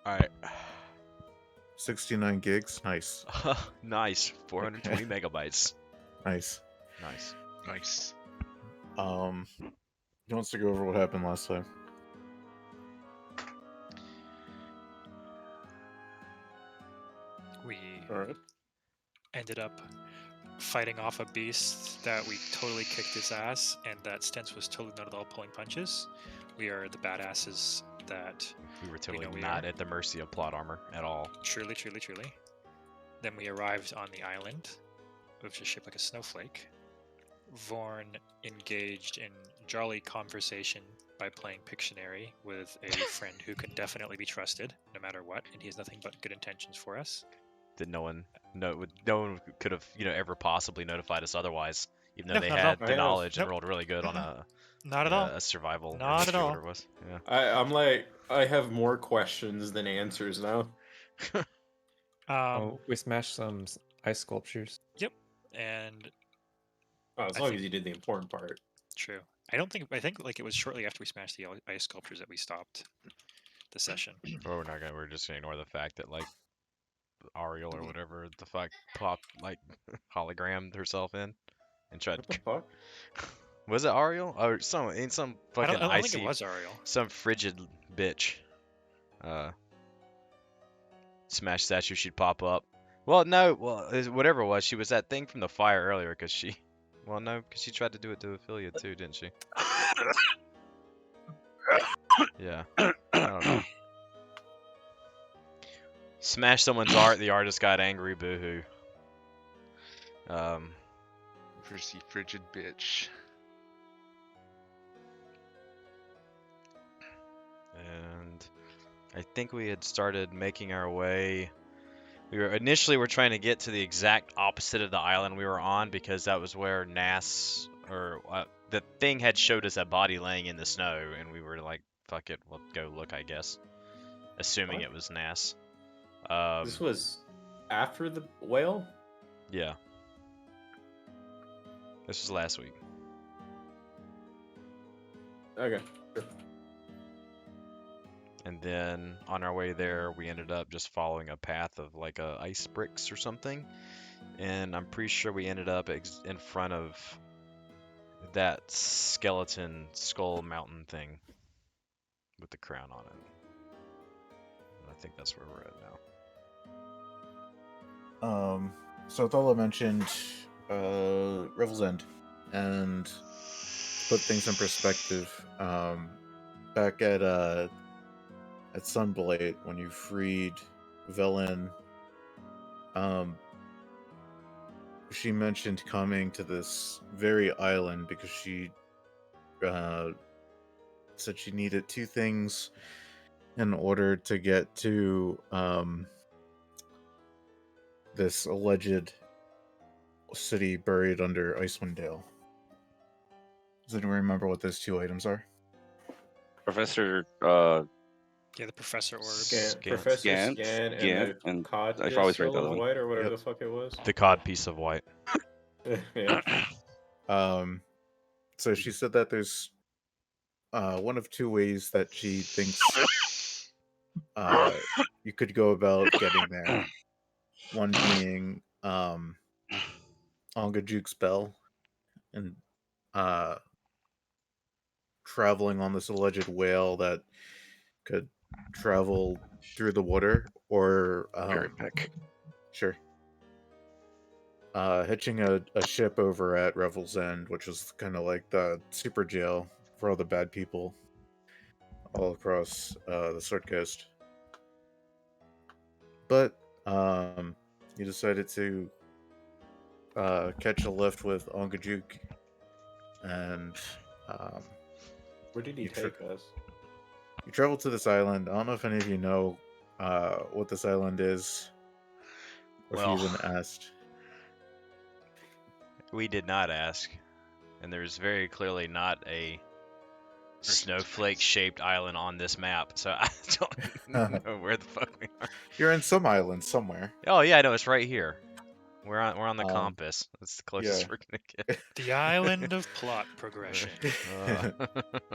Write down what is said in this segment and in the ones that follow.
Alright. 69 gigs. Nice. Nice. 420 megabytes. Nice. Nice. Nice. Who wants to go over what happened last time? We Alright. ended up fighting off a beast that we totally kicked his ass, and that Stents was totally not at all pulling punches. We are the badasses that We were totally know we not are. at the mercy of plot armor at all. truly. Then we arrived on the island, which is shaped like a snowflake. Vorn engaged in jolly conversation by playing Pictionary with a friend who can definitely be trusted, no matter what, and he has nothing but good intentions for us. That no one could have ever possibly notified us otherwise, even though No, they not at all. had the knowledge and Nope. rolled really good on a Not at all. a survival or Not at history, all. whatever it was. Yeah. I'm like, I have more questions than answers now. Oh, we smashed some ice sculptures. And Oh, as I long think- as you did the important part. true. I think like it was shortly after we smashed the ice sculptures that we stopped the session. Or we're just gonna ignore the fact that like Ariel or whatever the fuck popped like hologrammed herself in and tried. What the fuck? Was it Ariel or some I fucking don't icy, think it was Ariel. some frigid bitch? Smash statue, she'd pop up. Well, no, whatever it was, she was that thing from the fire earlier because she. Well, no, because she tried to do it to Ophelia too, didn't she? Yeah. I don't know. Smash someone's art, the artist got angry, boo-hoo. Frissy frigid bitch. And I think we had started making our way. Initially we're trying to get to the exact opposite of the island we were on because that was where Nas or the thing had showed us a body laying in the snow, and we were like, "Fuck it, we'll go look," I guess, assuming What? it was Nas. This was after the whale? Yeah. This was last week. Okay. Sure. And then on our way there, we ended up just following a path of like ice bricks or something. And I'm pretty sure we ended up in front of that skeleton skull mountain thing with the crown on it. And I think that's where we're at now. So Thola mentioned Revel's End, and to put things in perspective, back at Sunblade, when you freed Velen, she mentioned coming to this very island because she said she needed two things in order to get to this alleged city buried under Icewind Dale. Does anyone remember what those two items are? Professor Yeah, the professor orb. Professor Scant, Scan and Scant, the and Cod I should always write Distill the of other one. White or whatever Yep. the fuck it was. The cod piece of white. Yeah. So she said that there's one of two ways that she thinks you could go about getting there. One being Ongajuke's Bell and traveling on this alleged whale that could travel through the water, or Pick. sure, hitching a ship over at Revel's End, which was kind of like the super jail for all the bad people all across the Sword Coast. But you decided to catch a lift with Ongajuk, and Where did he You take us? you travel to this island. I don't know if any of you know what this island is, or if Well. you even asked. We did not ask, and there's very clearly not a snowflake-shaped island on this map, so I don't know where the fuck we are. You're in some island somewhere. Oh yeah, I know, it's right here. We're on the Um, compass. That's the closest yeah. we're gonna get. The island of plot progression.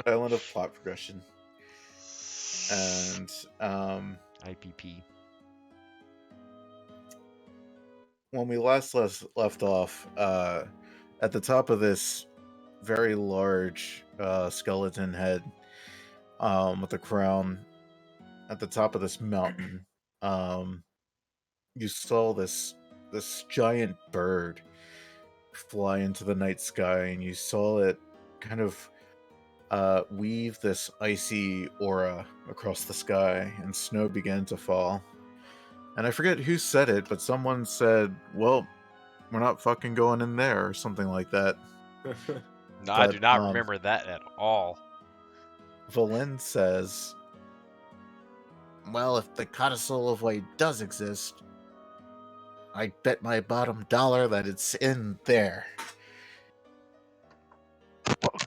Island of plot progression. And IPP. When we left off, at the top of this very large skeleton head with a crown, at the top of this mountain, you saw this giant bird fly into the night sky, and you saw it kind of weave this icy aura across the sky, and snow began to fall. And I forget who said it, but someone said, well, we're not fucking going in there, or something like that. No, I But, do not remember that at all. Valen says, well, if the codicil of Way does exist, I bet my bottom dollar that it's in there.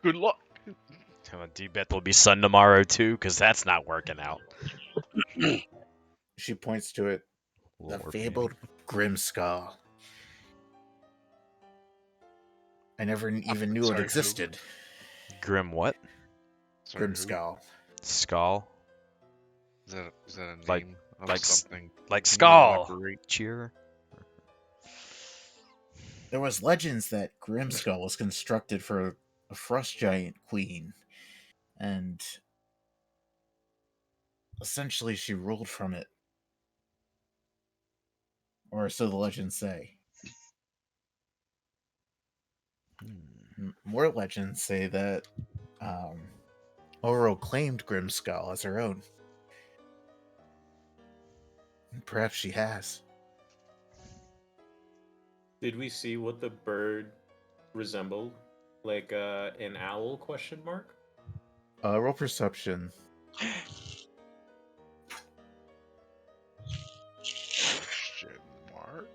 Good luck. Do you bet there'll be sun tomorrow too? Because that's not working out. She points to it. The Lord, fabled Grimskull. I never even knew Sorry, it who? existed. Grim what? Sorry, who? Grimskull. Skull? Is that a name Like- of like something? Like Can you skull. elaborate? Cheer. There was legends that Grimskull was constructed for a frost giant queen, and essentially she ruled from it. Or so the legends say. More legends say that Oro claimed Grimskull as her own. Perhaps she has. Did we see what the bird resembled? Like an owl? Question mark. Roll perception. Question mark.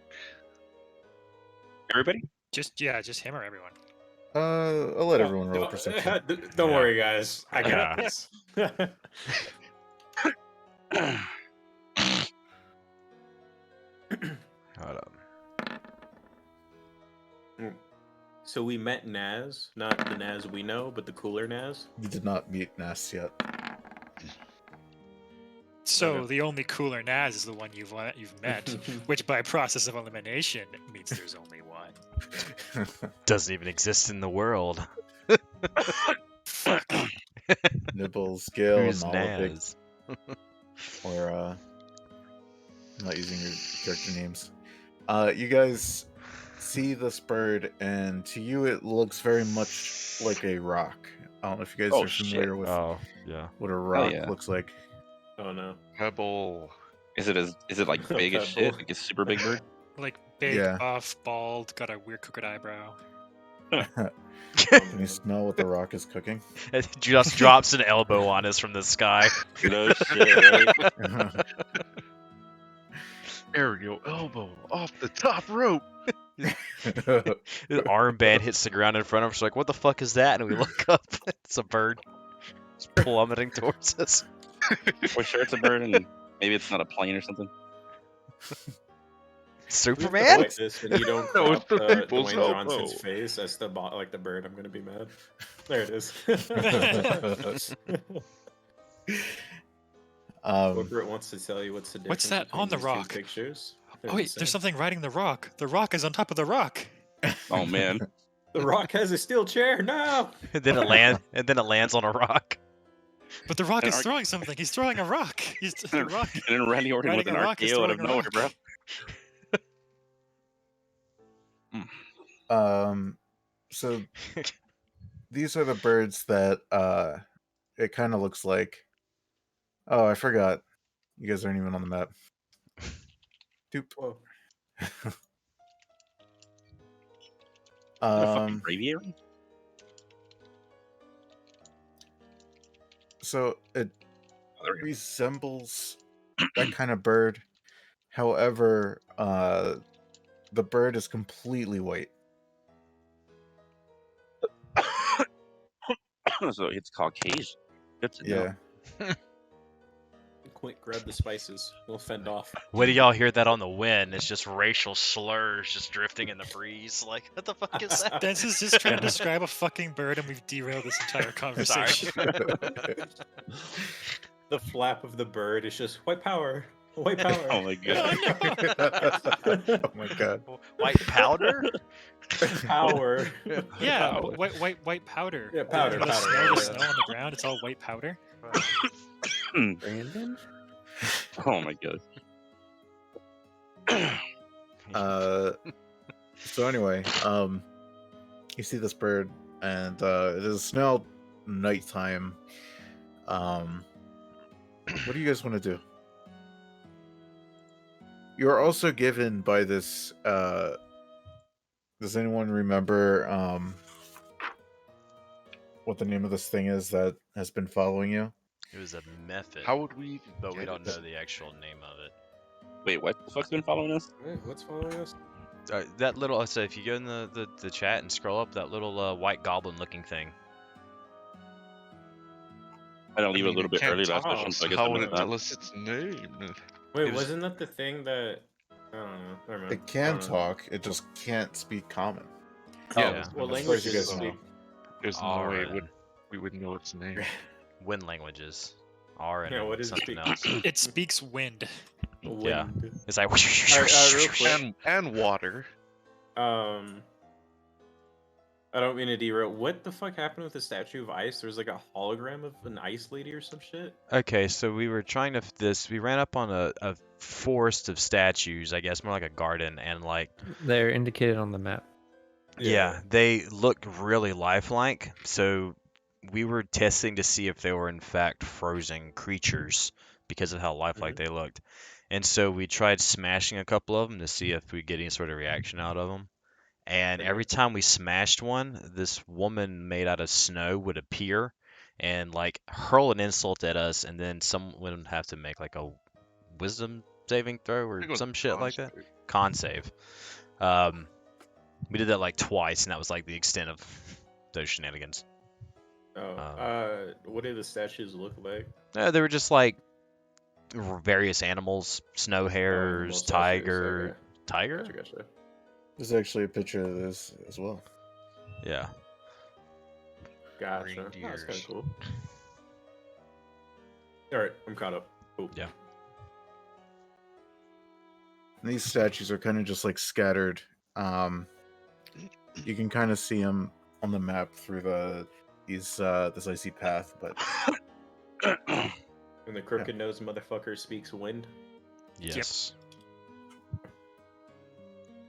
Everybody? Just him or everyone. I'll let everyone roll perception. Don't Yeah. worry, guys. I Yeah. got this. Hold up. So we met Naz, not the Naz we know, but the cooler Naz. You did not meet Ness yet. So Okay. the only cooler Naz is the one you've met, which by process of elimination means there's only one. Doesn't even exist in the world. Fuck. Nibbles, Gil, Who's Nollivic, Naz? or I'm not using your character names. You guys see this bird, and to you it looks very much like a rock. I don't know if you guys Oh, are familiar shit. with Oh, yeah. what a rock yeah. looks like. Oh no. Pebble. Is it like big as shit? Pebble. Like a super big bird? Like big, Yeah. buff, bald, got a weird crooked eyebrow. Can you smell what the rock is cooking? It just drops an elbow on us from the sky. No shit, right? Aerial elbow off the top rope. His armband hits the ground in front of us. Like, what the fuck is that? And we look up. It's a bird. It's plummeting towards us. We're sure it's a bird and maybe it's not a plane or something. Superman? Like this, and you don't No, it's crop the people's Dwayne Johnson's elbow. face as the like the bird. I'm gonna be mad. There it is. Corporate wants to tell you what's the difference. What's that between on the these two rock? Pictures. They're Oh the wait, same. there's something riding the rock. The rock is on top of the rock. Oh man. The rock has a steel chair. No. And then it lands on a rock. But the rock An is arc- throwing something. He's throwing a rock. He's the rock. And then Randy Orton with Riding an a rock is RKO out of throwing a nowhere, rock. bro. So these are the birds that it kind of looks like. Oh, I forgot. You guys aren't even on the map. Doop. Whoa. Is it a fucking braviary? So it Oh, there we go. resembles that kind of bird. However, the bird is completely white. So it's Caucasian. Good to know. Yeah. Quick, grab the spices. We'll fend off. Wait till y'all hear that on the wind. It's just racial slurs just drifting in the breeze. Like, what the fuck is that? Dennis is just trying to describe a fucking bird, and we've derailed this entire conversation. the flap of the bird is just white power. White power. Oh my god. Oh my god. White powder? Power. Yeah, Power. white powder. Yeah, The- powder, The, powder, snow, yeah, the yeah. snow on the ground, it's all white powder. Brandon? Oh my god. So anyway, you see this bird, and it is now nighttime. What do you guys want to do? You are also given by this. Does anyone remember what the name of this thing is that has been following you? It was a method, How would we even but we get don't it? know the actual name of it. Wait, what the fuck's been following us? What's following us? That little, so if you go in the chat and scroll up, that little white goblin-looking thing. I don't leave a mean, little it bit can't early last talk, session, so I so guess how I would missed it that. tell us its name? Wait, It was- wasn't that the thing that I don't know. Never mind. It I can don't know. talk. It just can't speak common. Yeah. What As far language as you does guys it know. speak? There's no R way and we would know its name. wind languages. R and Yeah, what does it something speak? else. It speaks wind. Yeah. Wind. It's like. Real quick. And water. I don't mean to derail. What the fuck happened with the statue of ice? There's like a hologram of an ice lady or some shit. Okay, so we were trying to we ran up on a forest of statues, I guess more like a garden, and like They're indicated on the map. yeah, they looked really lifelike. So we were testing to see if they were in fact frozen creatures because of how lifelike they looked. And so we tried smashing a couple of them to see if we'd get any sort of reaction out of them. And every time we smashed one, this woman made out of snow would appear and like hurl an insult at us, and then someone would have to make like a wisdom saving throw or I think it was some shit like that. Concentrate. Con save. We did that like twice, and that was like the extent of those shenanigans. What did the statues look like? They were just like various animals, snow Oh, hares, most statues, tiger, okay. tiger. Gotcha. There's actually a picture of this as well. Yeah. Gotcha. Oh, that's kind Reindeers. of cool. All right, I'm caught up. Cool. Yeah. And these statues are kind of just like scattered. You can kind of see them on the map through this icy path, but And the crooked nosed motherfucker speaks wind. Yes.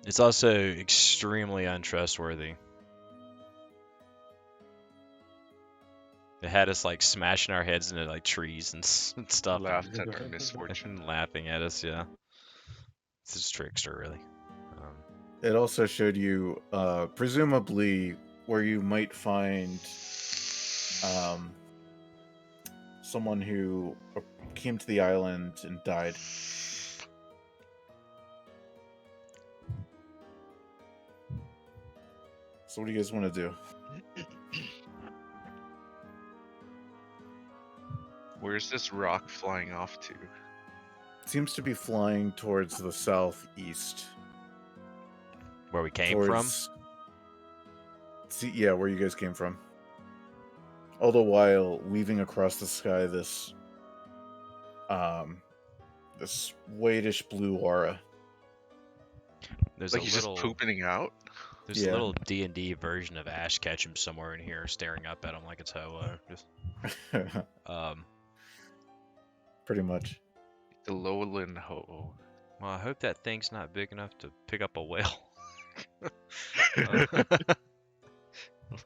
It's also extremely untrustworthy. It had us like smashing our heads into like trees and stuff, Laughed at our misfortune. and laughing at us. Yeah, it's just trickster, really. it also showed you presumably where you might find someone who came to the island and died. So what do you guys want to do? Where's this rock flying off to? It seems to be flying towards the southeast. Where we came from? See, yeah, where you guys came from. All the while weaving across the sky this this whitish blue aura. There's Like a he's little, just pooping out? there's Yeah. a little D&D version of Ash Ketchum somewhere in here, staring up at him like it's hello. Just, Pretty much. The lowland ho. well, I hope that thing's not big enough to pick up a whale.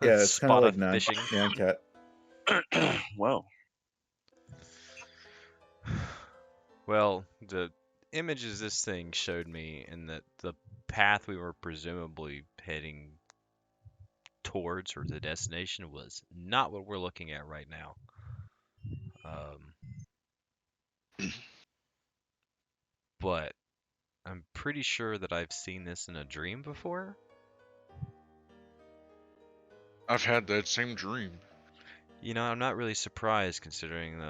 Yeah, it's kind of Spot like of fishing. Nancat. Well, Well, the images this thing showed me, and that the path we were presumably heading towards or the destination was not what we're looking at right now. But I'm pretty sure that I've seen this in a dream before. I've had that same dream. You know, I'm not really surprised considering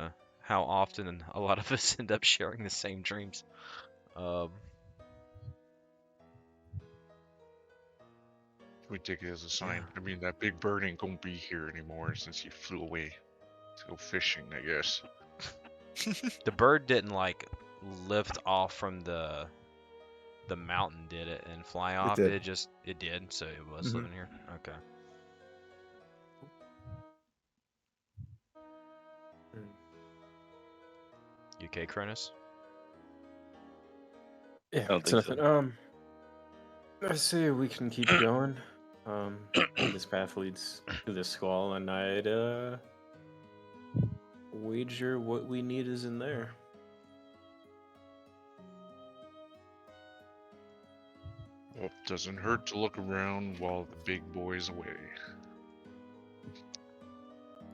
how often a lot of us end up sharing the same dreams. We take it as a sign. I mean, that big bird ain't gonna be here anymore since he flew away to go fishing, I guess. The bird didn't like lift off from the mountain, did it, and fly off? did. It did, so it was Mhm. living here. Okay. UK Cronus? Yeah, don't it's think so. nothing. I say we can keep going. This path leads to the squall, and I'd wager what we need is in there. Well, it doesn't hurt to look around while the big boy's away.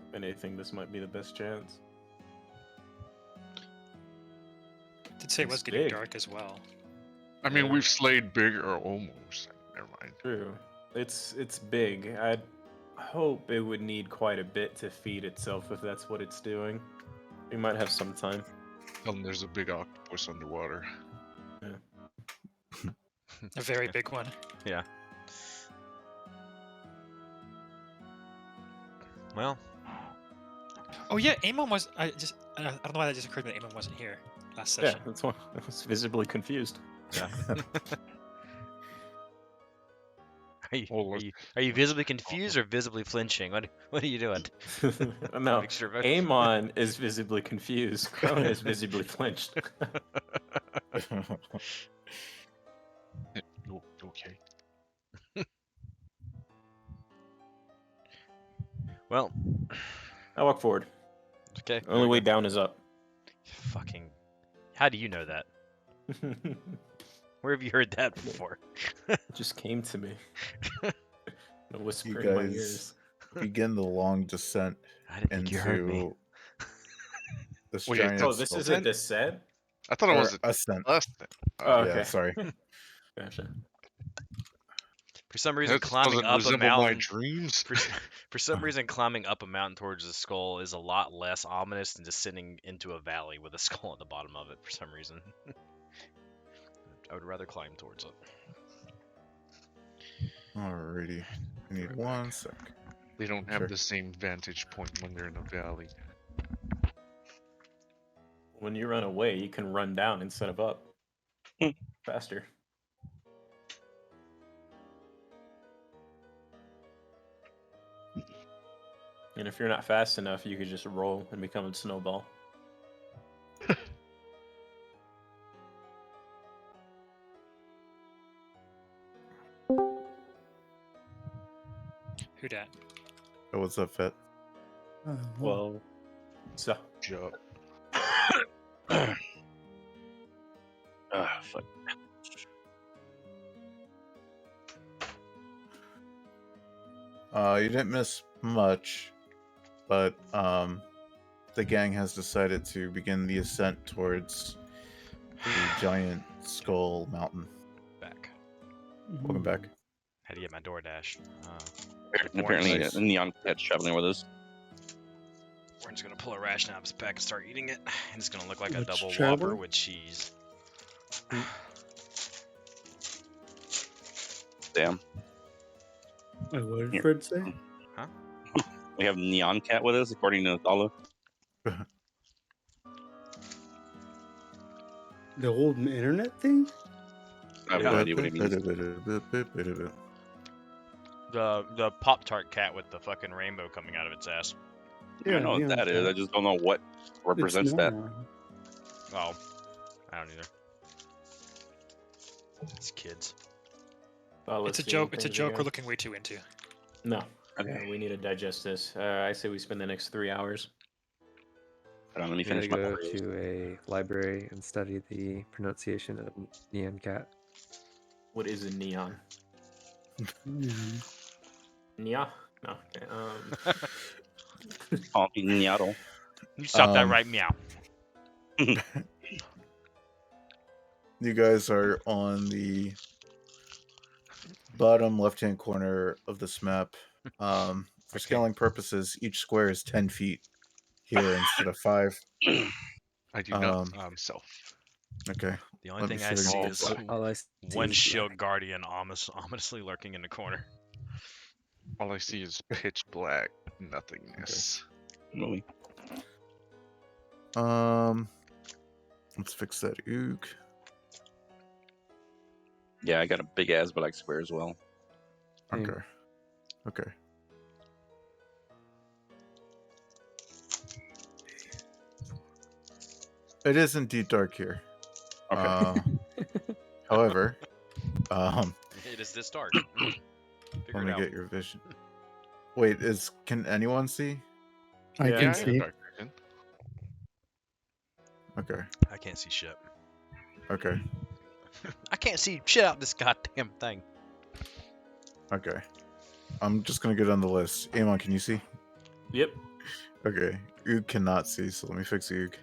If anything, this might be the best chance. Did say it It's was getting big. dark as well. I mean, Yeah. we've slayed big or almost. Never mind. True. It's big. I'd hope it would need quite a bit to feed itself if that's what it's doing. We might have some time. Tell them there's a big octopus underwater. A very big one. Yeah. Well, Oh yeah, Amon was. I don't know why that just occurred to me. Amon wasn't here last Yeah, session. that's why I was visibly confused. yeah. Well, Are you visibly confused or visibly flinching? What are you doing? No, Mixture of both. Amon is visibly confused. Krona is visibly flinched. Okay. Well, I walk forward. okay. Only way down is up. Fucking. How do you know that? Where have you heard that before? It just came to me. A whisper You in my guys ears. begin the long descent I didn't think you heard me. into this Wait, giant Oh, this skull. is a descent? I thought it Or was a ascent. ascent. Oh, Yeah, okay. sorry. Gotcha. For some reason, That climbing doesn't up a resemble my mountain. dreams. For some reason, climbing up a mountain towards the skull is a lot less ominous than descending into a valley with a skull at the bottom of it. For some reason, I would rather climb towards it. Alrighty. I need Right one sec. They don't have Sure. the same vantage point when they're in a valley. When you run away, you can run down instead of up. Faster. And if you're not fast enough, you could just roll and become a snowball. Who dat? Oh, what's up, Fet? Well, So, Jump. fuck. You didn't miss much, but the gang has decided to begin the ascent towards the giant skull mountain. Back. Welcome back. Had to get my DoorDash. And apparently, Nice. Neon Cat's traveling with us. We're just gonna pull a ration out of his pack and start eating it. And it's gonna look like a Which double traveler? Whopper with cheese. Damn. Wait, what did Here. Fred say? We have Neon Cat with us, according to Thala. The old internet thing? I have no idea what it means. The Pop-Tart cat with the fucking rainbow coming out of its ass. I know what that is. I just don't know what represents that. Oh, I don't either. It's kids. It's a joke. It's a joke we're looking way too into. No. Okay. We need to digest this. I say we spend the next 3 hours. Hold on, let me I'm gonna finish my go Oreos. to a library and study the pronunciation of Neon Cat. What is a neon? Nia? No. Okay, Oh, Niato. You stop that Um, right meow. You guys are on the bottom left-hand corner of this map. For Okay. scaling purposes, each square is 10 feet here instead of 5. I do not Um, see myself. Okay. The only Let me thing I show see you. is All I see one is shield guardian ominously lurking in the corner. All I see is pitch black nothingness. Really? Let's fix that ook. Yeah, I got a big ass black square as well. Same. Okay. Okay. It is indeed dark here. Okay. However, It is this dark. let Figure me it out. get your vision. Wait, can anyone see? I Yeah, can Yeah, see. dark vision. Okay. I can't see shit. Okay. I can't see shit out this goddamn thing. Okay. I'm just gonna get on the list. Amon, can you see? Yep. Okay. Ook cannot see, so let me fix Ook.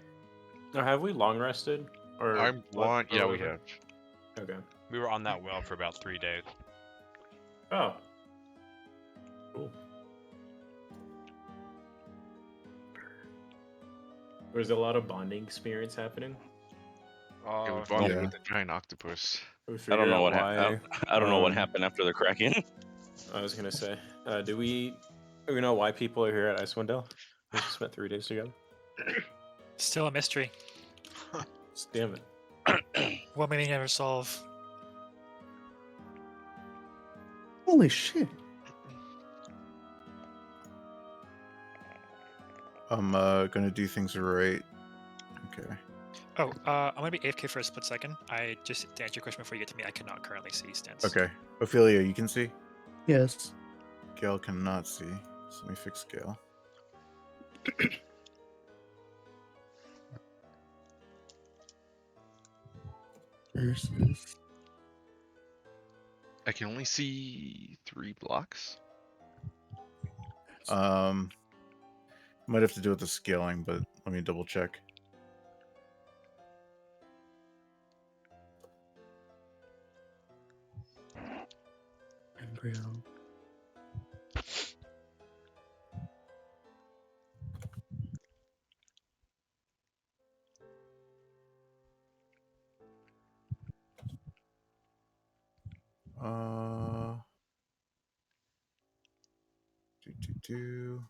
Now, have we long rested? Or I'm one. Yeah, we whatever? have. Okay. We were on that well for about 3 days. Oh. Cool. Was a lot of bonding experience happening? Yeah, we Uh, bonded Yeah. with a giant octopus. We I figured don't know out what why. happened. I don't know what um, happened after the Kraken. I was gonna say, do we know why people are here at Icewind Dale? We just spent 3 days together. Still a mystery. Damn it. One we may never solve. Holy shit. I'm gonna do things right. Okay. Oh, I'm gonna be AFK for a split second. I just to answer your question before you get to me, I cannot currently see stance. Okay. Ophelia, you can see? Yes. Gale cannot see. So let me fix Gale. Versus. I can only see 3 blocks. Might have to do with the scaling, but let me double check. Embryo. Uh, do.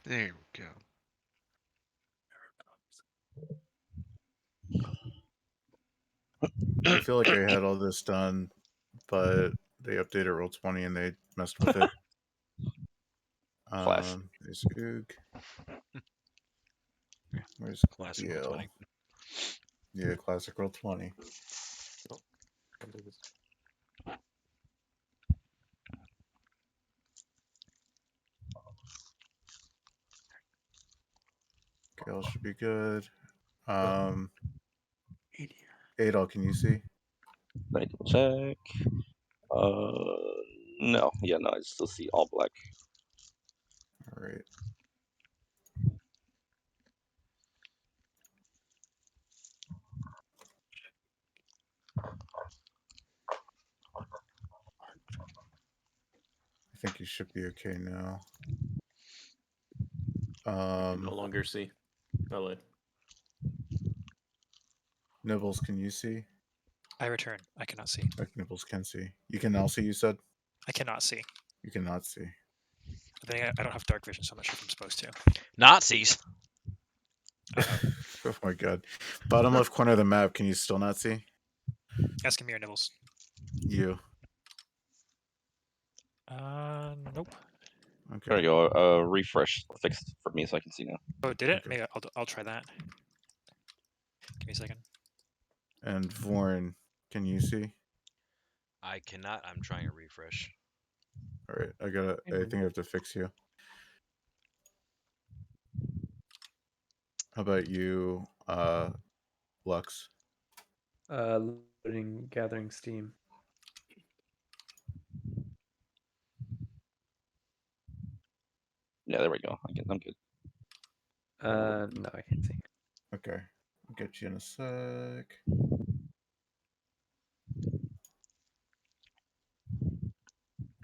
There we go. I feel like I had all this done, but they updated Roll20 and they messed with it. Class. There's Oog. Where's classic Gale? 20. Yeah, classic Roll20. Gale should be good. Adol, can you see? Let me check. No. Yeah, no, I still see all black. All right. I think you should be okay now. No longer see. Oh, wait. Nibbles, can you see? I return. I cannot see. Nibbles can see. You can now see, you said? I cannot see. You cannot see. I think I don't have dark vision, so I'm not sure if I'm supposed to. Nazis. Oh my god. Bottom left corner of the map, can you still not see? Asking me or Nibbles. You. Nope. Okay. There you go. Refresh fixed for me so I can see now. Oh, did it? Okay. Maybe I'll try that. Give me a second. And Vorn, can you see? I cannot. I'm trying to refresh. All right, I think I have to fix you. How about you, Lux? Loading, gathering steam. Yeah, there we go. I'm good. No, I can't see. Okay, I'll get you in a sec.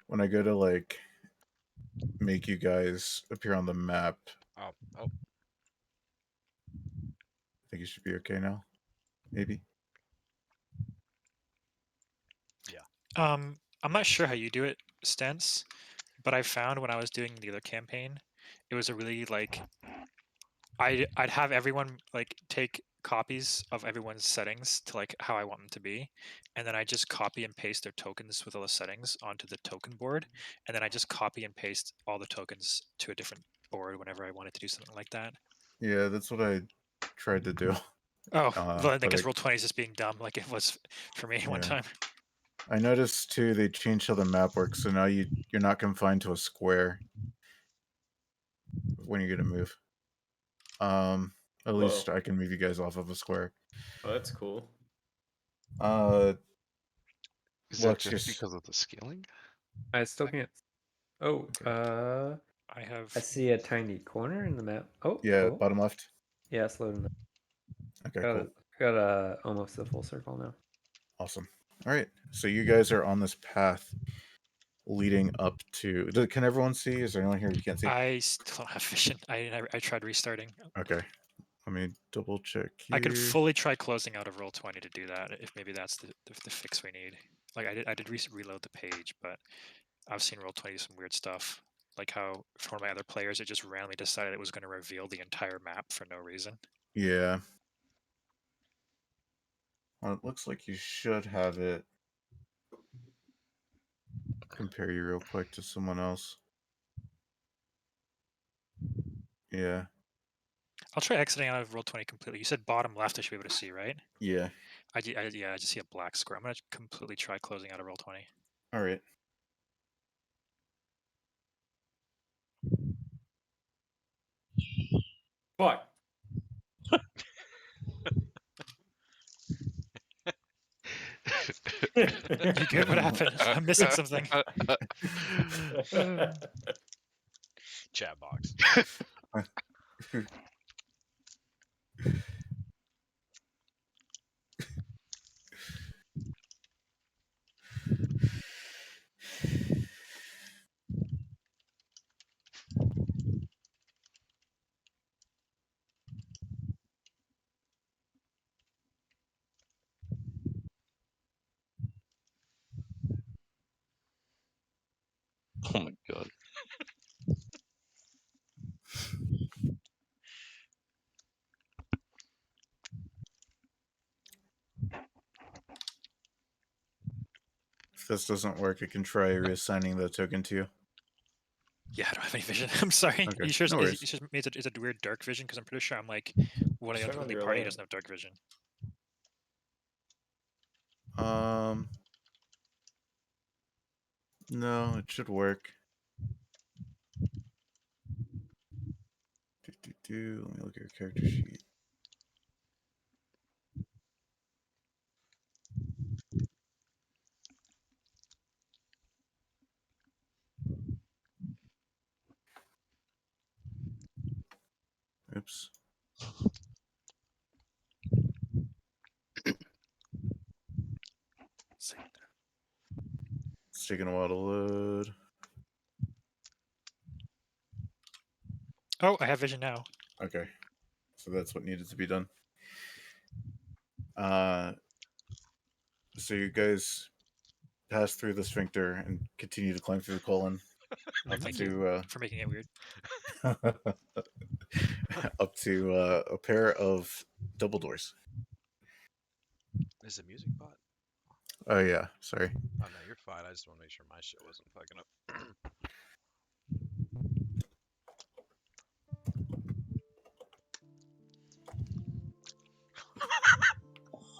When I go to like make you guys appear on the map, Oh, you should be okay now. Maybe. I'm not sure how you do it, Stance, but I found when I was doing the other campaign, it was a really like I'd have everyone like take copies of everyone's settings to like how I want them to be, and then I just copy and paste their tokens with all the settings onto the token board, and then I just copy and paste all the tokens to a different board whenever I wanted to do something like that. Yeah, that's what I tried to do. Oh, well, I but guess Roll20 is just being dumb, like it was for me one Yeah. time. I noticed too they changed how the map works, so now you're not confined to a square when you're gonna move. At least Whoa. I can move you guys off of a square. Oh, that's cool. Is that Lux, just you're because of the scaling? I still can't. Oh, I have I see a tiny corner in the map. Oh, yeah, oh. bottom left. Yeah, it's loading. Okay, Got cool. it. Got almost a full circle now. Awesome. All right, so you guys are on this path leading up to. Can everyone see? Is there anyone here you can't see? I still don't have vision. I tried restarting. Okay, let me double check here. I could fully try closing out of Roll20 to do that if maybe that's the fix we need. Like I did reload the page, but I've seen Roll20 do some weird stuff. Like how for one of my other players, it just randomly decided it was going to reveal the entire map for no reason. Yeah. Well, it looks like you should have it. Compare you real quick to someone else. Yeah. I'll try exiting out of Roll20 completely. You said bottom left I should be able to see, right? Yeah. Yeah, I just see a black square. I'm going to completely try closing out of Roll20. All right. Fuck. You good? What happened? I'm missing something. Chat box. Oh my god. If this doesn't work, I can try reassigning the token to you. Yeah, I don't have any vision. I'm sorry. Okay, You sure no worries. it's a weird dark vision? Because I'm pretty sure I'm like one of Turn the on only your party light. doesn't have dark vision. No, it should work. Let me look at your character sheet. Oops. It's taking a while to load. Oh, I have vision now. Okay. So that's what needed to be done. So you guys pass through the sphincter and continue to climb through the colon up Thank to you for making it weird. up to a pair of double doors. Is the music bot? Oh yeah, sorry. Oh no, you're fine. I just want to make sure my shit wasn't fucking up.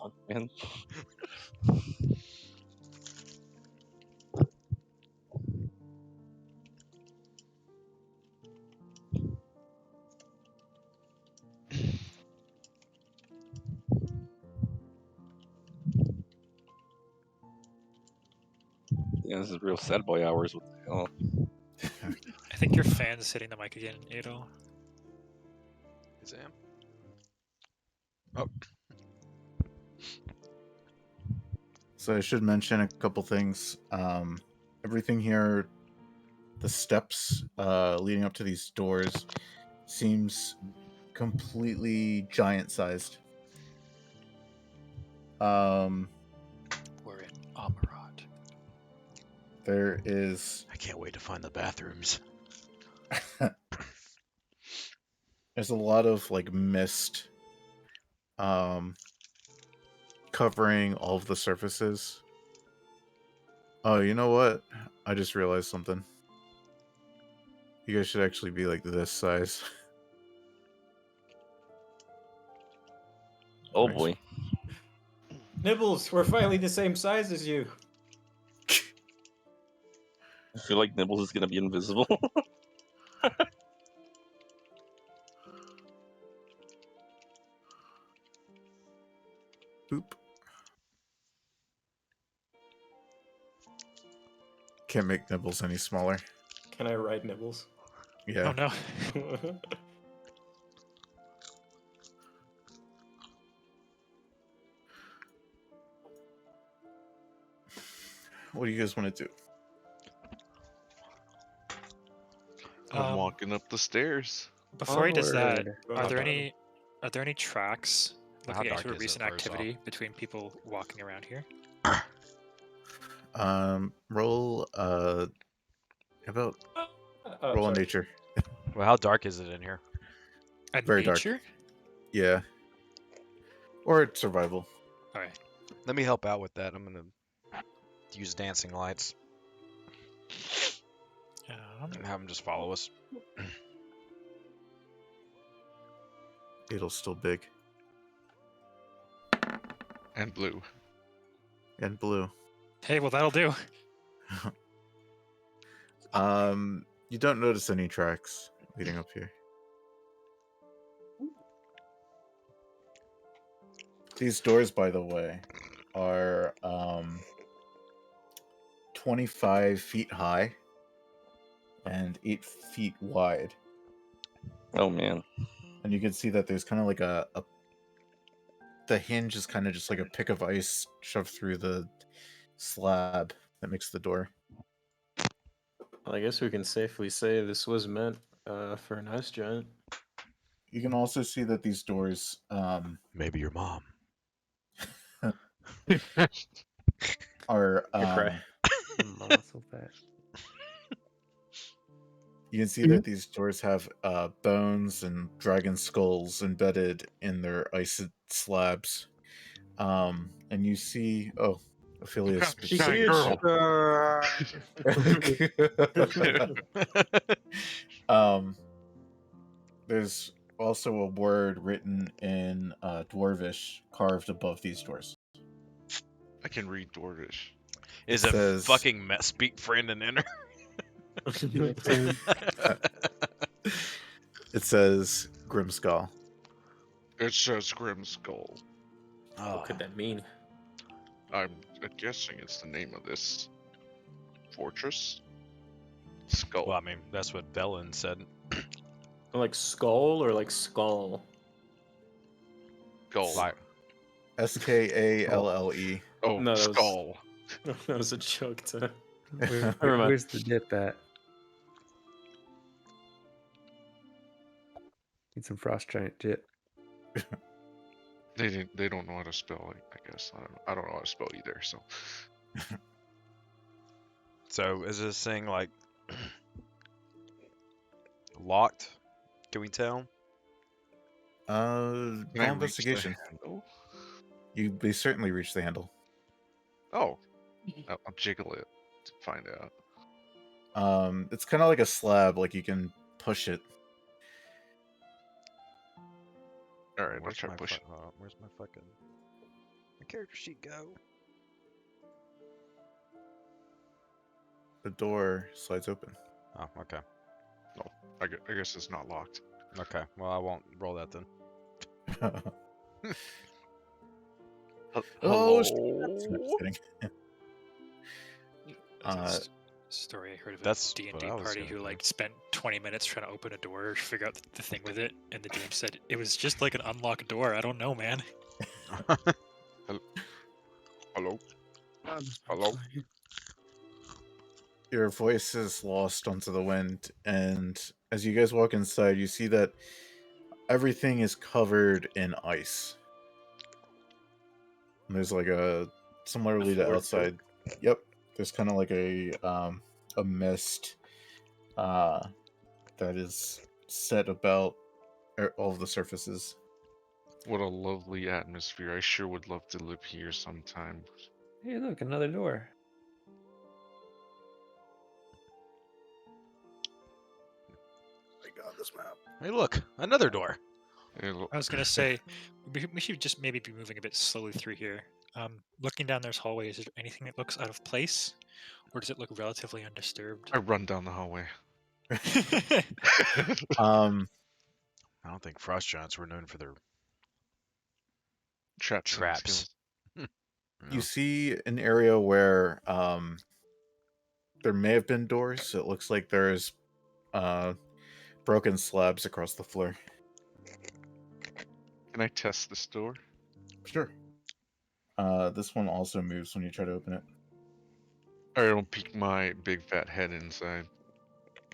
Fuck, man. Yeah, this is real sad boy hours. What the hell? I think your fan's hitting the mic again, Adol. Is it him? Oh, So I should mention a couple things. Everything here, the steps leading up to these doors, seems completely giant-sized. We're in Amarad. There is I can't wait to find the bathrooms. there's a lot of like mist covering all of the surfaces. Oh, you know what? I just realized something. You guys should actually be like this size. Oh Nice. boy. Nibbles, we're finally the same size as you. I feel like Nibbles is gonna be invisible. Boop. Can't make Nibbles any smaller. Can I ride Nibbles? Yeah. Oh no. What do you guys want to do? I'm walking up the stairs. Before he does that, Onward. Going are up there bottom. any tracks How looking dark into a is it, recent first off? activity between people walking around here? Roll how about Oh, roll on sorry. nature? Well, how dark is it in here? And Very dark. nature? Yeah. Or survival. Alright. Let me help out with that. I'm gonna use dancing lights and have them just follow us. It'll still big. And blue. And blue. Hey, well that'll do. You don't notice any tracks leading up here. These doors, by the way, are 25 feet high and 8 feet wide. Oh man. And you can see that there's kind of like the hinge is kind of just like a pick of ice shoved through the slab that makes the door. Well, I guess we can safely say this was meant for an ice giant. You can also see that these doors Maybe your mom. are Good cry. Muscle fat. you can see that these doors have bones and dragon skulls embedded in their ice slabs. And you see, oh, Ophelia's She see a there's also a word written in Dwarvish carved above these doors. I can read Dwarvish. Is It a says- fucking speak friend and enter? It says Grimskull. It says Grim Skull. What could that mean? I'm guessing it's the name of this fortress. Skull. Well, I mean, that's what Velen said. Like skull or like skull? Skull. Like, Skalle. Oh, No, that was- skull. That was a joke to. Where, Never mind. where's the dip at? Need some frost giant dip. They don't know how to spell. I guess I don't know how to spell either. So so is this thing like locked? Can we tell? Can I Roll reach the investigation. handle? They certainly reach the handle. Oh, I'll jiggle it to find out. It's kind of like a slab, like you can push it. All right, I'll Where's try my pushing. where's my fucking my character sheet go? The door slides open. Oh, okay. I guess it's not locked. Okay. Well, I won't roll that then. Oh, Hello? Just kidding. That's a story I heard of a that's D&D what I was party gonna who do. like spent 20 minutes trying to open a door, figure out the thing with it, and the DM said it was just like an unlocked door. I don't know, man. Hello? Hello? Your voice is lost onto the wind, and as you guys walk inside, you see that everything is covered in ice. And there's like a similarly to floor outside. Yep. There's kind of like a mist that is set about all of the surfaces. What a lovely atmosphere. I sure would love to live here sometime. Hey, look, another door. My God, this map. Hey, look, another door. Hey, look, I was gonna say we should just maybe be moving a bit slowly through here. Looking down this hallway, is there anything that looks out of place, or does it look relatively undisturbed? I run down the hallway. Um, I don't think frost giants were known for their Traps. traps. you see an area where there may have been doors. It looks like there's broken slabs across the floor. Can I test this door? Sure. This one also moves when you try to open it. I don't peek my big fat head inside.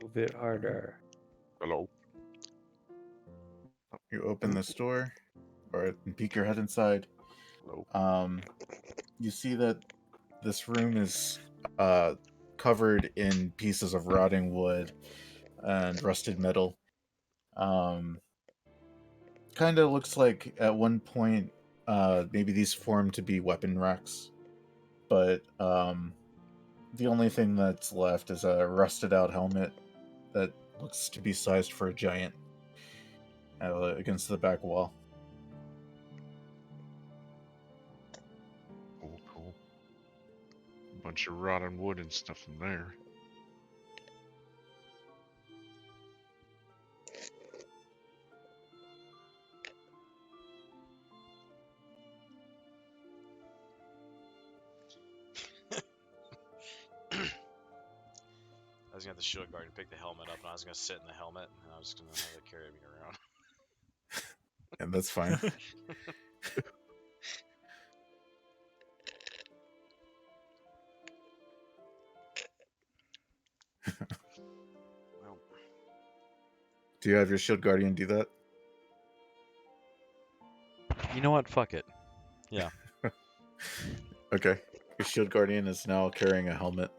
Move it harder. Hello. You open this door, or peek your head inside. Hello. You see that this room is covered in pieces of rotting wood and rusted metal. Kind of looks like at one point maybe these formed to be weapon racks, but the only thing that's left is a rusted out helmet that looks to be sized for a giant against the back wall. Cool. Bunch of rotten wood and stuff in there. I was gonna have the shield guard and pick the helmet up, and I was gonna sit in the helmet, and I was gonna have it carry me around. And that's fine. Well, Do you have your shield guardian do that? you know what? Fuck it. Okay. Your shield guardian is now carrying a helmet.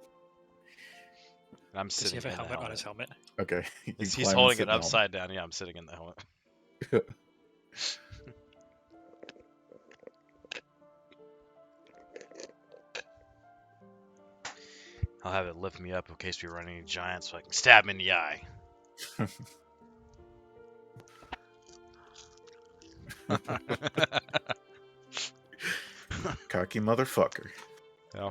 I'm Does he sitting have a in the helmet helmet. on his helmet? Okay. You He's climb and holding sit it in the helmet. upside down. Yeah, I'm sitting in the helmet. I'll have it lift me up in case we run any giants so I can stab him in the eye. Cocky motherfucker. Yeah.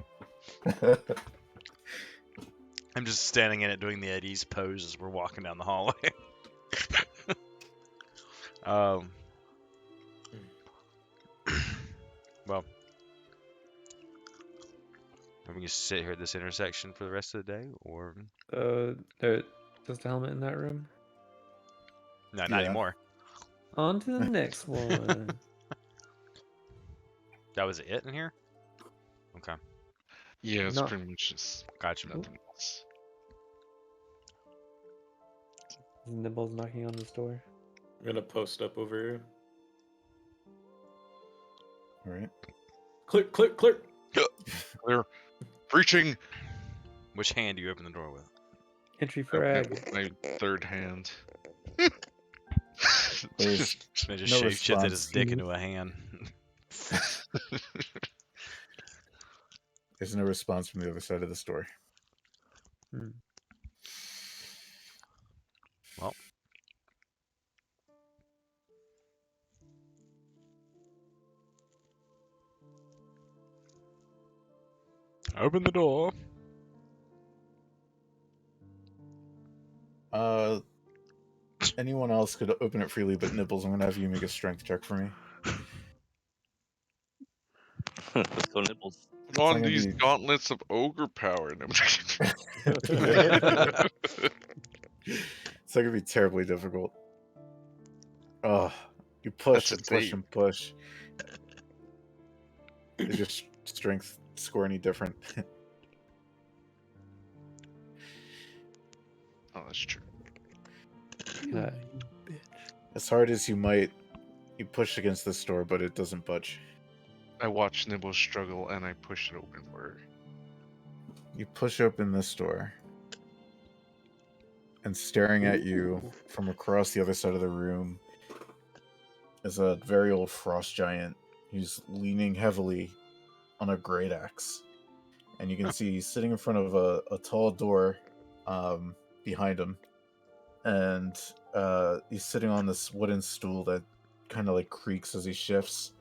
I'm just standing in it doing the Eddie's pose as we're walking down the hallway. Well, are we just sit here at this intersection for the rest of the day, or There's just a helmet in that room. no, not Yeah. anymore? On to the next one. That was it in here. Okay, Yeah, it's No. pretty much just gotcha. nothing else. Nibbles knocking on this door. I'm gonna post up over here. All right. Click, click, click. Clear. Preaching. Which hand do you open the door with? Entry Open it frag. with my third hand. There's I just No shape shifted his response. dick into a hand. there's no response from the other side of this door. Hmm. Well, open the door. Anyone else could open it freely, but Nibbles, I'm gonna have you make a strength check for me. Let's go Nibbles. Put on gonna these be- gauntlets of ogre power. No, It's not gonna be terribly difficult. Oh, you push That's and a push save. and push. Is your strength score any different? Oh, that's true. Uh, As hard as you might, you push against this door, but it doesn't budge. I watch Nibble struggle and I push it open for her. You push open this door, and staring at you from across the other side of the room is a very old frost giant who's leaning heavily on a great axe. And you can see he's sitting in front of a tall door behind him. And he's sitting on this wooden stool that kind of like creaks as he shifts.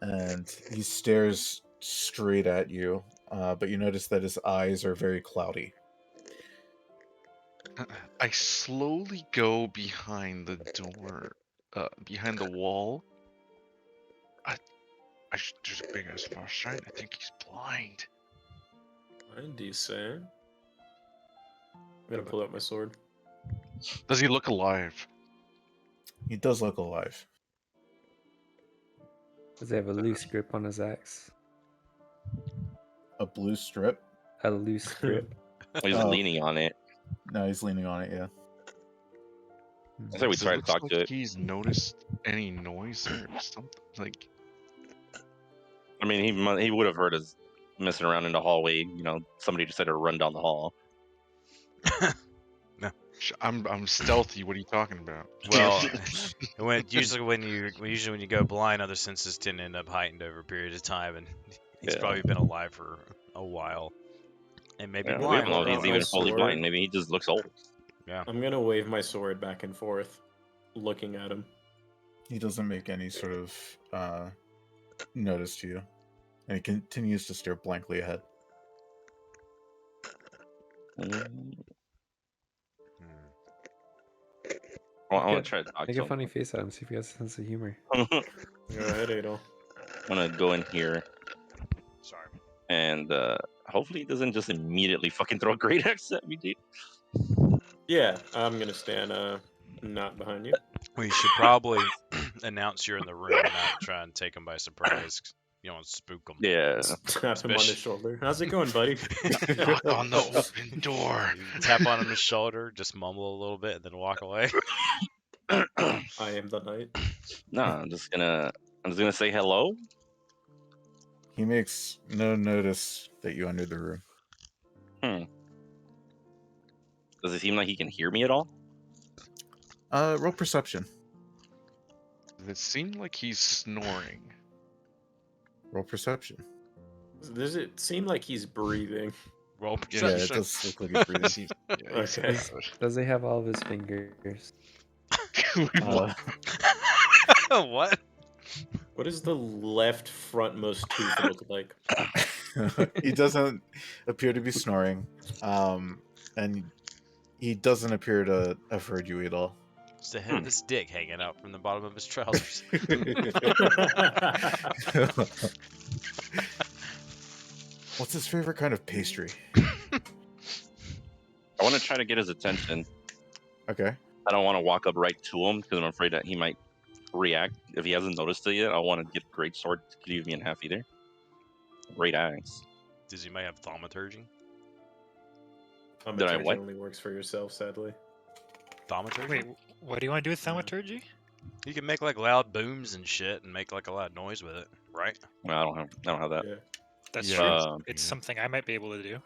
And he stares straight at you, but you notice that his eyes are very cloudy. I slowly go behind the door, behind the wall. There's a big ass frost giant. I think he's blind. What do you say? I'm gonna pull out my sword. Does he look alive? He does look alive. Does he have a loose grip on his axe? A blue strip? A loose grip. He's Oh. leaning on it. No, he's leaning on it, yeah. I think we Does it try to look talk like to it. he's noticed any noise or something? Like, I mean, he would have heard us messing around in the hallway. You know, somebody just had to run down the hall. I'm stealthy. What are you talking about? Well, usually when you go blind, other senses tend to end up heightened over a period of time, and he's Yeah. probably been alive for a while, and maybe Yeah, we blind. don't know if Pull he's out even my fully sword. blind. Maybe he just looks old. Yeah. I'm gonna wave my sword back and forth, looking at him. He doesn't make any sort of notice to you. And he continues to stare blankly ahead. Mm. Hmm. Well, I want Make to try to talk Make to a him. funny face at him, see if he has a sense of humor. Go ahead, Adol. I'm gonna go in here Sorry. and hopefully he doesn't just immediately fucking throw a great axe at me, dude. Yeah, I'm gonna stand not behind you. We should probably announce you're in the room and not try and take him by surprise. 'Cause you don't want to spook him. Yeah. Tap him on the shoulder. How's it going, buddy? Knock on the open door. You tap on his shoulder, just mumble a little bit, and then walk away. I am the knight. No, I'm just gonna say hello. He makes no notice that you enter the room. Does it seem like he can hear me at all? Roll perception. Does it seem like he's snoring? Roll perception. Does it seem like he's breathing? Roll Yeah, perception. it does look like he's breathing. Seems- yeah, he's Okay. got Does he have all of his fingers? Uh, What? What does the left frontmost tooth look like? he doesn't appear to be snoring. And he doesn't appear to have heard you at all. Just a head of his dick hanging out from the bottom of his trousers. What's his favorite kind of pastry? I want to try to get his attention. Okay. I don't want to walk up right to him because I'm afraid that he might react if he hasn't noticed it yet. I want to get great sword to cleave me in half either. Great axe. Does he might have thaumaturgy? Thaumaturgy what? only works for yourself, sadly. Thaumaturgy? Wait, what do you want to do with thaumaturgy? You can make like loud booms and shit and make like a loud noise with it, right? Well, I don't have that. Yeah. That's Yeah. true. It's something I might be able to do.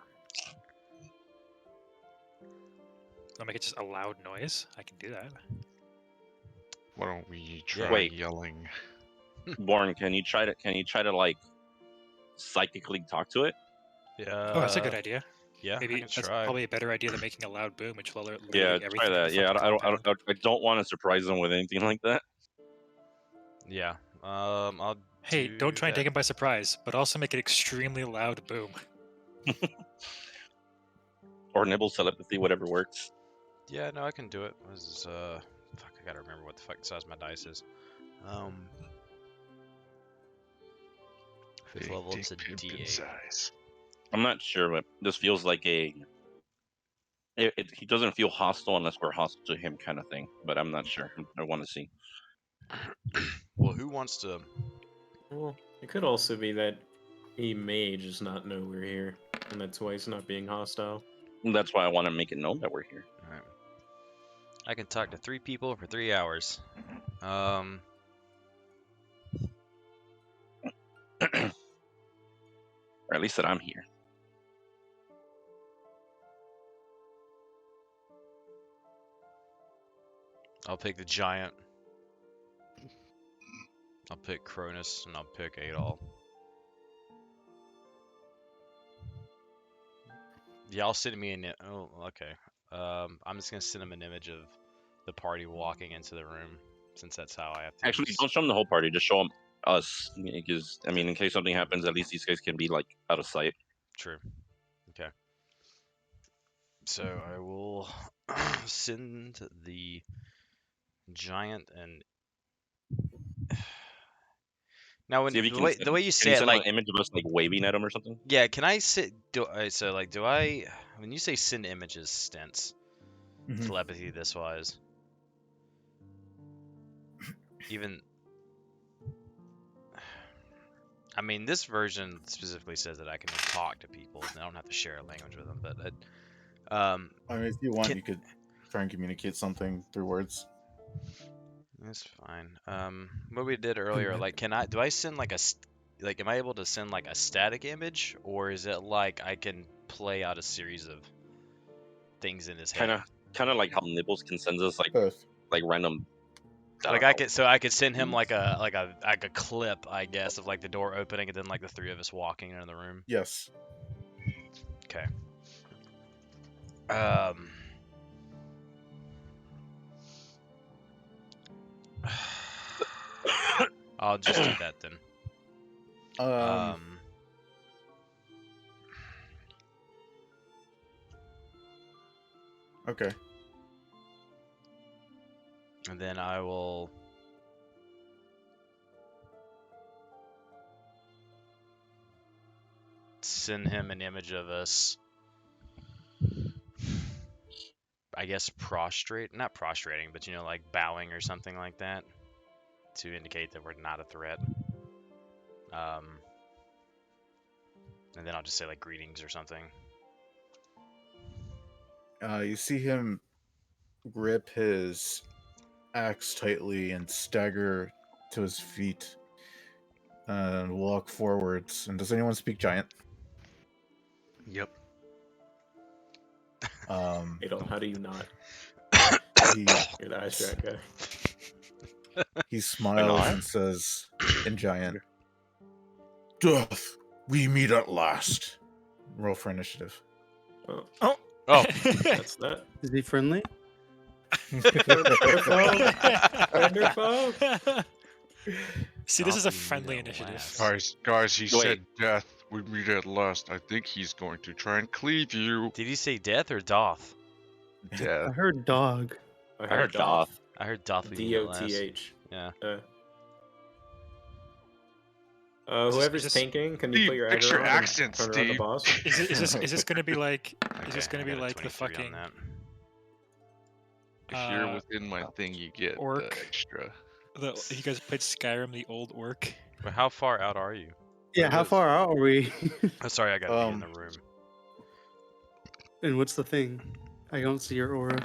I'll make it just a loud noise. I can do that. Why don't we try Wait. yelling? Born, can you try to like psychically talk to it? Yeah. Oh, that's a good idea. Yeah, Maybe I can that's try. probably a better idea than making a loud boom, which will alert Yeah, literally try everything in that. the Yeah, fucking compound. I don't want to surprise them with anything like that. Yeah. I'll. Hey, do don't try and that. take him by surprise, but also make an extremely loud boom. Or nibble telepathy, whatever works. Yeah, no, I can do it. This is fuck, I gotta remember what the fuck size my dice is. Fifth Big level, dick it's a pimpin' D8. size. I'm not sure, but this feels like he doesn't feel hostile unless we're hostile to him, kind of thing. But I'm not sure. I want to see. Well, who wants to? Well, it could also be that he may just not know we're here, and that's why he's not being hostile. And that's why I want to make it known that we're here. Alright. I can talk to 3 people for 3 hours. Or at least that I'm here. I'll pick the giant. I'll pick Cronus, and I'll pick Adol. Y'all send me an. Oh, okay. I'm just gonna send him an image of the party walking into the room, since that's how I have to. Actually, don't show them the whole party. Just show them us, because I mean, in case something happens, at least these guys can be like out of sight. True. Okay. So I will send the giant and. Now, when See if you the can. way the way you Can say you it, send like, an image of us like waving at them or something? yeah, can I sit? So like, do I? When you say send images, Stents, Mhm. telepathy this wise, even. I mean, this version specifically says that I can talk to people. And I don't have to share a language with them, but I mean, if you want, Can- you could try and communicate something through words. that's fine. What we did earlier, like, do I send like like, am I able to send like a static image, or is it like I can play out a series of things in his head? Kind of like how Nibbles can send us Both. like random. Like I could send him like a clip, I guess, of like the door opening and then like the three of us walking into the room. Yes. Okay. I'll just do that then. Okay. And then I will send him an image of us, I guess, not prostrating, but like bowing or something like that to indicate that we're not a threat. And then I'll just say like greetings or something. You see him grip his axe tightly and stagger to his feet and walk forwards. And does anyone speak giant? Yep. Adol, how do you not? He You're the ice jack guy. he smiles and says in giant, "Death, we meet at last." Roll for initiative. Oh, Oh. that's that. Is he friendly? Wonderful. See, this is a Thought we friendly met at initiative. last. Guys, he Wait. said death. We meet at last. I think he's going to try and cleave you. Did he say death or doth? I Death. heard dog. I heard Doth. I heard doth we meet at last. D-O-T-H. Yeah. Whoever's this- tanking, can you Steve, put your fix aggro your on accent, and turn around the Steve. boss? Is this gonna be like? Okay, Is this gonna I be got a like the 23 on fucking that. If you're within my thing, you get the orc. extra. You guys played Skyrim, the old orc? But how far out are you? Yeah, What how is- far out are we? Oh, sorry, I gotta be in the room. And what's the thing? I don't see your aura.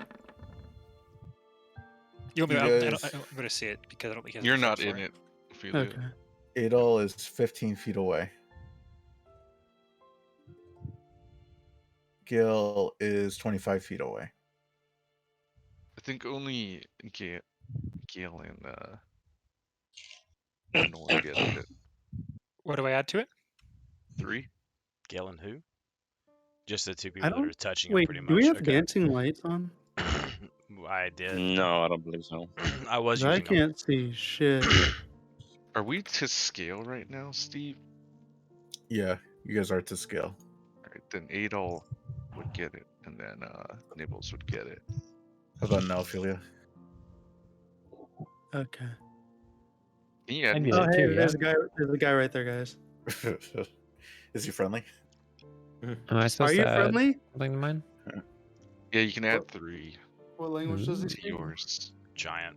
You want me? You I'm guys- gonna see it because I don't think he has You're the not thing in for it. Ophelia. Okay. Adol is 15 feet away. Gil is 25 feet away. I think only Gale and Nor get it. What do I add to it? 3. Gale and who? Just the two I people that don't. are touching him Wait, pretty do much. we have Okay. dancing lights on? I did. No, I don't believe so. I was 'Cause I using them. can't see shit. Are we to scale right now, Steve? Yeah, you guys are to scale. Alright, then Adol would get it, and then Nibbles would get it. How about now, Ophelia? Okay. Yeah, I need Oh, it hey, too, there's a guy. There's a guy right there, guys. Is he friendly? Am I Are supposed you to add friendly? something to mine? yeah, you can add 3 What language does he to speak? yours. Giant.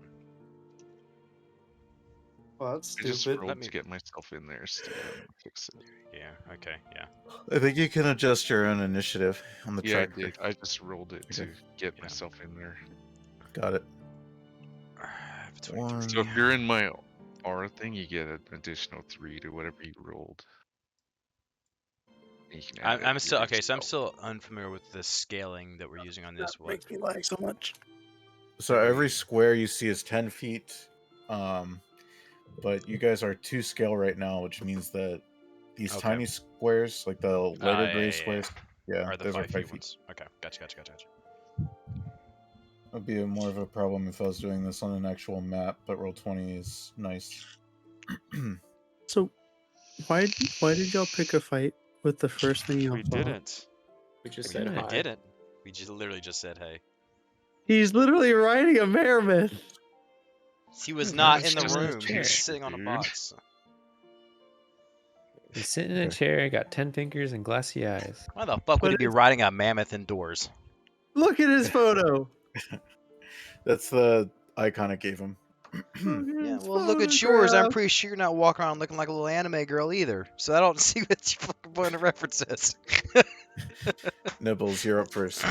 Well, that's I just stupid. rolled me- to get myself in there, Steve. I'm gonna fix it. Yeah. Okay. Yeah. I think you can adjust your own initiative on the Yeah, I tracker. did. I just rolled it to Okay. get Yeah. myself in there. Got it. I have 23. So if you're in my aura thing, you get an additional 3 to whatever you rolled. You can add I'm it to still your okay. So I'm spell. still unfamiliar with the scaling that we're using on this. That What? makes me lag so much. So Did every we- square you see is 10 feet. But you guys are 2 scale right now, which means that these Okay. tiny squares, like the lighter yeah, gray yeah. squares, yeah, Are the those are 5 5 feet feet. ones? Okay, gotcha. Would be more of a problem if I was doing this on an actual map, but Roll20 is nice. So, why did y'all pick a fight with the first thing y'all We saw? didn't. We just We said really hi. didn't. We just literally just said hey. He's literally riding a mammoth. He was Hmm, not he's in the sitting in his room. He chair. was sitting on a Dude. box. He's sitting in a Okay. chair, got 10 fingers and glassy eyes. Why the fuck would But he be riding a mammoth indoors? Look at his photo. That's the icon I gave him. Look at Yeah, his well, look at yours. I'm photograph. pretty sure you're not walking around looking like a little anime girl either. So I don't see what your fucking point of reference is. Nibbles, you're up first.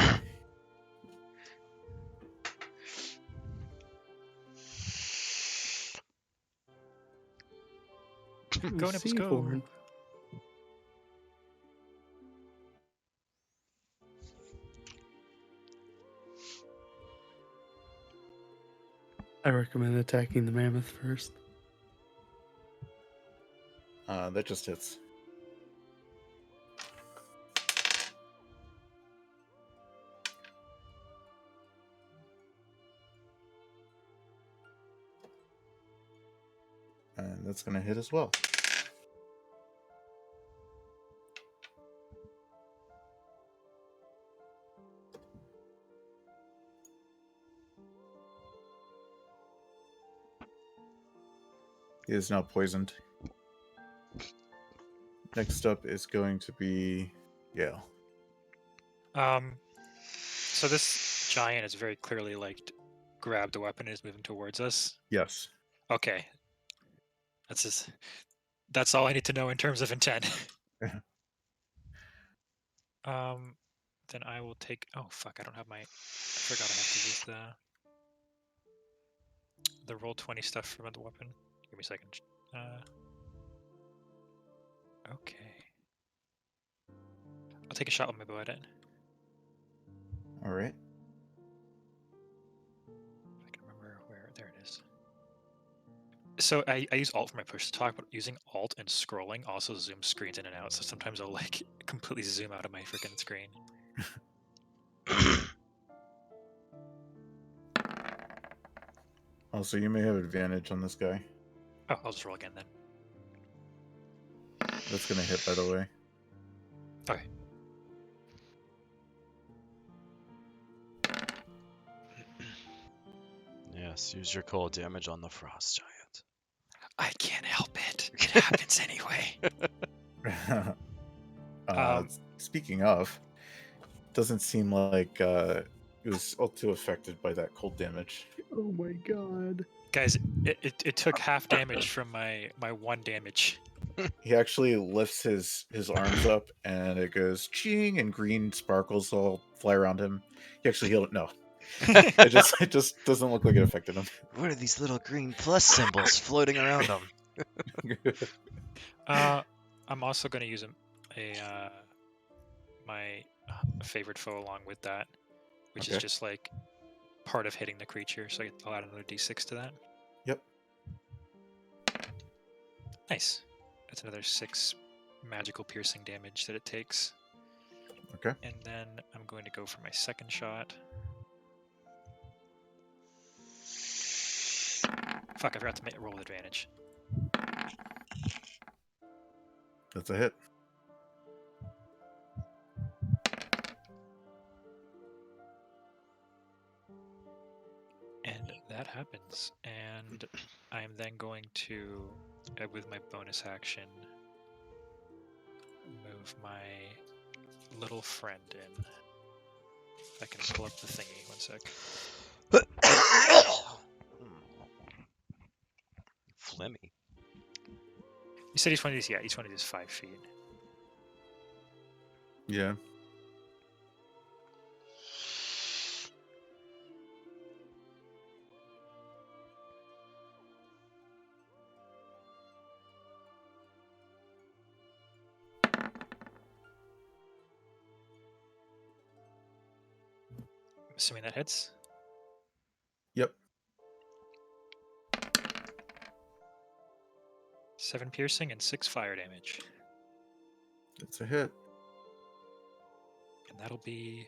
Go, Nibbles, go. Seaborn. I recommend attacking the mammoth first. That just hits. And that's going to hit as well. He is now poisoned. Next up is going to be Yale. So this giant is very clearly like grabbed the weapon and is moving towards us. Yes. Okay. That's all I need to know in terms of intent. Then I will take. Oh fuck! I don't have my. I forgot I have to use the Roll20 stuff from the weapon. Give me a second. Okay. I'll take a shot with my bow at it. All right. If I can remember where. There it is. So I use Alt for my push to talk, but using Alt and scrolling also zooms screens in and out. So sometimes I'll like completely zoom out of my freaking screen. Also, you may have advantage on this guy. Oh, I'll just roll again then. That's going to hit, by the way. Okay. Yes, use your cold damage on the frost giant. I can't help it. It happens anyway. Speaking of, doesn't seem like it was all too affected by that cold damage. Oh my god. Guys, it took half damage from my 1 damage. He actually lifts his arms up, and it goes ching, and green sparkles all fly around him. He actually healed it. No, it just doesn't look like it affected him. What are these little green plus symbols floating around them? I'm also going to use my favorite foe along with that, which is Okay. just like part of hitting the creature. So I'll add another d6 to that. Yep. Nice. That's another 6 magical piercing damage that it takes. Okay. And then I'm going to go for my second shot. Fuck, I forgot to roll with advantage. That's a hit. And that happens. And I'm then going to, with my bonus action, move my little friend in. If I can pull up the thingy, 1 sec. Flimmy. You said each one of these, yeah, each one of these is 5 feet. Yeah. Assuming that hits. Yep. 7 piercing and 6 fire damage. That's a hit. And that'll be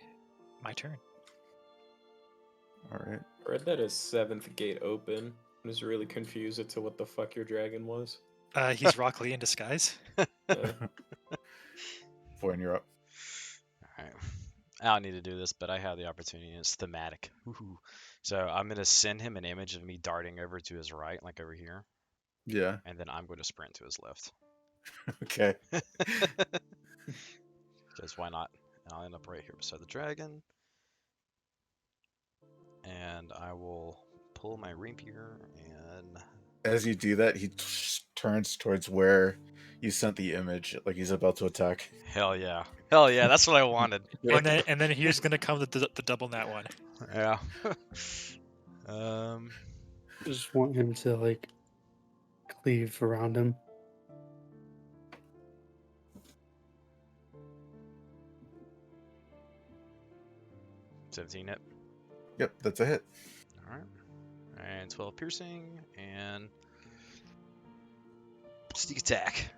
my turn. All right. I read that as 7th gate open. I was really confused as to what the fuck your dragon was. He's Rock Lee in disguise. Vorin, you're up. Alright. I don't need to do this, but I have the opportunity. It's thematic. Woohoo. So I'm going to send him an image of me darting over to his right, like over here. Yeah. And then I'm going to sprint to his left. Okay. Because why not? And I'll end up right here beside the dragon. And I will pull my rapier and... As you do that, he turns towards where you sent the image, like he's about to attack. Hell yeah. Hell yeah, that's what I wanted. And then here's gonna come the double nat one. Yeah. I just want him to like cleave around him. $17 hit. Yep, that's a hit. Alright. And 12 piercing and sneak attack.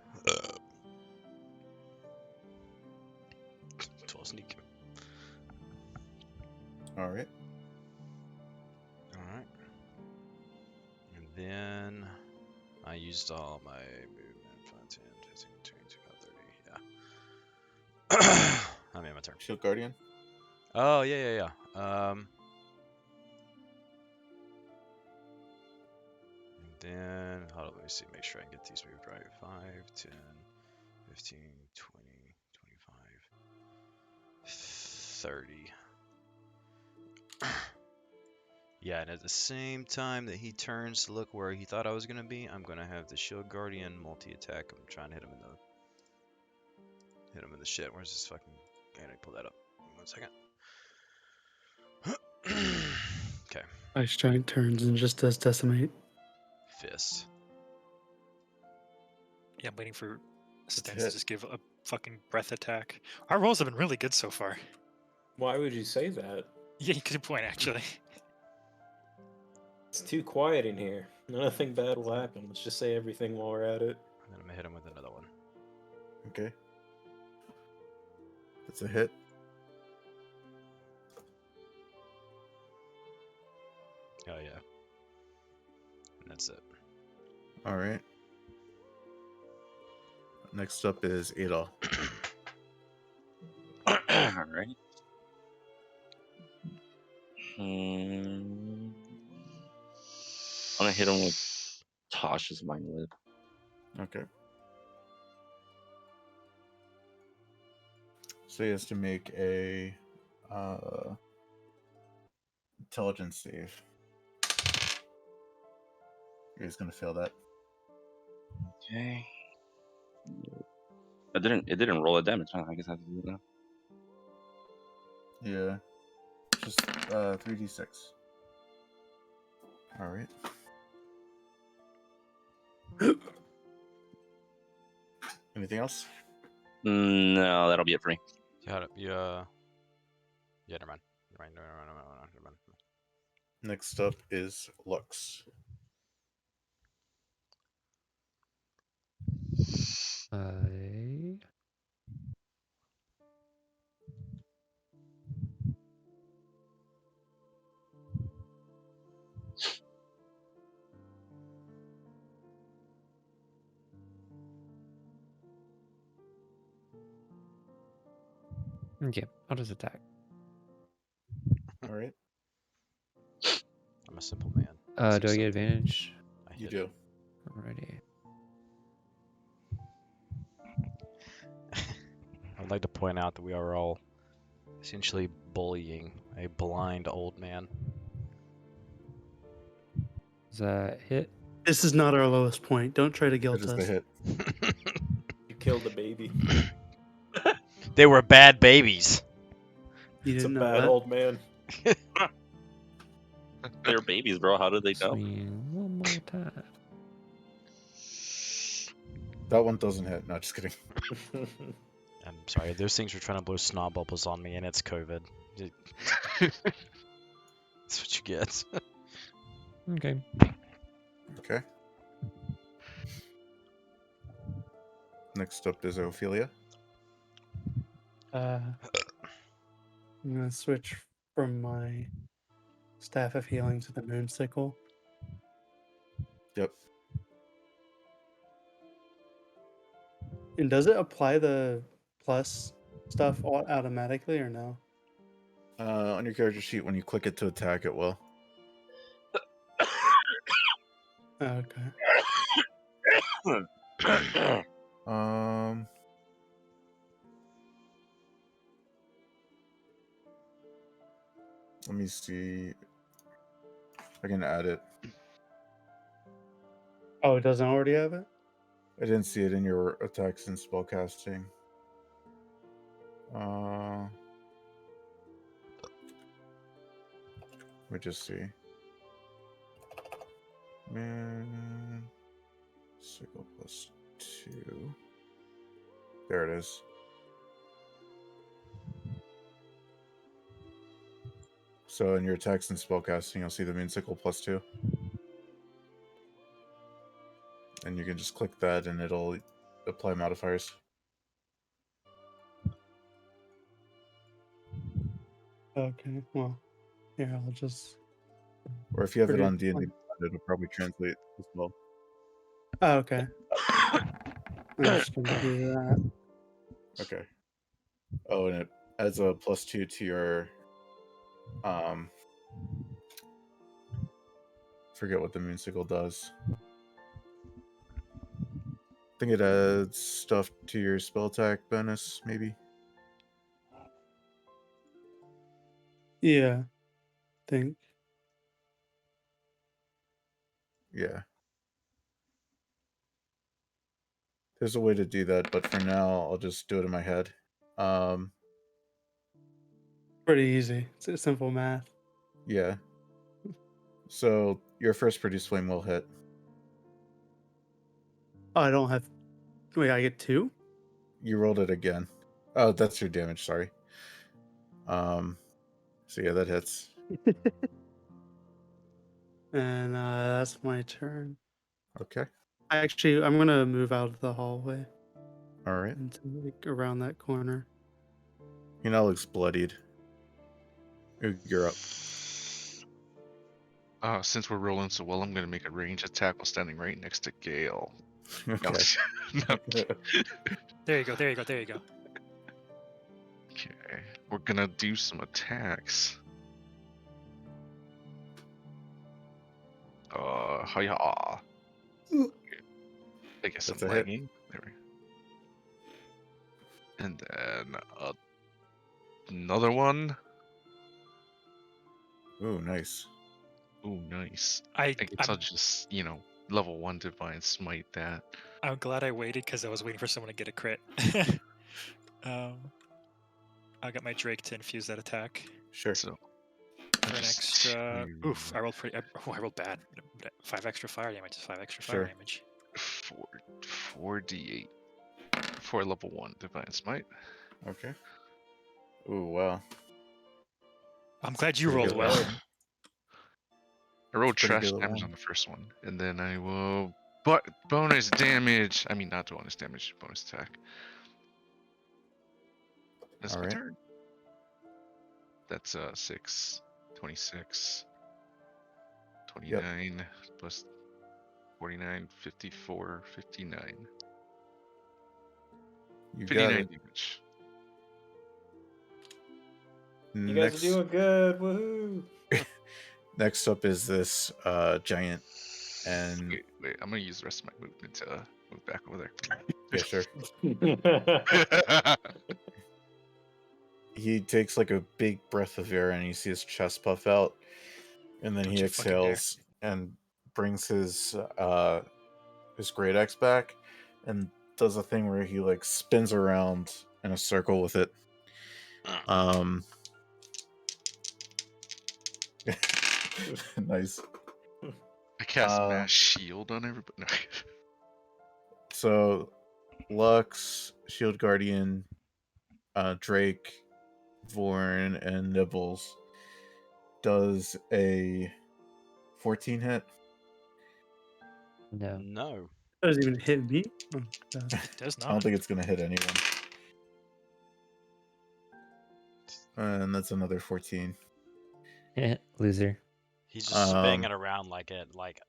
12 sneak. All right. Alright. And then I used all my movement. 5, 10, 15, 20, 30. Yeah. I'm in my turn. Shield Guardian. Oh, yeah. And then, hold on, let me see, make sure I can get these moved right. 5, 10, 15, 20, 25, 30. Yeah, and at the same time that he turns to look where he thought I was going to be, I'm going to have the Shield Guardian multi-attack. I'm trying to hit him in the shit. Where's this fucking... Can I pull that up? 1 second. Okay. Ice Giant turns and just does decimate. Fist. Yeah, I'm waiting for Stens hit. to just give a fucking breath attack. Our rolls have been really good so far. Why would you say that? Yeah, good point, actually. It's too quiet in here. Nothing bad will happen. Let's just say everything while we're at it. And then I'm gonna hit him with another one. Okay. That's a hit. Oh yeah. And that's it. All right. Next up is Adol. Alright. I'm gonna hit him with Tosh's Mind Whip. Okay. So he has to make a intelligence save. He's gonna fail that. Okay. It didn't roll a damage, huh? I guess I have to do it now. Yeah. Just 3d6. All right. Anything else? No, that'll be it for me. Yeah, yeah, never mind. Never mind. Next up is Lux. Okay, I'll just attack. All right. I'm a simple man. Do I get advantage? I You hit do. him. Alrighty. I would like to point out that we are all essentially bullying a blind old man. Does that hit? This is not our lowest point. Don't try to guilt That is us. the hit. You killed the baby. They were bad babies. You It's a didn't know bad that? old man. They're babies, bro. How did they know? Swing one more time. That one doesn't hit. No, just kidding. I'm sorry, those things were trying to blow snot bubbles on me, and it's COVID. That's what you get. Okay. Okay. Next up is Ophelia. I'm gonna switch from my staff of healing to the moon sickle. Yep. And does it apply the plus stuff automatically or no? On your character sheet, when you click it to attack, it will. Okay. Um. Let me see. I can add it. Oh, it doesn't already have it? I didn't see it in your attacks and spellcasting. Let me just see. Man, sickle +2. There it is. So in your attacks and spellcasting, you'll see the moon sickle +2. And you can just click that and it'll apply modifiers. Okay, well, here, I'll just... Or if you have it Pretty on D&D, fun. it'll probably translate as well. Oh, okay. I'm just gonna do that. Okay. Oh, and it adds a +2 to your forget what the moon sickle does. I think it adds stuff to your spell attack bonus, maybe. Yeah, think. Yeah. There's a way to do that, but for now, I'll just do it in my head. Pretty easy. It's a simple math. Yeah. So your first produce flame will hit. Oh, I don't have... Wait, I get 2? You rolled it again. Oh, that's your damage, sorry. So yeah, that hits. And that's my turn. Okay. I'm gonna move out of the hallway Alright. into like around that corner. He now looks bloodied. You're up. Since we're rolling so well, I'm gonna make a range attack while standing right next to Gale. Okay. No. There you go. There you go. There you go. Okay, we're gonna do some attacks. Hiya. I guess That's I'm a hit. lagging. There we go. And then another one. Ooh, nice. Ooh, nice. I I guess I'll just, level 1 divine smite that. I'm glad I waited because I was waiting for someone to get a crit. I'll get my Drake to infuse that attack Sure. So for an just extra. do Oof! I rolled pretty. I rolled bad. 5 extra fire damage. 5 extra fire Sure. damage. 4d8 for level 1 divine smite. Okay. Ooh, wow. I'm glad you Pretty rolled good well. roll. I rolled Pretty trash good damage one. on the first one, and then I will bonus damage. I mean, not bonus damage, bonus attack. That's my Alright. turn. That's 6, 26, 29 plus 49, 54, 59. You got 59 it. damage. You guys are Next, doing good. Woohoo! next up is this giant, and Wait, I'm gonna use the rest of my movement to move back over yeah, sure. there. He takes like a big breath of air, and you see his chest puff out, and then Don't he you fucking dare. exhales and brings his great axe back, and does a thing where he like spins around in a circle with it. Nice. I cast mass shield on everybody. No. So, Lux, Shield Guardian, Drake, Vorn, and Nibbles Does a 14 hit? No. No. Doesn't even hit me. Oh, God. It does I don't not. think it's gonna hit anyone. And that's another 14. Loser. He's just spinning Um, it around like like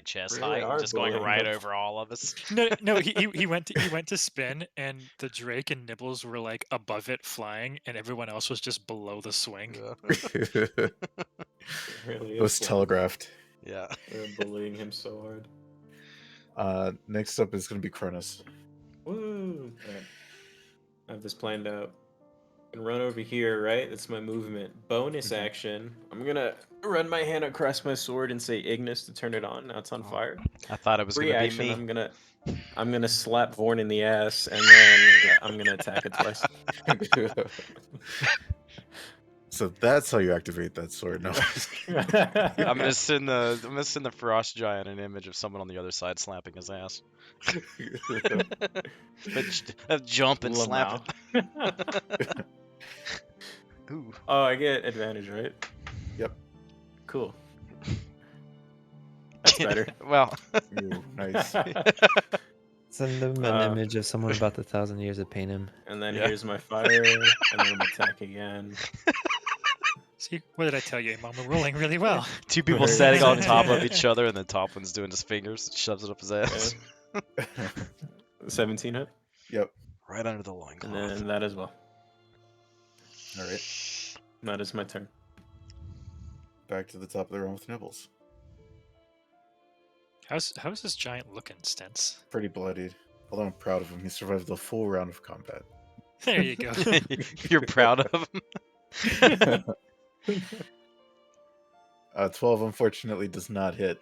chest Really height, are just going bullying right him. over all of us. No, he went to spin, and the Drake and Nibbles were like above it flying, and everyone else was just below the swing. it It really is was bullying. telegraphed. Yeah. They're bullying him so hard. Next up is gonna be Cronus. Woo! Alright. I have this planned out. I can run over here, right? That's my movement. Bonus Mhm. action. I'm gonna run my hand across my sword and say Ignis to turn it on. Now it's on Oh, fire. I thought it was Free gonna be action. me. I'm gonna slap Vorn in the ass, and then I'm gonna attack it twice. So that's how you activate that sword. No. I'm gonna send the frost giant an image of someone on the other side slapping his ass. But jump and slap it. Ooh. Oh, I get advantage, right? Yep. Cool. That's better. Well, Ooh, nice. Send them an image of someone about 1,000 years of pain. And then Yeah. here's my fire, and then I'm attack again. See, what did I tell you, Mom? We're rolling really well. two people Right. standing on top of each other, and the top one's doing his fingers, shoves it up his ass, 17 hit, Yep. right under the and loincloth. then that as well. All right. That is my turn. Back to the top of the round with Nibbles. How's this giant looking, Stents? Pretty bloodied. Although I'm proud of him. He survived the full round of combat. There you go. You're proud of him. 12 unfortunately does not hit.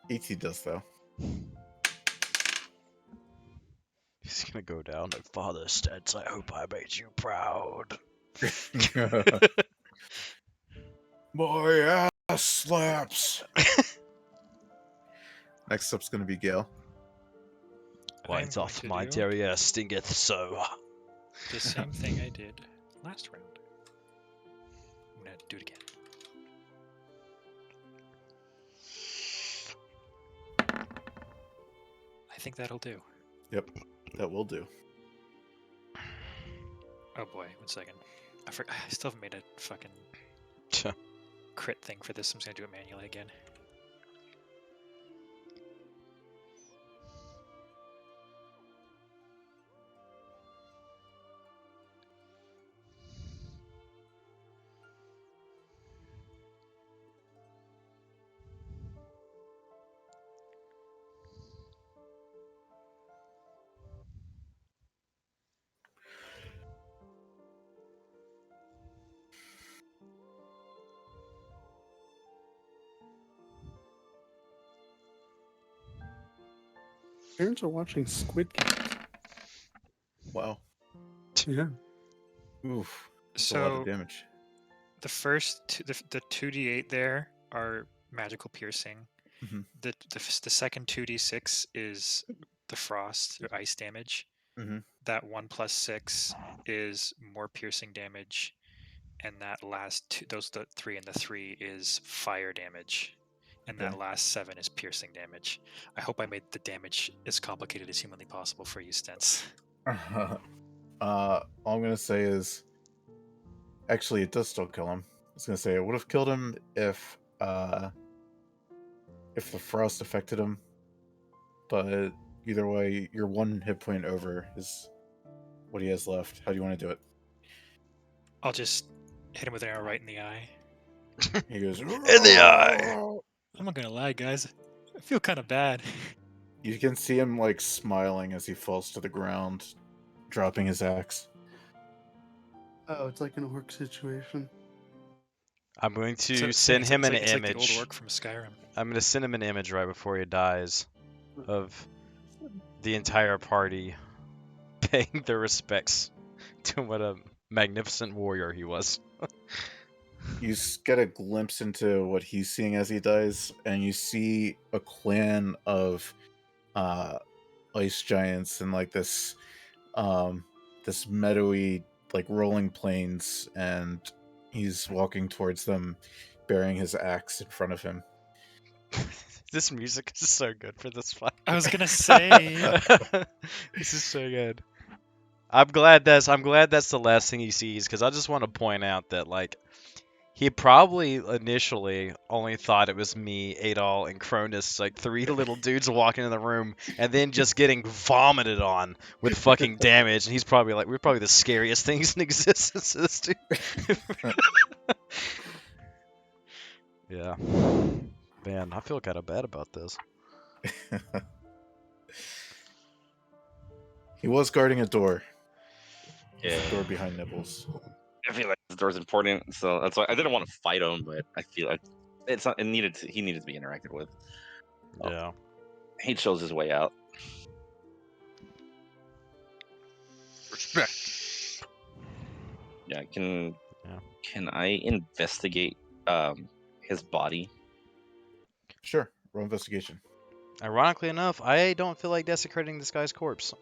18 does though. He's gonna go down to Father Stets. I hope I made you proud. My ass slaps. Next up's gonna be Gale. I'm White going off to my do derriere stingeth so. the same thing I did last round. I'm gonna do it again. I think that'll do. Yep, that will do. Oh boy, 1 second. I still haven't made a fucking crit thing for this. I'm just gonna do it manually again. Parents are watching Squid Game. Wow. Yeah. Oof. That's a lot So of damage. the first, the 2d8 there are magical piercing. Mhm. The second 2d6 is the frost or ice damage. Mhm. That 1 plus 6 is more piercing damage, and that last two, the 3 and the 3 is fire damage, and Okay. that last 7 is piercing damage. I hope I made the damage as complicated as humanly possible for you, Stents. All I'm gonna say is, actually, it does still kill him. I was gonna say it would have killed him if the frost affected him, but either way, your 1 hit point over is what he has left. How do you want to do it? I'll just hit him with an arrow right in the eye. He goes In the eye. I'm not gonna lie, guys. I feel kind of bad. You can see him like smiling as he falls to the ground, dropping his axe. Oh, it's like an orc situation. I'm going to So- send it's- him it's an like- it's image. like the old orc from Skyrim. I'm gonna send him an image right before he dies of the entire party paying their respects to what a magnificent warrior he was. You get a glimpse into what he's seeing as he dies, and you see a clan of ice giants and like this meadowy like rolling plains, and He's walking towards them, bearing his axe in front of him. This music is so good for this fight. I was gonna say. This is so good. I'm glad that's the last thing he sees, because I just want to point out that like he probably initially only thought it was me, Adol, and Cronus, like 3 little dudes walking in the room, and then just getting vomited on with fucking damage, and he's probably like, we're probably the scariest things in existence. This dude. Yeah. Man, I feel kind of bad about this. He was guarding a door. Yeah. The door behind Nibbles. I feel like this door's important, so that's why I didn't want to fight him, but I feel like it's not. He needed to be interacted with. Yeah. He chose his way out. Respect. Yeah. Can I investigate his body? Sure. Roll investigation. Ironically enough, I don't feel like desecrating this guy's corpse.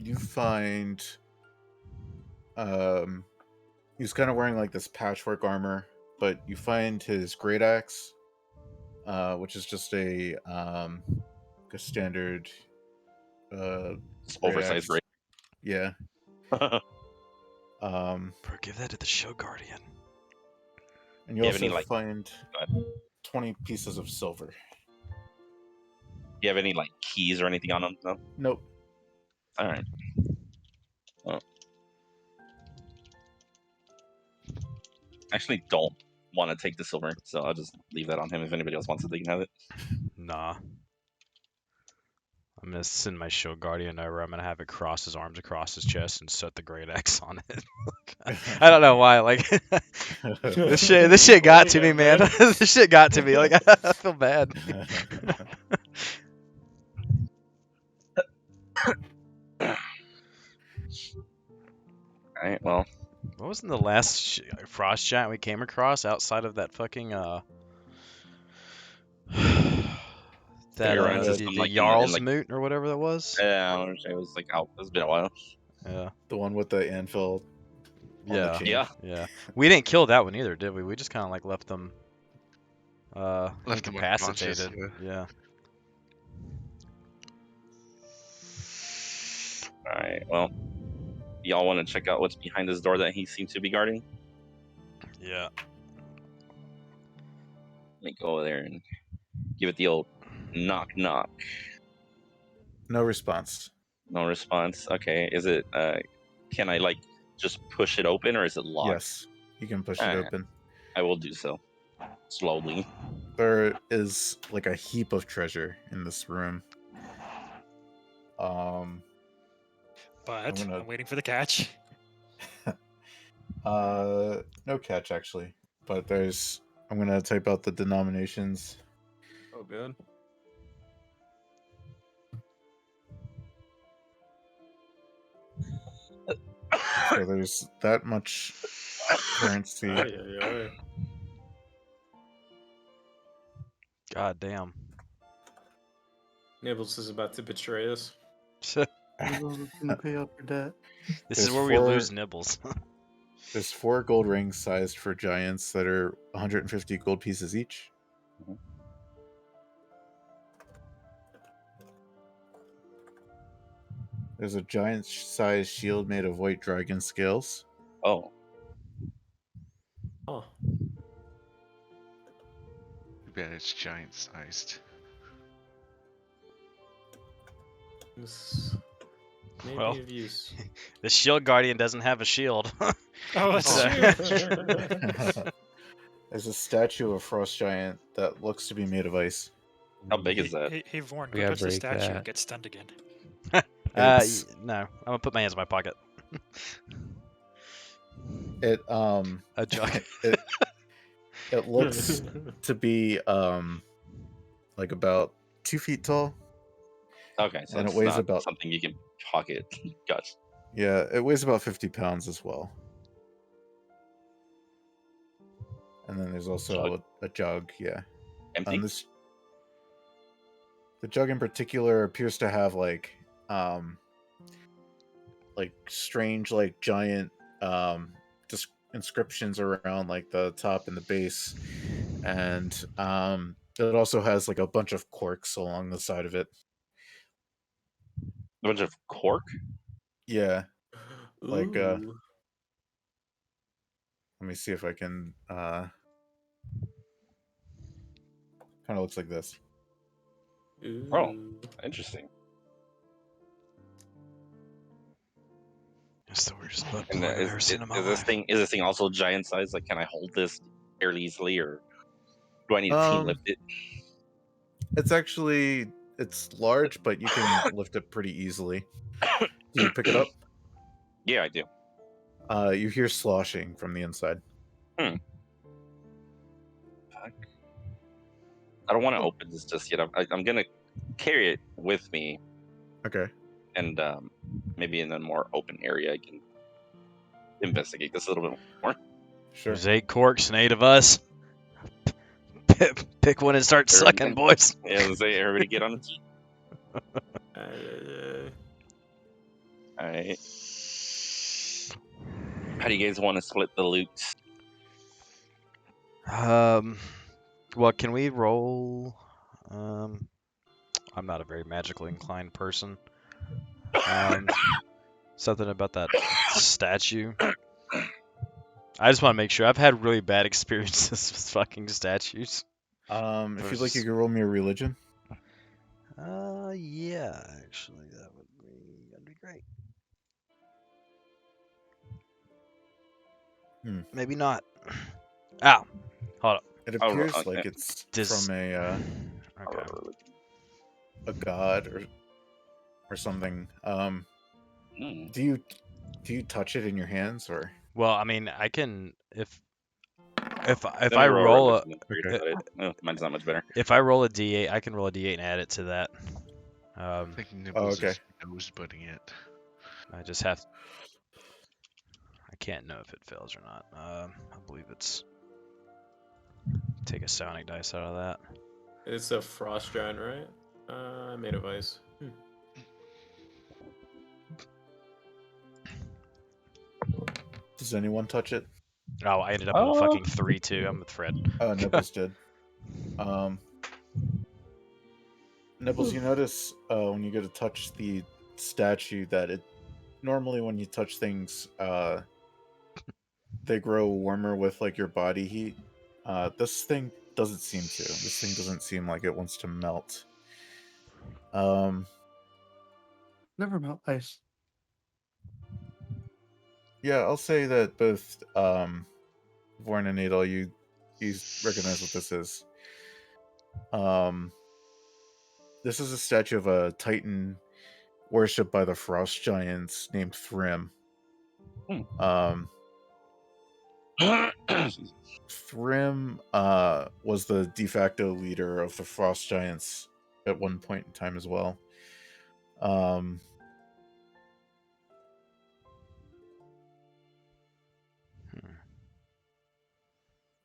You find he's kind of wearing like this patchwork armor, but you find his great axe, which is just a standard Oversized axe. Yeah. great. Bro, give that to the show guardian. And you You have also any, like- find 20 pieces of silver. Do you have any like keys or anything on him? No. Nope. All right. Well, actually, don't want to take the silver, so I'll just leave that on him. If anybody else wants it, they can have it. Nah. I'm gonna send my show guardian over. I'm gonna have it cross his arms across his chest and set the great X on it. I don't know why. Like this shit got to me, man. This shit got to me. Like I feel bad. All right. Well, What was in the last frost giant we came across outside of that fucking that You're right, it's the like in Jarl's like- Moot or whatever that was? yeah, I want to say it was like out. It's been a while. Yeah. The one with the anvil. on the Yeah. chain. Yeah. Yeah. We didn't kill that one either, did we? We just kind of like left them Left them unconscious, incapacitated. Yeah. All right. Well, y'all want to check out what's behind this door that he seems to be guarding? Yeah. Let me go over there and give it the old knock knock. No response. No response. Okay. Is it? Can I like just push it open, or is it locked? Yes. You can push it Alright. open. I will do so. Slowly. There is like a heap of treasure in this room. But gonna- I'm waiting for the catch. No catch actually. But I'm gonna type out the denominations. Oh, good. So there's that much currency. Aye, aye, aye. God damn. Nibbles is about to betray us. Nibbles is gonna pay off your debt. This is There's where we four- lose nibbles. There's 4 gold rings sized for giants that are 150 gold pieces each. There's a giant-sized shield made of white dragon scales. Oh. Oh, Too bad it's giant sized. this may Well. be of use. The shield guardian doesn't have a shield. Oh, that's Oh. true. There's a statue of a frost giant that looks to be made of ice. How big is Hey, that? hey, Vorn, We go gotta touch the break statue that. and get stunned again. It's- No, I'm gonna put my hands in my pocket. It A jug. it looks to be like about 2 feet tall. Okay, so And it it's weighs not about- something you can pocket. Gotcha. Yeah, it weighs about 50 pounds as well. and then there's also a jug. Yeah. Empty. The jug in particular appears to have like strange, like giant inscriptions around like the top and the base, and it also has like a bunch of corks along the side of it. A bunch of cork. Yeah. Like Ooh. let me see if I can kind of looks like this. Oh, Ooh. interesting. It's the weirdest butt And plug I've ever seen in my life. is this thing also giant size? Like, can I hold this fairly easily, or do I need to team lift it? It's large, but you can lift it pretty easily. Do you pick it up? Yeah, I do. You hear sloshing from the inside. Fuck. I don't want to open this just yet. I'm gonna carry it with me, Okay. and maybe in a more open area I can investigate this a little bit more. Sure. There's 8 corks and 8 of us. Pick one and start sucking, boys. Yeah, let's say everybody get on the team. All right. How do you guys want to split the loot? Well, can we roll? I'm not a very magically inclined person. Something about that statue. I just want to make sure. I've had really bad experiences with fucking statues. If you'd like, you can roll me a religion. Yeah, actually, that'd be great. Maybe not. Ow. Hold up. It appears like it's from a god or something. Do you touch it in your hands or? Well, I mean, I can if I roll a mine's not much better. If I roll a d8, I can roll a d8 and add it to that. I think Nibbles is nose-butting it. I just have. I can't know if it fails or not. I believe it's. Take a sonic dice out of that. It's a frost giant, right? I made of ice. Does anyone touch it? Oh, I ended up with a fucking 3 too. I'm with Fred. Nibbles did. Nibbles, you notice when you go to touch the statue that it normally when you touch things, they grow warmer with like your body heat. This thing doesn't seem to. This thing doesn't seem like it wants to melt. Never melt ice. Yeah, I'll say that both Vorn and Adel, you recognize what this is. This is a statue of a titan worshipped by the frost giants named Thrym. Thrym was the de facto leader of the frost giants at one point in time as well.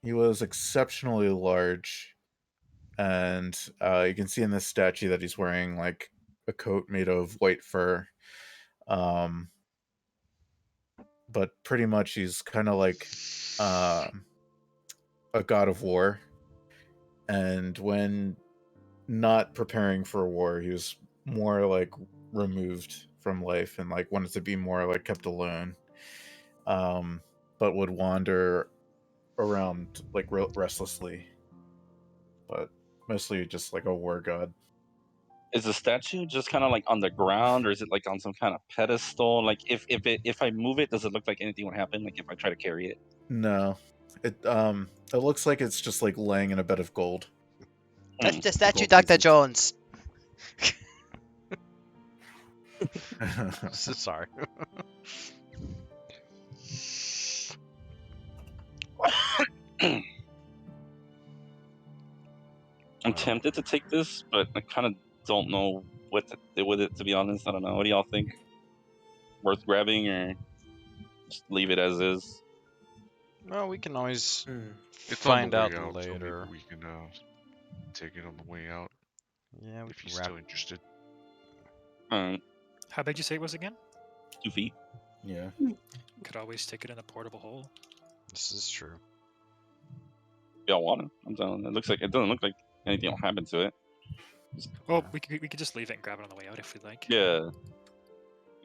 He was exceptionally large, and you can see in this statue that he's wearing like a coat made of white fur. But pretty much he's kind of like a god of war, and when not preparing for war, he was more like removed from life and like wanted to be more like kept alone, but would wander around like restlessly, but mostly just like a war god. Is the statue just kind of like on the ground, or is it like on some kind of pedestal? Like if I move it, does it look like anything would happen? Like if I try to carry it? No, it looks like it's just like laying in a bed of gold. Touch the statue, Dr. Jones. Sorry. I'm tempted to take this, but I kind of don't know what to do with it, to be honest. I don't know. What do y'all think? Worth grabbing, or just leave it as is? Well, we can always Hmm. It's on find the way out out, so later. maybe we can take it on the way out Yeah, we if can he's wrap. still interested. How big did you say it was again? 2 feet. Yeah. Could always take it in a portable hole. This is true. Y'all want it? I'm telling you, it doesn't look like anything will happen to it. Well, Yeah. we could just leave it and grab it on the way out if we'd like. Yeah.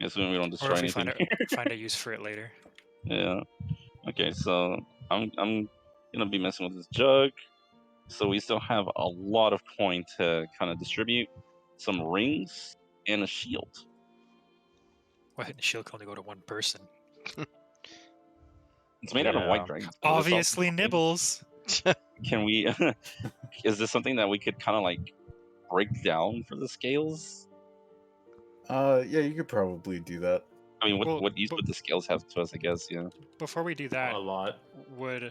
Assuming we don't Or destroy if we anything. find a use for it later. Yeah. Okay, so I'm gonna be messing with this jug. So we still have a lot of coin to kind of distribute. Some rings and a shield. Well, hitting the shield can only go to one person. It's made out of white Yeah. dragons. So this also Obviously, something- nibbles. Can we? Is this something that we could kind of like break down for the scales? Yeah, you could probably do that. I mean, Well, what use but- would the scales have to us? I guess, yeah. Before we do that, A lot. would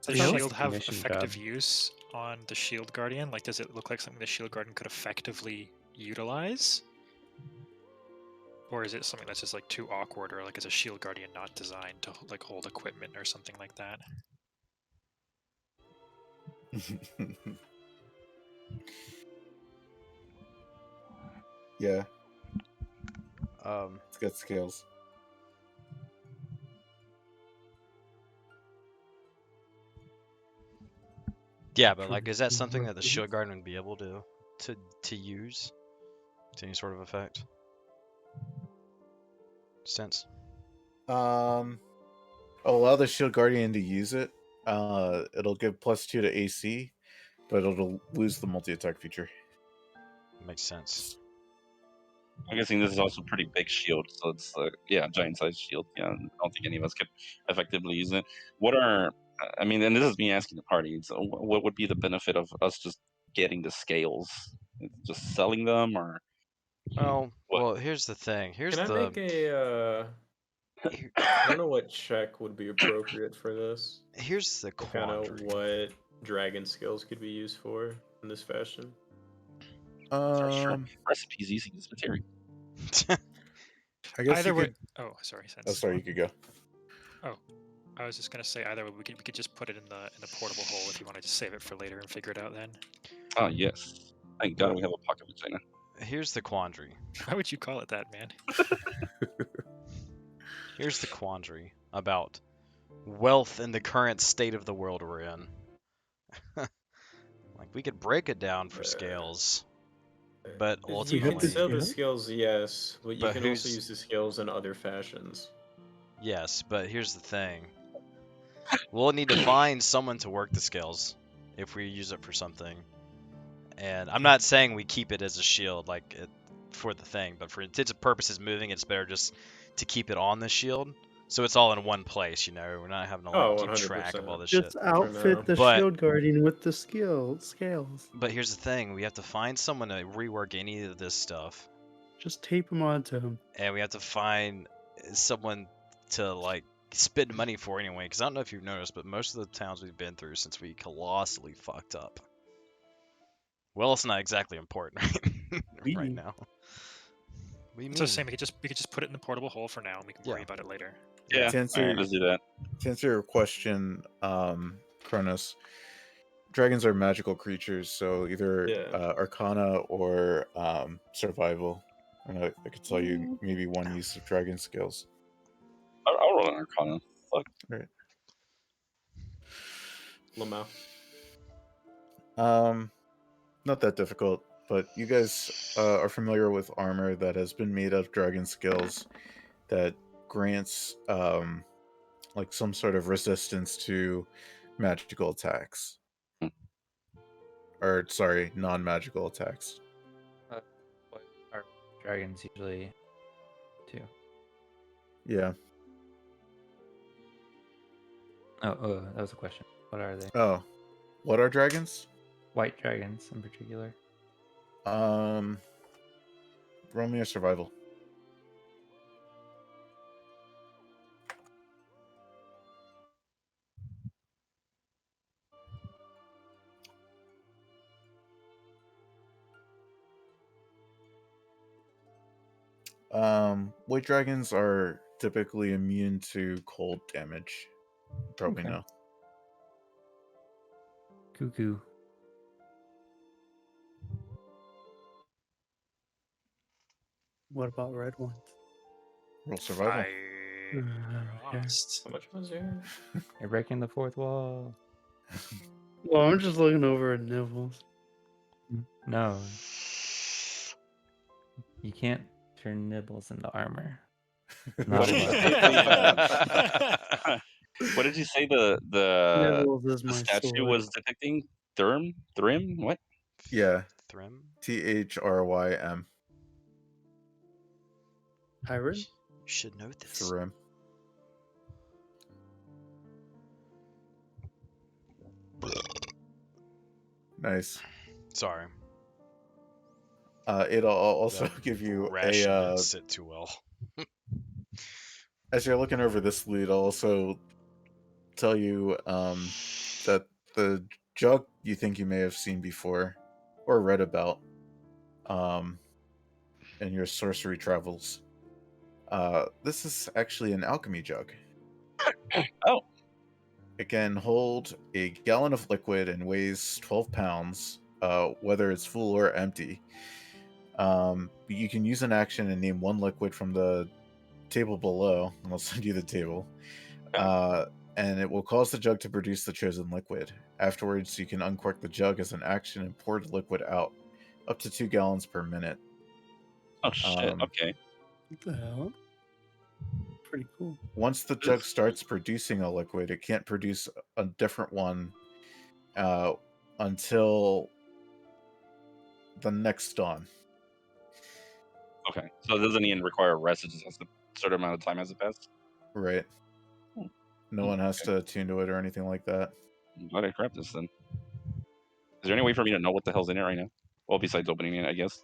the Sounds like shield a have commission effective job. use on the shield guardian? Like, does it look like something the shield guardian could effectively utilize? Or is it something that's just like too awkward, or like is a shield guardian not designed to like hold equipment or something like that? Yeah, Um. it's got scales. Yeah, but like, is that something that the shield guardian would be able to use to any sort of effect? Sense. Allow the shield guardian to use it. It'll give +2 to AC, but it'll lose the multi-attack feature. Makes sense. I'm guessing this is also a pretty big shield, so it's giant sized shield. Yeah, I don't think any of us could effectively use it. What are I mean, and this is me asking the party. So what would be the benefit of us just getting the scales? Just selling them, or Well, what? well, here's the thing. Here's Can I the. make a? here- I don't know what check would be appropriate for this. Here's the Kind of quandary. what dragon skills could be used for in this fashion. Sure. Recipes using this material. I guess Either you way. could. Oh, sorry, Sense. Oh, sorry, you could go. I was just gonna say either way we could just put it in the portable hole if you wanted to save it for later and figure it out then. Oh yes, thank God we have a pocket vagina. Here's the quandary. Why would you call it that, man? Here's the quandary about wealth in the current state of the world we're in. Like, we could break it down for scales, but You ultimately, can sell the Yeah. skills, yes, but you But can also who's- use the skills in other fashions. yes. But here's the thing: we'll need to find someone to work the scales if we use it for something. And I'm not saying we keep it as a shield, like for the thing, but for intents and purposes, moving it's better just to keep it on the shield, so it's all in one place. You know, we're not having to like Oh, keep track of 100%. all this Just shit. outfit the But- shield guardian with the scales. But here's the thing: we have to find someone to rework any of this stuff, Just tape them onto him. and we have to find someone to like spend money for anyway. Because I don't know if you've noticed, but most of the towns we've been through since we colossally fucked up. Well, it's not exactly important right Ooh. now. What do you mean? So same, we could just put it in the portable hole for now, and we can worry Yeah. about it later. Yeah, To answer, alright, let's do that. to answer your question, Kronos, dragons are magical creatures, so either Yeah. Arcana or Survival. And I could tell you maybe one use of dragon skills. I'll roll an Arcana. Fuck. Lamau. Not that difficult, but you guys are familiar with armor that has been made of dragon skills that grants like some sort of resistance to magical attacks. Or sorry, non-magical attacks. What are dragons usually do? Yeah. Oh, that was a question. What are they? Oh. What are dragons? White dragons in particular. Roll me a survival. White dragons are typically immune to cold damage. Probably Okay. no. Cuckoo. What about red ones? Roll survival. Okay. Frost. How much was there? You're breaking the fourth wall. Well, I'm just looking over at Nibbles. No. You can't turn Nibbles into armor. Not What did you allowed. say what did you say the Nibbles is the my statue sword. was depicting? Thrym? What? Yeah, Thrym? Thrym. Hybrid? You should know this. Thrym. Nice. Sorry. It'll also That give you ration a. didn't sit too well. As you're looking over this loot, I'll also tell you that the jug you think you may have seen before or read about in your sorcery travels. This is actually an alchemy jug. Oh. It can hold a gallon of liquid and weighs 12 pounds, whether it's full or empty. You can use an action and name one liquid from the table below, and I'll send you the table. And it will cause the jug to produce the chosen liquid. Afterwards, you can uncork the jug as an action and pour the liquid out, up to 2 gallons per minute. Oh shit. Okay. What the hell? Pretty cool. Once the jug starts producing a liquid, it can't produce a different one until the next dawn. Okay. So it doesn't even require a rest. It just has a certain amount of time as it passed. Right. No one has to attune to it or anything like that. I'm glad I grabbed this then. Is there any way for me to know what the hell's in it right now? Well, besides opening it, I guess.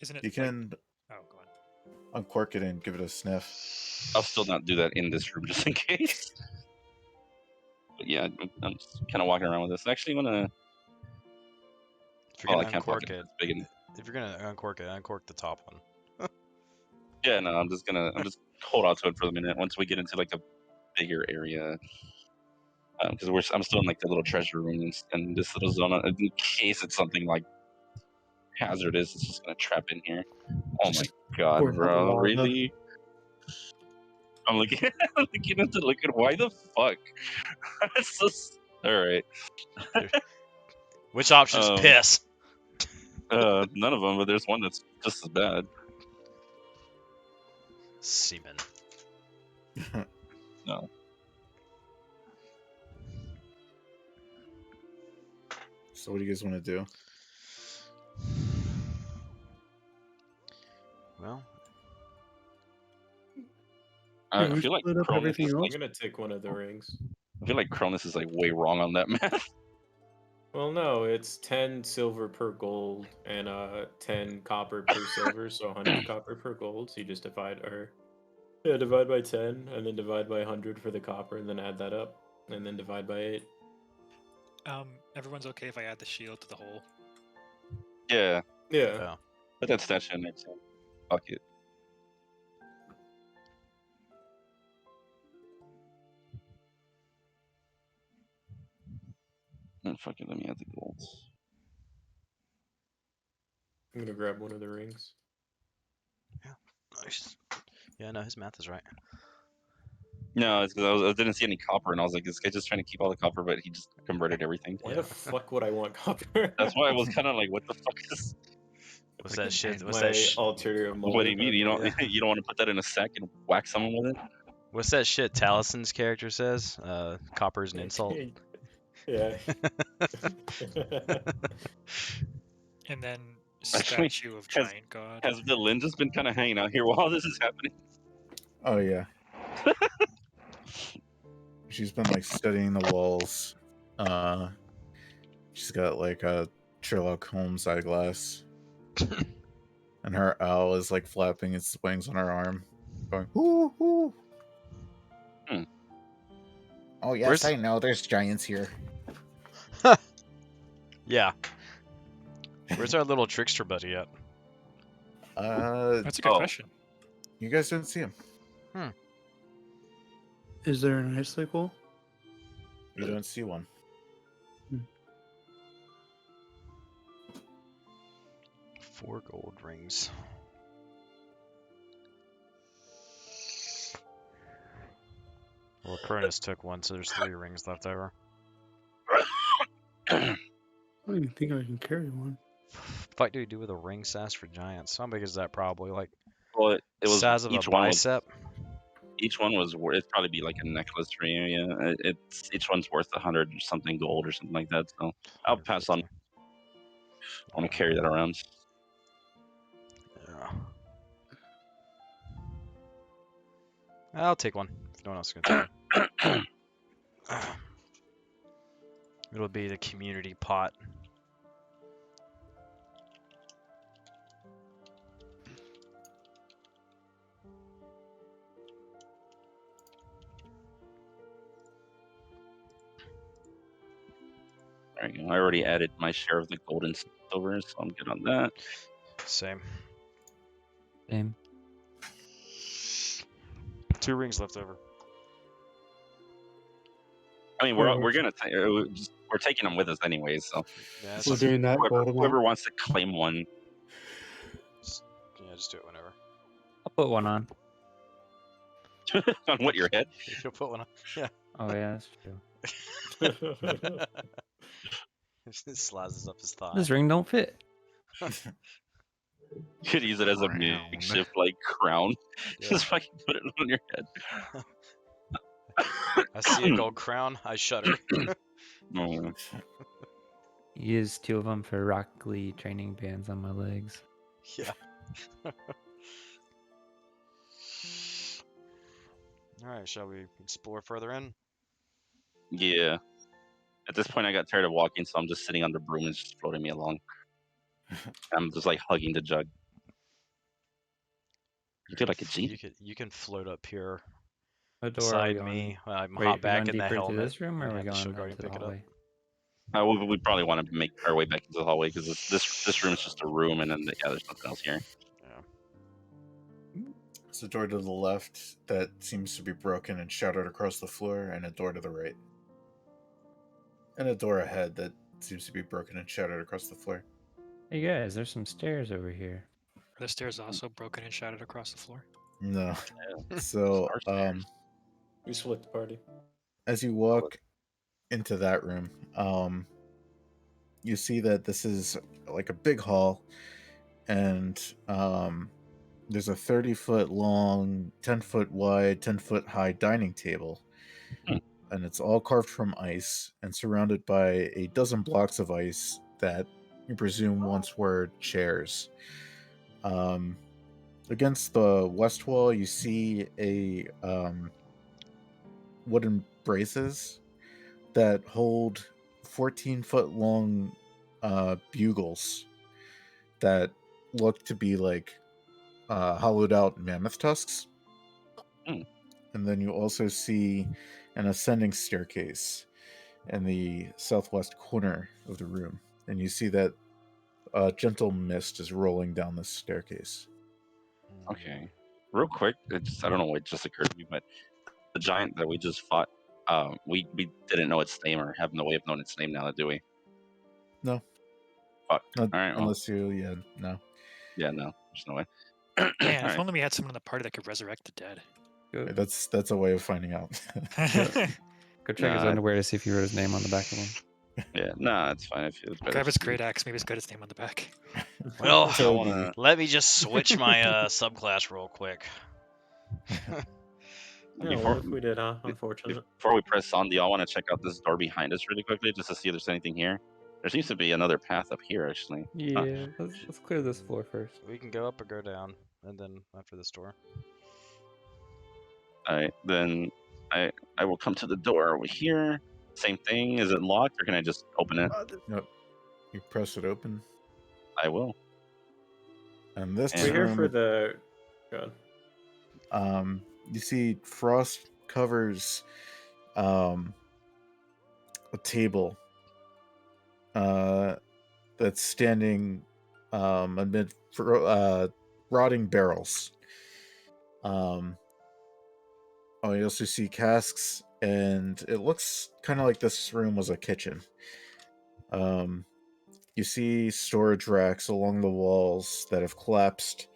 Isn't it You can Oh, go on. uncork it and give it a sniff. I'll still not do that in this room just in case. But yeah, I'm just kind of walking around with this. I actually want to. If you're Oh, I gonna can't block uncork it. it, It's big enough. if you're gonna uncork it, uncork the top one. Yeah, no, I'm just hold on to it for a minute. Once we get into like a bigger area, because I'm still in like the little treasure room and this little zone. In case it's something like hazardous, it's just gonna trap in here. Oh my god, Pour out bro, lava. really? I'm looking, I'm looking at the liquid. Why the fuck? It's just all right. Which option's piss? None of them, but there's one that's just as bad. Semen. No. So what do you guys want to do? Well, I we feel like split up Cronus everything is else? like, I'm gonna take one of the rings. I feel like Cronus is like way wrong on that math. Well, no, it's 10 silver per gold and 10 copper per silver, so 100 copper per gold. So you just divide by 10 and then divide by 100 for the copper and then add that up and then divide by 8. Everyone's okay if I add the shield to the hole? Yeah, Yeah. yeah. put that statue in there too. Fuck it. And fuck it, let me add the gold. I'm gonna grab one of the rings. Nice. Yeah, no, his math is right. No, it's because I didn't see any copper, and I was like, this guy's just trying to keep all the copper, but he just converted everything. Why Yeah. the fuck would I want copper? That's why I was kind of like, what the fuck is? What's that shit? What's My that? ulterior motive. What do you mean? You don't Yeah. you don't want to put that in a sack and whack someone with it? What's that shit? Talison's character says. Copper's an insult. Yeah. And then Actually, statue of giant god. Has the Lynn just been kind of hanging out here while this is happening? Oh yeah. She's been like studying the walls. She's got like a Sherlock Holmes eyeglass. And her owl is like flapping its wings on her arm, going whoo whoo. Oh yes, Where's- I know. There's giants here. Yeah. Where's our little trickster buddy at? That's a good question. You guys didn't see him. Is there an icicle? You don't see one. 4 gold rings. Well, Cronus took one, so there's 3 rings left over. I don't even think I can carry one. What do we do with a ring size for giants? How big is that? Probably like Well, it was size of a each one was bicep. each one was worth. It'd probably be like a necklace for you. Yeah, it's each one's worth 100 or something gold or something like that. So I'll pass on. 150. I want to carry that around. Yeah. I'll take one. If no one else is gonna take one. It'll be the community pot. There you go. I already added my share of the gold and silver, so I'm good on that. Same. Same. 2 rings left over. I mean, we're gonna we're taking them with us anyways. So Yeah, We're doing that gold whoever amount. wants to claim one, just do it whenever. I'll put one on. on what your head. You'll put one on. Yeah. Oh yeah, that's true. It slices up his thigh. This ring don't fit. You could use it as a Crown. makeshift like crown. Yeah. Just fucking put it on your head. I see a gold crown. I shudder. Oh, Use 2 of them for Rock Lee training bands on my legs. Yeah. All right, shall we explore further in? yeah. At this point, I got tired of walking, so I'm just sitting on the broom and it's just floating me along. I'm just like hugging the jug. You feel like a G? You can float up here What door are we beside going? me. I'm Wait, hop we back going in the deeper into helmet. this room, or and are we have the going shield into guardian the pick it up. hallway? We probably want to make our way back into the hallway because this room is just a room, and then there's nothing else here. Yeah. There's a door to the left that seems to be broken and shattered across the floor, and a door to the right. And a door ahead that seems to be broken and shattered across the floor. Hey guys, there's some stairs over here. Are the stairs also broken and shattered across the floor? No. So, Our stairs. We split the party. as you walk into that room, you see that this is like a big hall, and there's a 30-foot long, 10-foot wide, 10-foot high dining table. And it's all carved from ice and surrounded by a dozen blocks of ice that you presume once were chairs. Against the west wall, you see a wooden braces that hold 14-foot long bugles that look to be like hollowed out mammoth tusks. Mm. And then you also see an ascending staircase in the southwest corner of the room. And you see that a gentle mist is rolling down this staircase. Okay. Real quick, I don't know what just occurred to me, but the giant that we just fought, we didn't know its name or have no way of knowing its name now, do we? No. Fuck. Not, All right. Well, unless you, no. yeah, no, there's no way. Man, All if right. only we had someone in the party that could resurrect the dead. Go, That's a way of finding out. go check his Nah. underwear to see if he wrote his name on the back of them. Yeah, nah, it's fine. If it's better. Grab his great axe. Maybe it's got his name on the back. Well, I wanna. let me just switch my subclass real quick. Yeah, Before, what if we did, huh? Unfortunate. before we press on, do y'all want to check out this door behind us really quickly just to see if there's anything here? There seems to be another path up here, actually. Yeah, let's clear this floor first. We can go up or go down, and then after this door. All right, then I will come to the door over here. Same thing. Is it locked, or can I just open it? Nope. You press it open, I will. and this And- We're here room, for the. God. you see frost covers a table that's standing amid rotting barrels. you also see casks, and it looks kind of like this room was a kitchen. You see storage racks along the walls that have collapsed.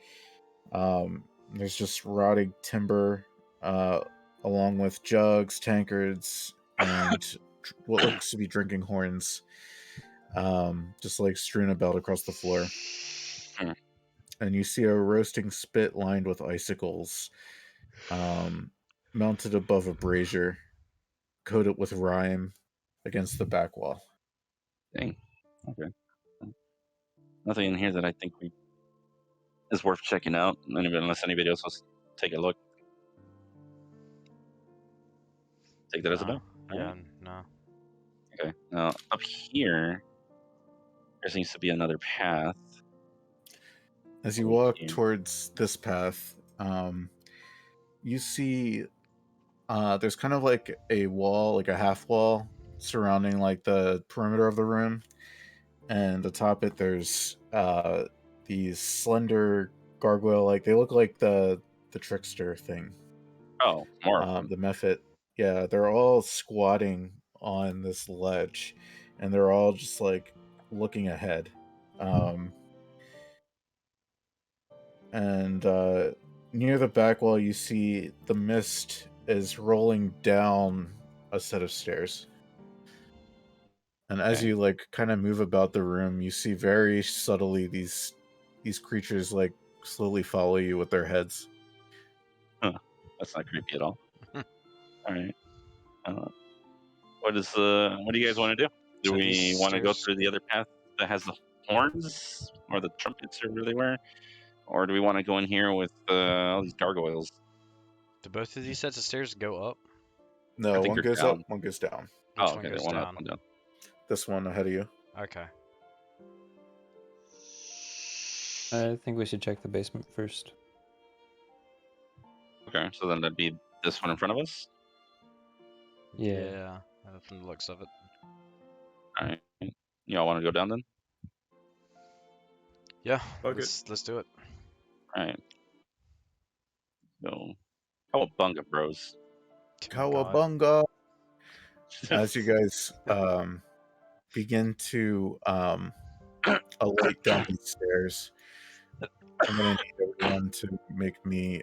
There's just rotting timber, along with jugs, tankards, and what looks to be drinking horns, just like strewn about across the floor. Hmm. And you see a roasting spit lined with icicles, mounted above a brazier, coated with rime against the back wall. Dang. Okay. Nothing in here that I think is worth checking out, unless anybody else wants to take a look. Take that as a No. no. Yeah, no. Okay. Now up here, there seems to be another path. As you over walk here. towards this path, you see there's kind of like a wall, like a half wall, surrounding like the perimeter of the room, and atop it there's these slender gargoyle, like they look like the trickster thing, Oh, more of them. the Mephit. Yeah, they're all squatting on this ledge, and they're all just like looking ahead. And near the back wall, you see the mist is rolling down a set of stairs. And as Okay. you like kind of move about the room, you see very subtly these creatures like slowly follow you with their heads. Huh. That's not creepy at all. All right. What do you guys want to do? Do So we these want to go stairs- through the other path that has the horns or the trumpets or where they were, or do we want to go in here with all these gargoyles? Do both of these sets of stairs go up? No, I think one they're goes down. up, one goes down. Which Oh, one okay. goes One up, down? one down. This one ahead of you. Okay. I think we should check the basement first. Okay, so then that'd be this one in front of us. Yeah. From the looks of it. All right. Y'all want to go down then? Yeah. Fuck Let's do it. All right. So, how about Bunga Bros? Oh, God. Cowabunga! As you guys begin to alight down these stairs, I'm gonna need everyone to make me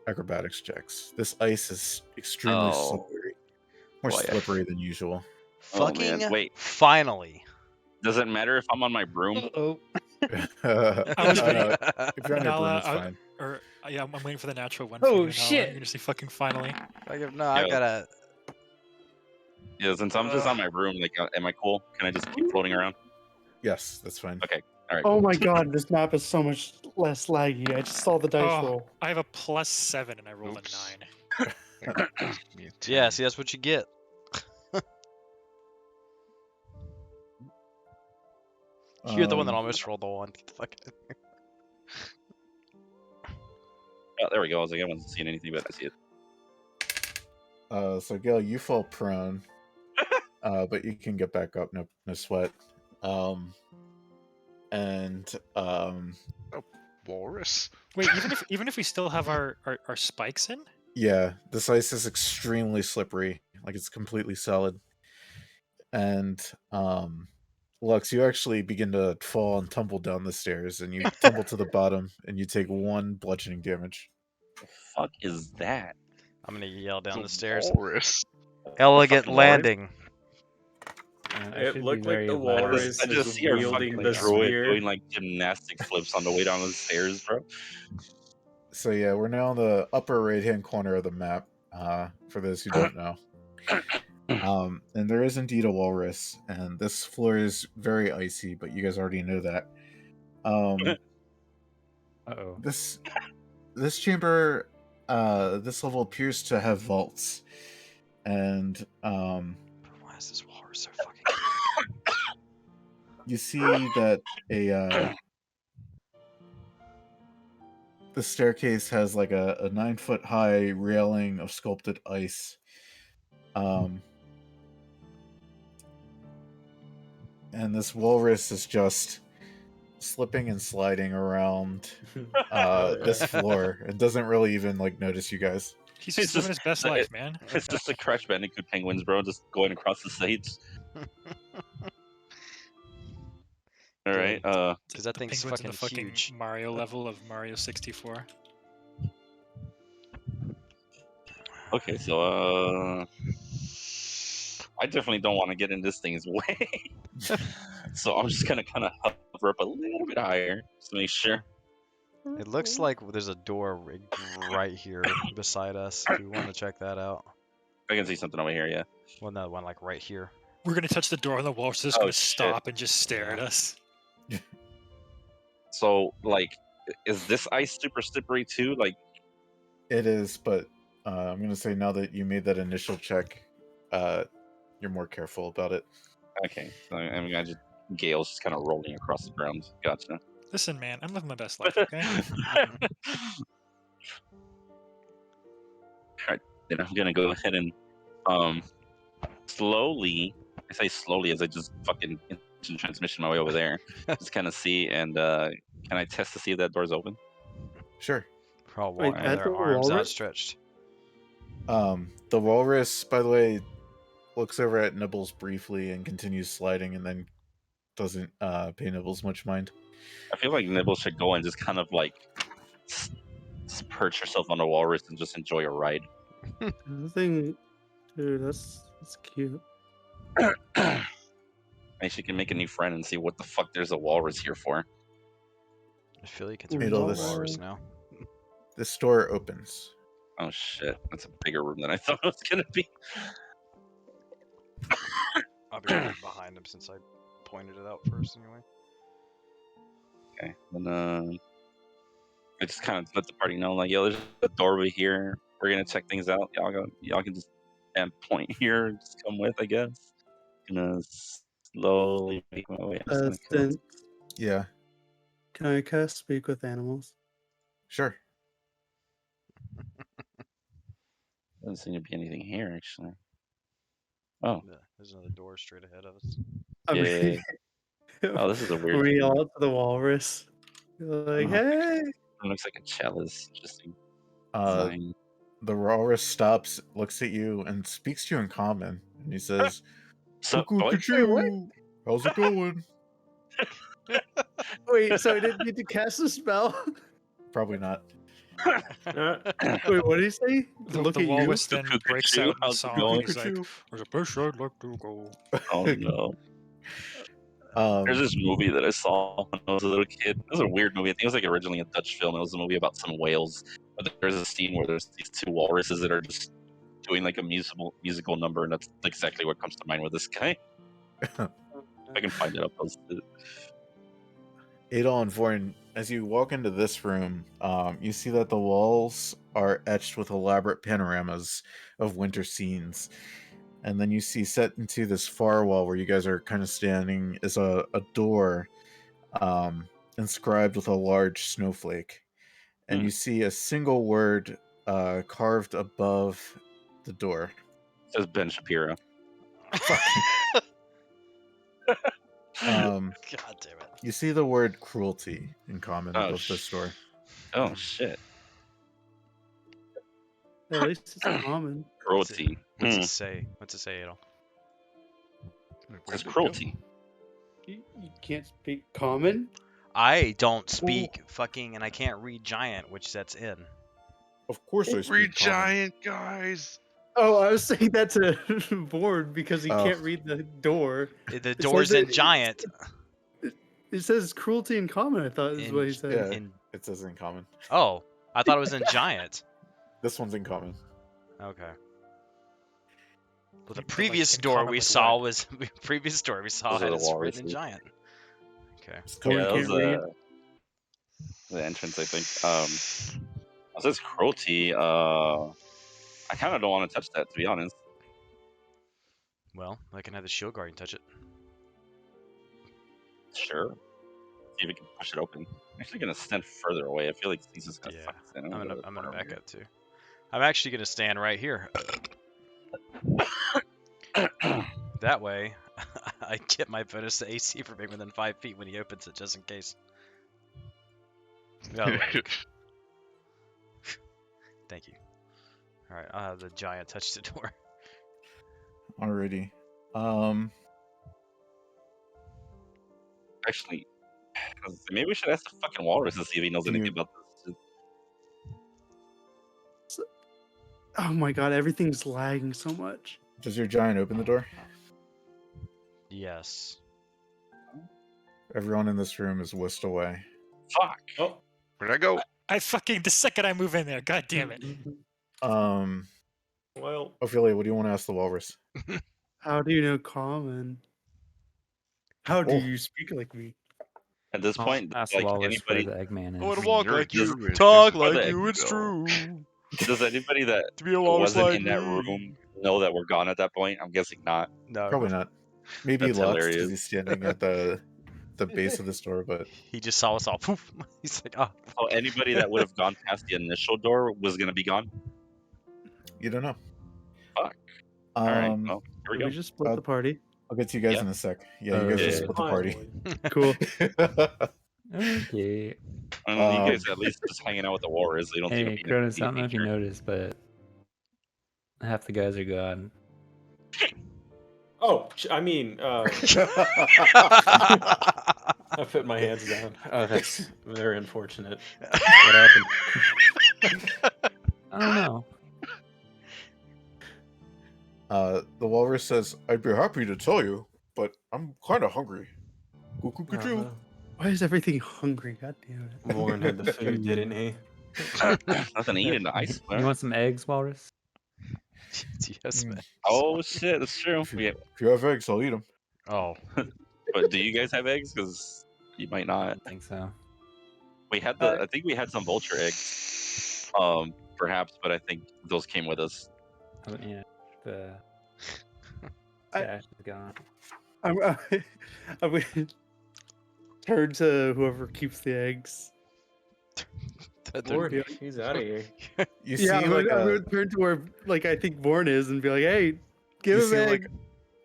acrobatics checks. This ice is extremely Oh, slippery, more boy. slippery than usual. Oh, Fucking man. Wait. finally. Does it matter if I'm on my broom? Oh, I was waiting. If you're on your Nala, broom, it's fine. Yeah, I'm waiting for the natural one. Oh, for you, Nala. shit. You're gonna say fucking finally. I Yeah. gotta. Yeah, since I'm just on my broom, like, am I cool? Can I just keep floating around? Yes, that's fine. Okay. All right. oh Cool. my god, this map is so much less laggy. I just saw the dice Oh, roll. I have a +7 and I rolled Oops. a 9. Me a Yeah, 10. see, that's what you get. You're the one that almost rolled the one. Get the fuck out of here. Oh, there we go. I was like, I wasn't seeing anything, but I see it. So Gil, you fall prone, but you can get back up. No sweat. Walrus. Wait, even if we still have our spikes in? Yeah, this ice is extremely slippery. Like it's completely solid. And Lux, you actually begin to fall and tumble down the stairs, and you tumble to the bottom, and you take 1 bludgeoning damage. The fuck is that? I'm gonna yell down the It's a stairs. Walrus. Elegant fucking walrus? landing. I It should be looked like very the loud. walrus I just is see our wielding fucking the druid spear. doing like gymnastic flips on the way down the stairs, bro. So yeah, we're now in the upper right-hand corner of the map, for those who don't know. And there is indeed a walrus, and this floor is very icy, but you guys already know that. Uh-oh. This chamber, this level appears to have vaults, and Why is this walrus so fucking? you see that the staircase has like a 9-foot high railing of sculpted ice. And this walrus is just slipping and sliding around Oh, this yeah. floor and doesn't really even like notice you guys. He's It's just living just his best it- life, man. It's just the Crash Bandicoot penguins, bro, just going across the stage. All right. Good. Because that The thing's penguins in the fucking fucking huge. Mario level of Mario 64. Okay, so I definitely don't want to get in this thing's way. So I'm just gonna kind of hover up a little bit higher just to make sure. It looks like there's a door right here beside us. If you want to check that out. I can see something over here, yeah. Well, no, one like right here. We're gonna touch the door on the wall, so it's Oh, gonna shit. stop and just stare at Yeah. us. So, like, is this ice super slippery too? Like, It is, but I'm gonna say now that you made that initial check, you're more careful about it. okay. So I'm gonna just Gale's just kind of rolling across the ground. Gotcha. Listen, man, I'm living my best life, okay? Alright, then I'm gonna go ahead and slowly, I say slowly as I just fucking instant transmission my way over there. Just kind of see and can I test to see if that door's open? Sure. We're all Wait, walking with that's their a arms walrus? outstretched. The walrus, by the way, looks over at Nibbles briefly and continues sliding, and then doesn't pay Nibbles much mind. I feel like Nibble should go and just kind of like perch yourself on the walrus and just enjoy a ride. The thing, dude, that's cute. And she can make a new friend and see what the fuck there's a walrus here for. I feel like it's Hey, a Adol, real this- walrus now. This door opens. Oh shit, that's a bigger room than I thought it was gonna be. I'll be right behind him since I pointed it out first anyway. Okay, then I just kind of let the party know, like, yo, there's a door over here. We're gonna check things out. Y'all can just point here and just come with, I guess. Gonna slowly make my way. I'm just gonna kill Then Yeah, can I cast Speak with Animals? sure. Doesn't seem to be anything here, actually. Oh, Yeah, there's another door straight ahead of us. I yeah. mean, Oh, this is a weird. we all to the walrus. Like, Oh. hey, It looks like a chalice. Interesting Uh, design. the walrus stops, looks at you, and speaks to you in common. And he says, So, "Cuckoo, what? Wait, what? cuckoo. How's it going?" wait, so I didn't need to cast a spell? Probably not. Wait, what did he say? The walrus then Cuckoo, breaks cuckoo, out in how's it song. going? He's like, "There's a place I'd like to go." Oh no. There's this movie that I saw when I was a little kid. It was a weird movie. I think it was like originally a Dutch film. It was a movie about some whales. But there's a scene where there's these two walruses that are just doing like a musical number, and that's exactly what comes to mind with this guy. I can find it. I'll post it. Adol and Vorn, as you walk into this room, you see that the walls are etched with elaborate panoramas of winter scenes. And then you see set into this far wall where you guys are kind of standing is a door inscribed with a large snowflake. And you see a single word carved above the door. It says Ben Shapiro. Um, God damn it. you see the word cruelty in common Oh, above this door. Oh shit. At least it's common. Cruelty. What's it say? What's it say, Adol? It's cruelty. You can't speak common? I don't speak fucking, and I can't read giant, which that's in. Of course I Read speak common. giant, guys. Oh, I was saying that to Board because he Oh. can't read the door. The door's says in it- giant. It says cruelty in common, I thought is what he said. Yeah, In it says in common. oh, I thought it was in giant. This one's in common. Okay. Well, the Like, previous in door common we with saw what? was previous door we saw Those are had the it's written in walruses. giant. Okay. It's Oh, Yeah, you that was can't read? the entrance, I think. It says cruelty. I kind of don't want to touch that, to be honest. Well, I can have the shield guardian touch it. Sure. See if we can push it open. I'm actually gonna stand further away. I feel like he's just gonna Yeah, fuck us in. I'm gonna back up too. I'm actually gonna stand right here. That way, I get my bonus to AC for being within 5 feet when he opens it, just in case. Yeah, like, thank you. All right, I'll have the giant touch the door. Alrighty. Actually, maybe we should ask the fucking walrus to see if he knows Can anything you- about this. Oh my god, everything's lagging so much. Does your giant open the door? Yes. Everyone in this room is whisked away. Fuck. Oh. Where'd I go? I fucking the second I move in there, god damn it. Well, Ophelia, what do you want to ask the walrus? How do you know common? How do Oh. you speak like me? At this I'll point, ask like Walrus where anybody, the Eggman I want is. to walk You're a like you, druid, talk there's like no you. It's exit. true. does anybody that To be a walrus wasn't like in that me. room know that we're gone at that point? I'm guessing not. No, Probably not. Maybe That's Lux, hilarious. because he's standing at the base of this door, but he just saw us all. Poof. He's like, oh. So anybody that would have gone past the initial door was gonna be gone. you don't know. Fuck. All right. Um, Well, here we Did we go. just split the party? I'll get to you guys Yeah. in a sec. Yeah, you guys just Yeah. split the party. Cool. Okay. I mean, you Um, guys at least just hanging out with the walrus. So you don't think Hey, it'd be Cronus, I don't know if you danger. noticed, but half the guys are gone. oh, I mean, I put my hands down. Oh, that's very unfortunate. What happened? I don't know. The walrus says, "I'd be happy to tell you, but I'm kind of hungry." Cuckoo. Why is everything hungry? God damn it. Warren had the food, didn't he? Nothing to eat in the ice. You want some eggs, Walrus? yes, man. Oh shit, that's true. If Yeah, you have eggs, I'll eat them. Oh, but do you guys have eggs? Because you might I not. don't think so. We had I think we had some vulture eggs, perhaps, but I think those came with us. Oh, yeah, the I- stash is gone. I would turn to whoever keeps the eggs. Lord, he's out of here. You Yeah, see, I like would turn to where, like, I think Born is and be like, hey, give you him see, egg. like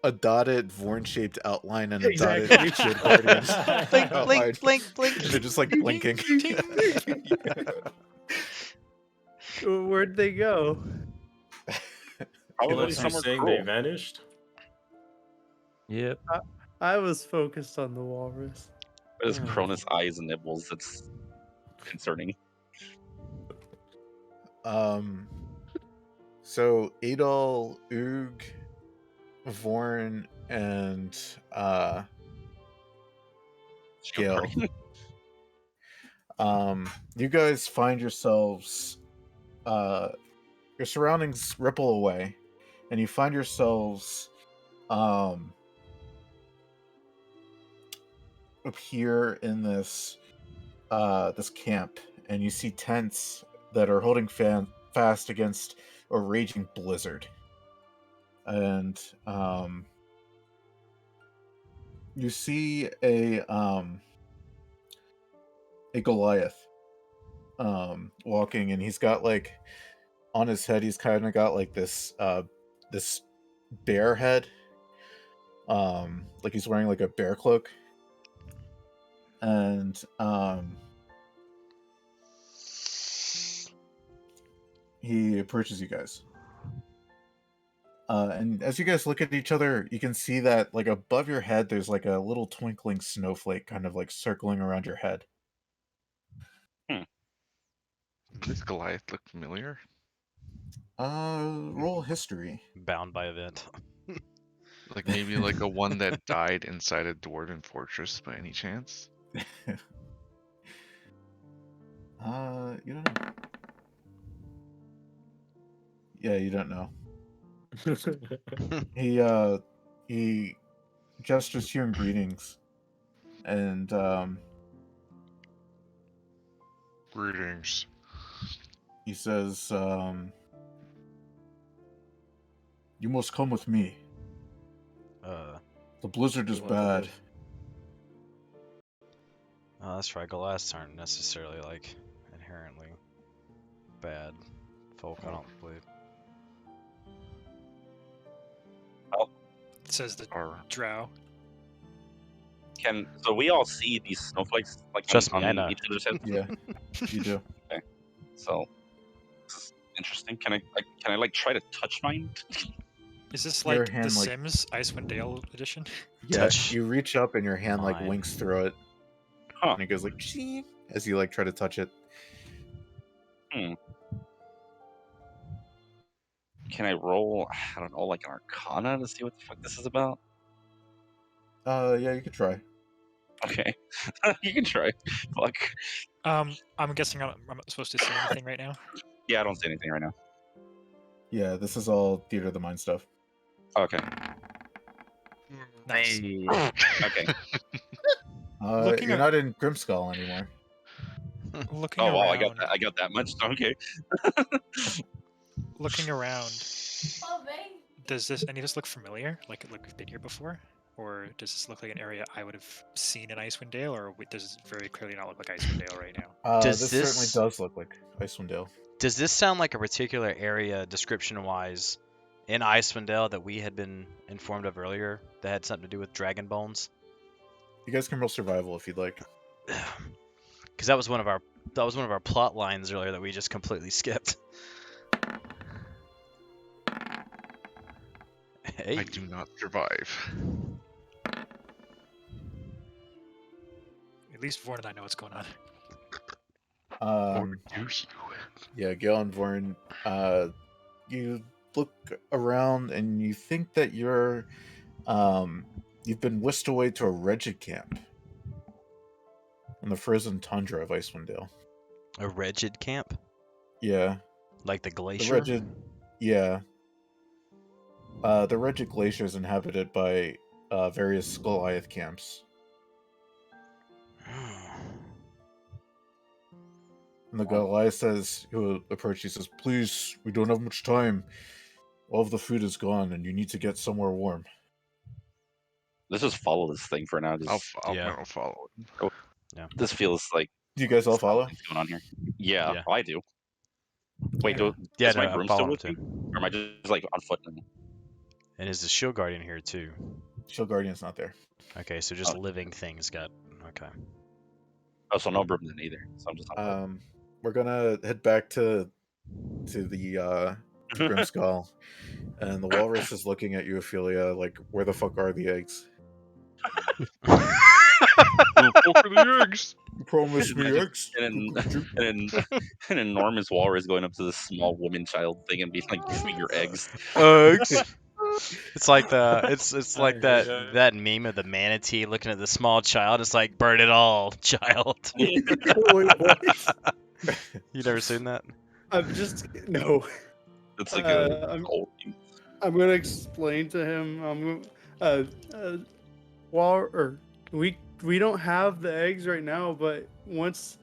a dotted Vorn-shaped outline and a Exactly. dotted Shade Guardians blink, outline. blink, blink. They're just like blinking. Where'd they go? Probably Unless you're somewhere saying cruel. they vanished. Yep. I was focused on the walrus. There's Cronus eyes and nibbles. That's concerning. So Adol, Oog, Vorn, and Gale. You guys find yourselves your surroundings ripple away, and you find yourselves up here in this this camp, and you see tents that are holding fast against a raging blizzard, and you see a Goliath walking, and he's got like on his head he's kind of got like this this bear head, like he's wearing like a bear cloak, and he approaches you guys, and as you guys look at each other, you can see that like above your head there's like a little twinkling snowflake kind of like circling around your head. Does this Goliath look familiar? Roll history. Bound by event. Like maybe like a one that died inside a dwarven fortress by any chance? You don't know. Yeah, you don't know. He gestures to you in greetings, and Greetings. he says, "You must come with me. The blizzard is bad." Oh, that's right. Goliaths aren't necessarily like inherently bad folk. I don't believe. Says the Or drow. So we all see these snowflakes like Trust me, I on know. each other's head. Yeah, you do. So this is interesting. Can I like try to touch mine? Is this Your like hand, The like- Sims Icewind Dale edition? Yeah, Touch you reach up and your hand like mine. winks through it, Huh. and it goes like "Ching," as you like try to touch it. Can I roll? I don't know, like an Arcana to see what the fuck this is about? Yeah, you could try. Okay, you can try. Fuck. I'm guessing I'm not supposed to see anything right now. Yeah, I don't see anything right now. Yeah, this is all theater of the mind stuff. Okay. Nice. Okay. Looking You're at- not in Grimskull anymore. Looking Oh around. wow, I got that much. Okay. Looking around. Does any of this look familiar? Like we've been here before? Or does this look like an area I would have seen in Icewind Dale, or does it very clearly not look like Icewind Dale right now? Does This this- certainly does look like Icewind Dale. Does this sound like a particular area, description-wise, in Icewind Dale that we had been informed of earlier that had something to do with dragon bones? You guys can roll survival if you'd like. Because that was one of our plot lines earlier that we just completely skipped. Hey, I do not survive. At least Vorn and I know what's going on. Or do you? Yeah, Gale and Vorn, you look around and you think that you've been whisked away to a wretched camp in the frozen tundra of Icewind Dale. a wretched camp, Yeah, like the the glacier. wretched. Yeah, the wretched glacier is inhabited by various Goliath camps, and the Goliath says, "Who approach? He says, please, we don't have much time. All of the food is gone, and you need to get somewhere warm." Let's just follow this thing for now. I'm Yeah. gonna follow. This feels like Do you guys all follow? something's going on here. Yeah, Yeah. I do. Wait, Yeah. Yeah, is my no, I broom follow still him with me? too. Or am I just like on foot now? And is the shield guardian here too? Shield Guardian's not there. Okay, so just Oh. living things got. Okay. Oh, so no broom then either. So I'm just on foot. We're gonna head back to the to Grimskull, and the walrus is looking at you, Ophelia, like, where the fuck are the eggs? Where the fuck are the eggs? You promised me Imagine- eggs. An enormous walrus going up to this small woman child thing and being like, "Give me your eggs." Eggs. It's like it's like Yeah. that meme of the manatee looking at the small child. It's like burn it all, child. Wait, what? You never seen that? I'm just no. It's like I'm- old. I'm gonna explain to him. We don't have the eggs right now, but once,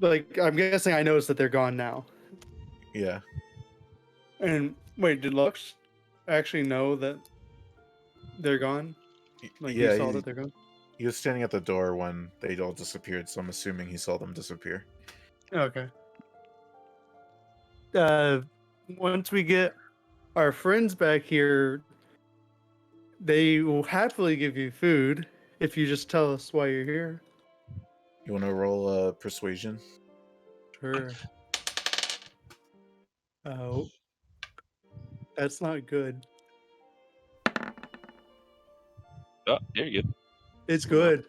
like, I'm guessing I noticed that they're gone now. Yeah. And wait, did Lux actually know that they're gone? Like, yeah, he saw that they're gone. he was standing at the door when they all disappeared, so I'm assuming he saw them disappear. Okay. Once we get our friends back here, they will happily give you food if you just tell us why you're here. You want to roll persuasion? Sure. Oh, that's not good. Oh, there you go. It's good.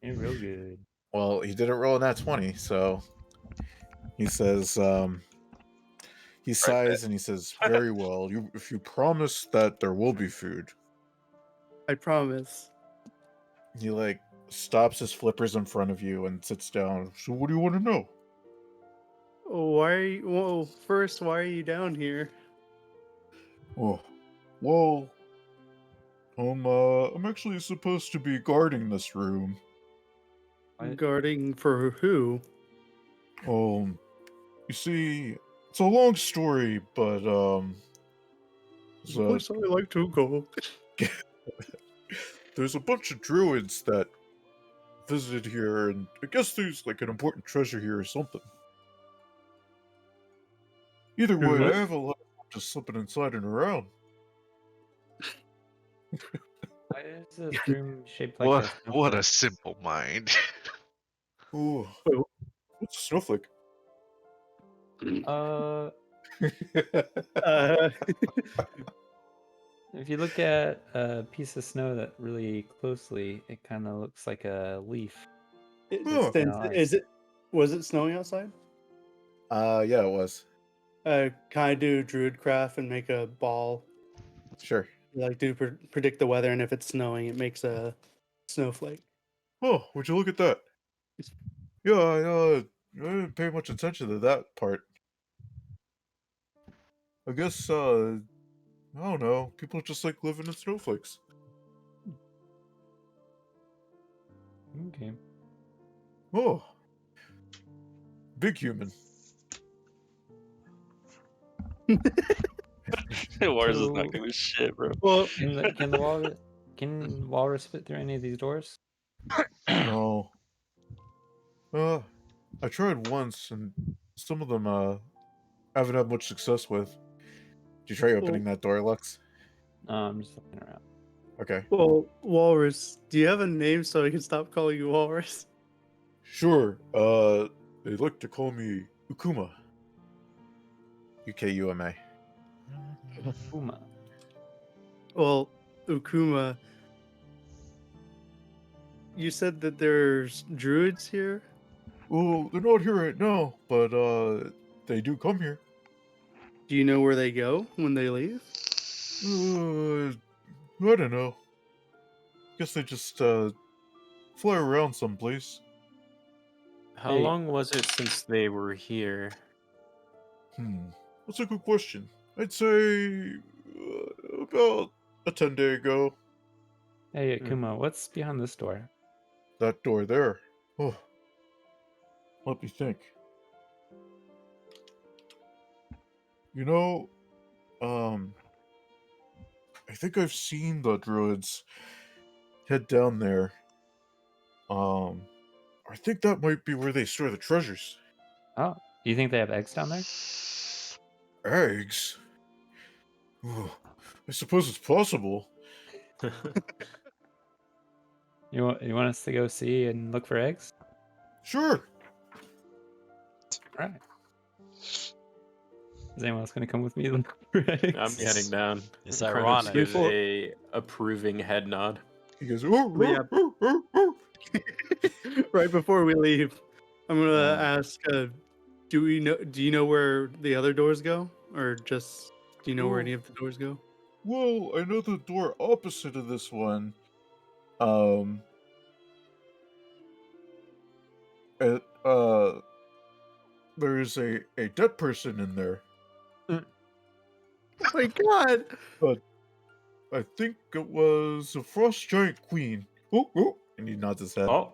Real good. Well, he didn't roll a nat 20, so he says, he sighs and he says, "Very well. If you promise that there will be food." I promise. He like stops his flippers in front of you and sits down. "So what do you want to know?" Why are you? Well, first, why are you down here? Oh, well, I'm actually supposed to be guarding this room. What? Guarding for who? You see, it's a long story, but so Place I like to go. there's a bunch of druids that visited here, and I guess there's like an important treasure here or something. Either way, Mhm. I have a lot of just slipping inside and around. Why is this room shaped like a What snowflake? a simple mind. Ooh, Wait, what's a snowflake? Uh, uh, if you look at a piece of snow that really closely, it kind of looks like a leaf. Oh. was it snowing outside? Yeah, it was. Can I do druidcraft and make a ball? Sure. Like, predict the weather, and if it's snowing, it makes a snowflake. Oh, would you look at that? Yeah, I didn't pay much attention to that part. I guess, I don't know. People just like living in snowflakes. Okay. Oh, big human. Wars is So- not gonna shit, bro. Well, Can walrus fit through any of these doors? No. I tried once, and some of them, I haven't had much success with. Did you try opening that door, Lux? No, I'm just looking around. Okay. well, Walrus, do you have a name so I can stop calling you Walrus? Sure. They like to call me Ukuma. UKUMA. Puma. Well, Ukuma, you said that there's druids here? Well, they're not here right now, but they do come here. Do you know where they go when they leave? I don't know. Guess they just fly around someplace. How Hey. long was it since they were here? That's a good question. I'd say about a 10-day ago. Hey, Akuma, what's behind this door? That door there. Oh, let me think. You know, I think I've seen the druids head down there. I think that might be where they store the treasures. Oh, do you think they have eggs down there? Eggs? Ooh, I suppose it's possible. You want us to go see and look for eggs? Sure. All right. Is anyone else going to come with me to look for eggs? I'm heading down. It's Kronos ironic. gives a approving head nod. He goes, Yeah. Right before we leave, I'm gonna ask, do you know where the other doors go? Or just, do you know where any of the doors go? Well, I know the door opposite of this one. There's a dead person in there. Oh my god! But I think it was a frost giant queen. Oh, and he nods his head. Oh,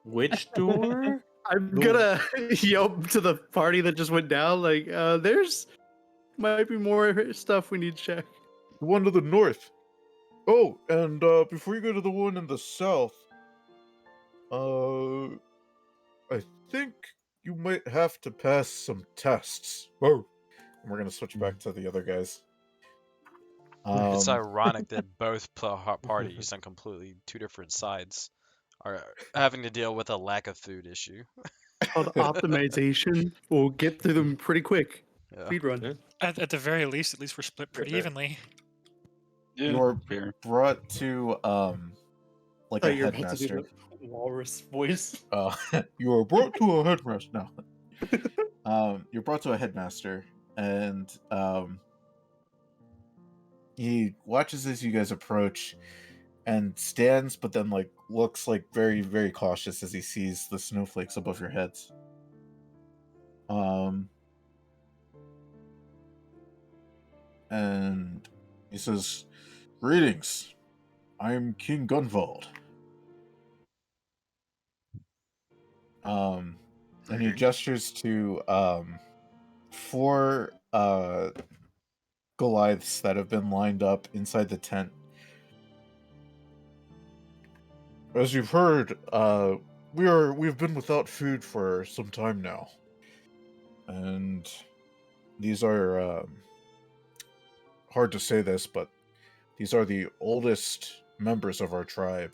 which Uh, door? I'm No. gonna yell to the party that just went down, like, there's might be more stuff we need to check. The one to the north. Oh, and before you go to the one in the south, I think you might have to pass some tests. Whoa. And we're gonna switch back to the other guys. It's ironic that both parties on completely two different sides are having to deal with a lack of food issue. Called optimization. We'll get through them pretty quick. Yeah. Speed run. At the very least, at least we're split pretty Fair. evenly. Yeah, You're fair. brought to like Oh, a you're about to do headmaster. the walrus voice. You are brought to a headmaster now. You're brought to a headmaster, and he watches as you guys approach, and stands, but then like looks like very, very cautious as he sees the snowflakes above your heads. And he says, "Greetings. I'm King Gunvald." And he gestures to four Goliaths that have been lined up inside the tent. As you've heard, we've been without food for some time now, and these are hard to say this, but These are the oldest members of our tribe.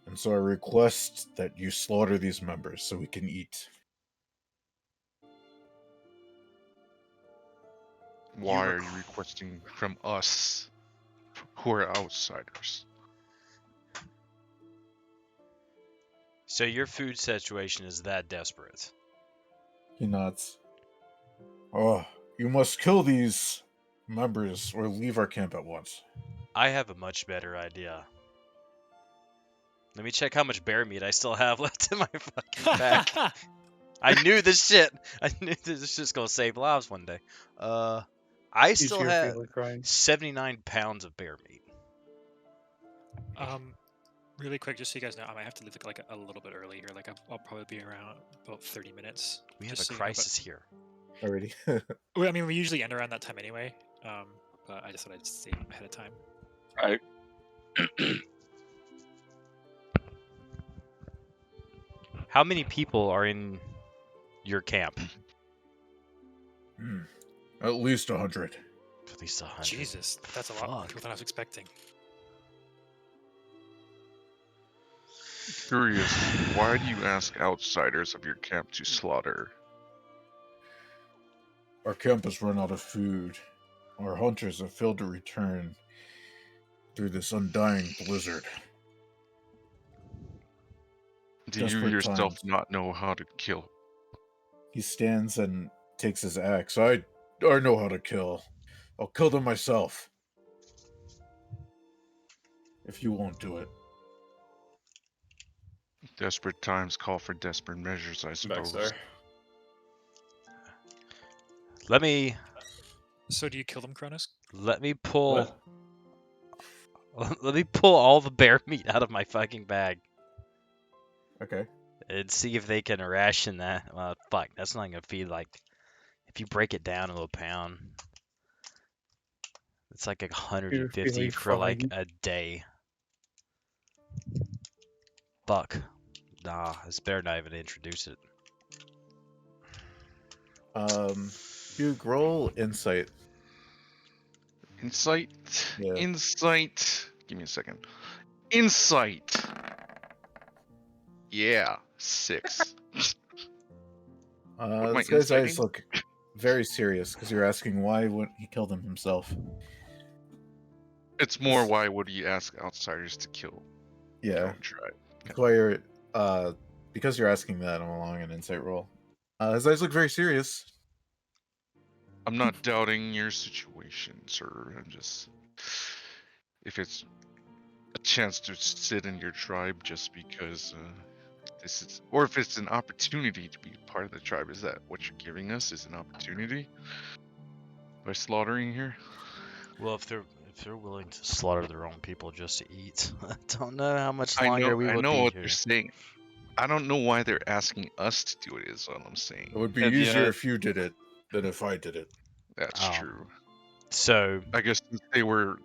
And so I request that you slaughter these members so we can eat. Why are you requesting from us, who are outsiders? So your food situation is that desperate? He nods. Oh, you must kill these members or leave our camp at once. I have a much better idea. Let me check how much bear meat I still have left in my fucking bag. I knew this shit. I knew this shit's gonna save lives one day. I still Easier have feel like crying. 79 pounds of bear meat. Really quick, just so you guys know, I might have to leave like a little bit early here. Like I'll probably be around about 30 minutes. We have just a so you know, but- crisis here. Already. Well, I mean, we usually end around that time anyway. But I just thought I'd say ahead of time. Alright. How many people are in your camp? At least 100. At least 100. Jesus, that's a lot more Fuck. people than I was expecting. Curious, why do you ask outsiders of your camp to slaughter? Our camp has run out of food. Our hunters have failed to return through this undying blizzard. Do you Desperate yourself times. not know how to kill? He stands and takes his axe. I know how to kill. I'll kill them myself. If you won't do it. Desperate times call for desperate measures, I suppose. Backstar. Let me So do you kill them, Cronus? pull What? let me pull all the bear meat out of my fucking bag Okay. and see if they can ration that. Well, fuck, that's not gonna feed like if you break it down to a pound. It's like 150 feeling for like fine. a day. Fuck. Nah, it's better not even introduce it. Hugh, roll insight. Insight? Yeah. Insight. Give me a second. Insight. Yeah, 6. my This guy's eyes insighting? look very serious because you're asking why wouldn't he kill them himself. It's more why would you ask outsiders to kill your Yeah. own tribe? That's why you're because you're asking that, I'm allowing an insight roll. His eyes look very serious. I'm not doubting your situation, sir. I'm just, if it's a chance to sit in your tribe just because this is, or if it's an opportunity to be part of the tribe, is that what you're giving us? Is an opportunity by slaughtering here? Well, if they're willing to slaughter their own people just to eat, I don't know how much I longer we know would be what here. they're saying. I don't know why they're asking us to do it. Is all I'm saying. It would be Yeah. easier if you did it than if I did it. That's Oh. true. So I guess since they were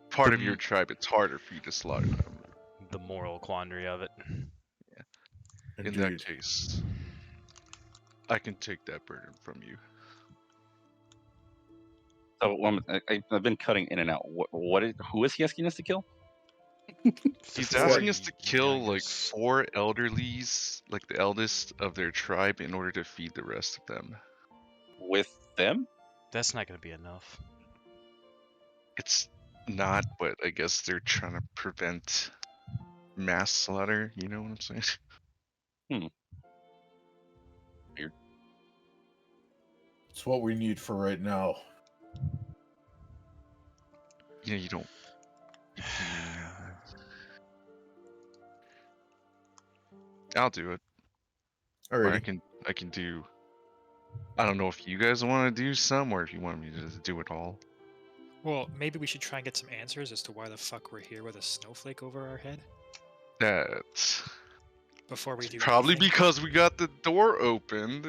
part of The your m- tribe, it's harder for you to slaughter them. the moral quandary of it. In Indeed. that case, I can take that burden from you. So I've been cutting in and out. Who is he asking us to kill? He's Four asking us to kill like youngest. 4 elderlies, like the eldest of their tribe, in order to feed the rest of them. With them? That's not gonna be enough. It's not, but I guess they're trying to prevent mass slaughter. You know what I'm saying? It's what we need for right now. Yeah, you don't. I'll do it. Or I Alrighty. can do. I don't know if you guys want to do some, or if you want me to just do it all. Well, maybe we should try and get some answers as to why the fuck we're here with a snowflake over our head That's before we do probably anything. because we got the door opened,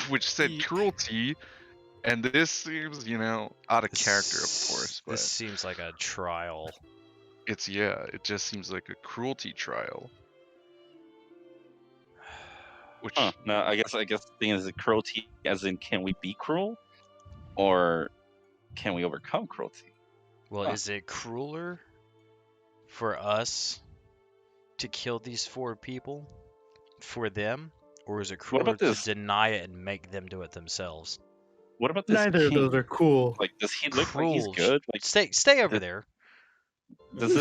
which said Ye- cruelty, and this seems, out of character, of course, but This seems like a trial. it just seems like a cruelty trial. Which Huh. No, I guess the thing is cruelty, as in can we be cruel, or can we overcome cruelty? Well, is it crueler for us to kill these 4 people for them, or is it What crueler about to this? deny it and make them do it themselves? What about this Neither of those king? are cool. Like, does he look like he's Cruel. good? Like, Stay over th- there. does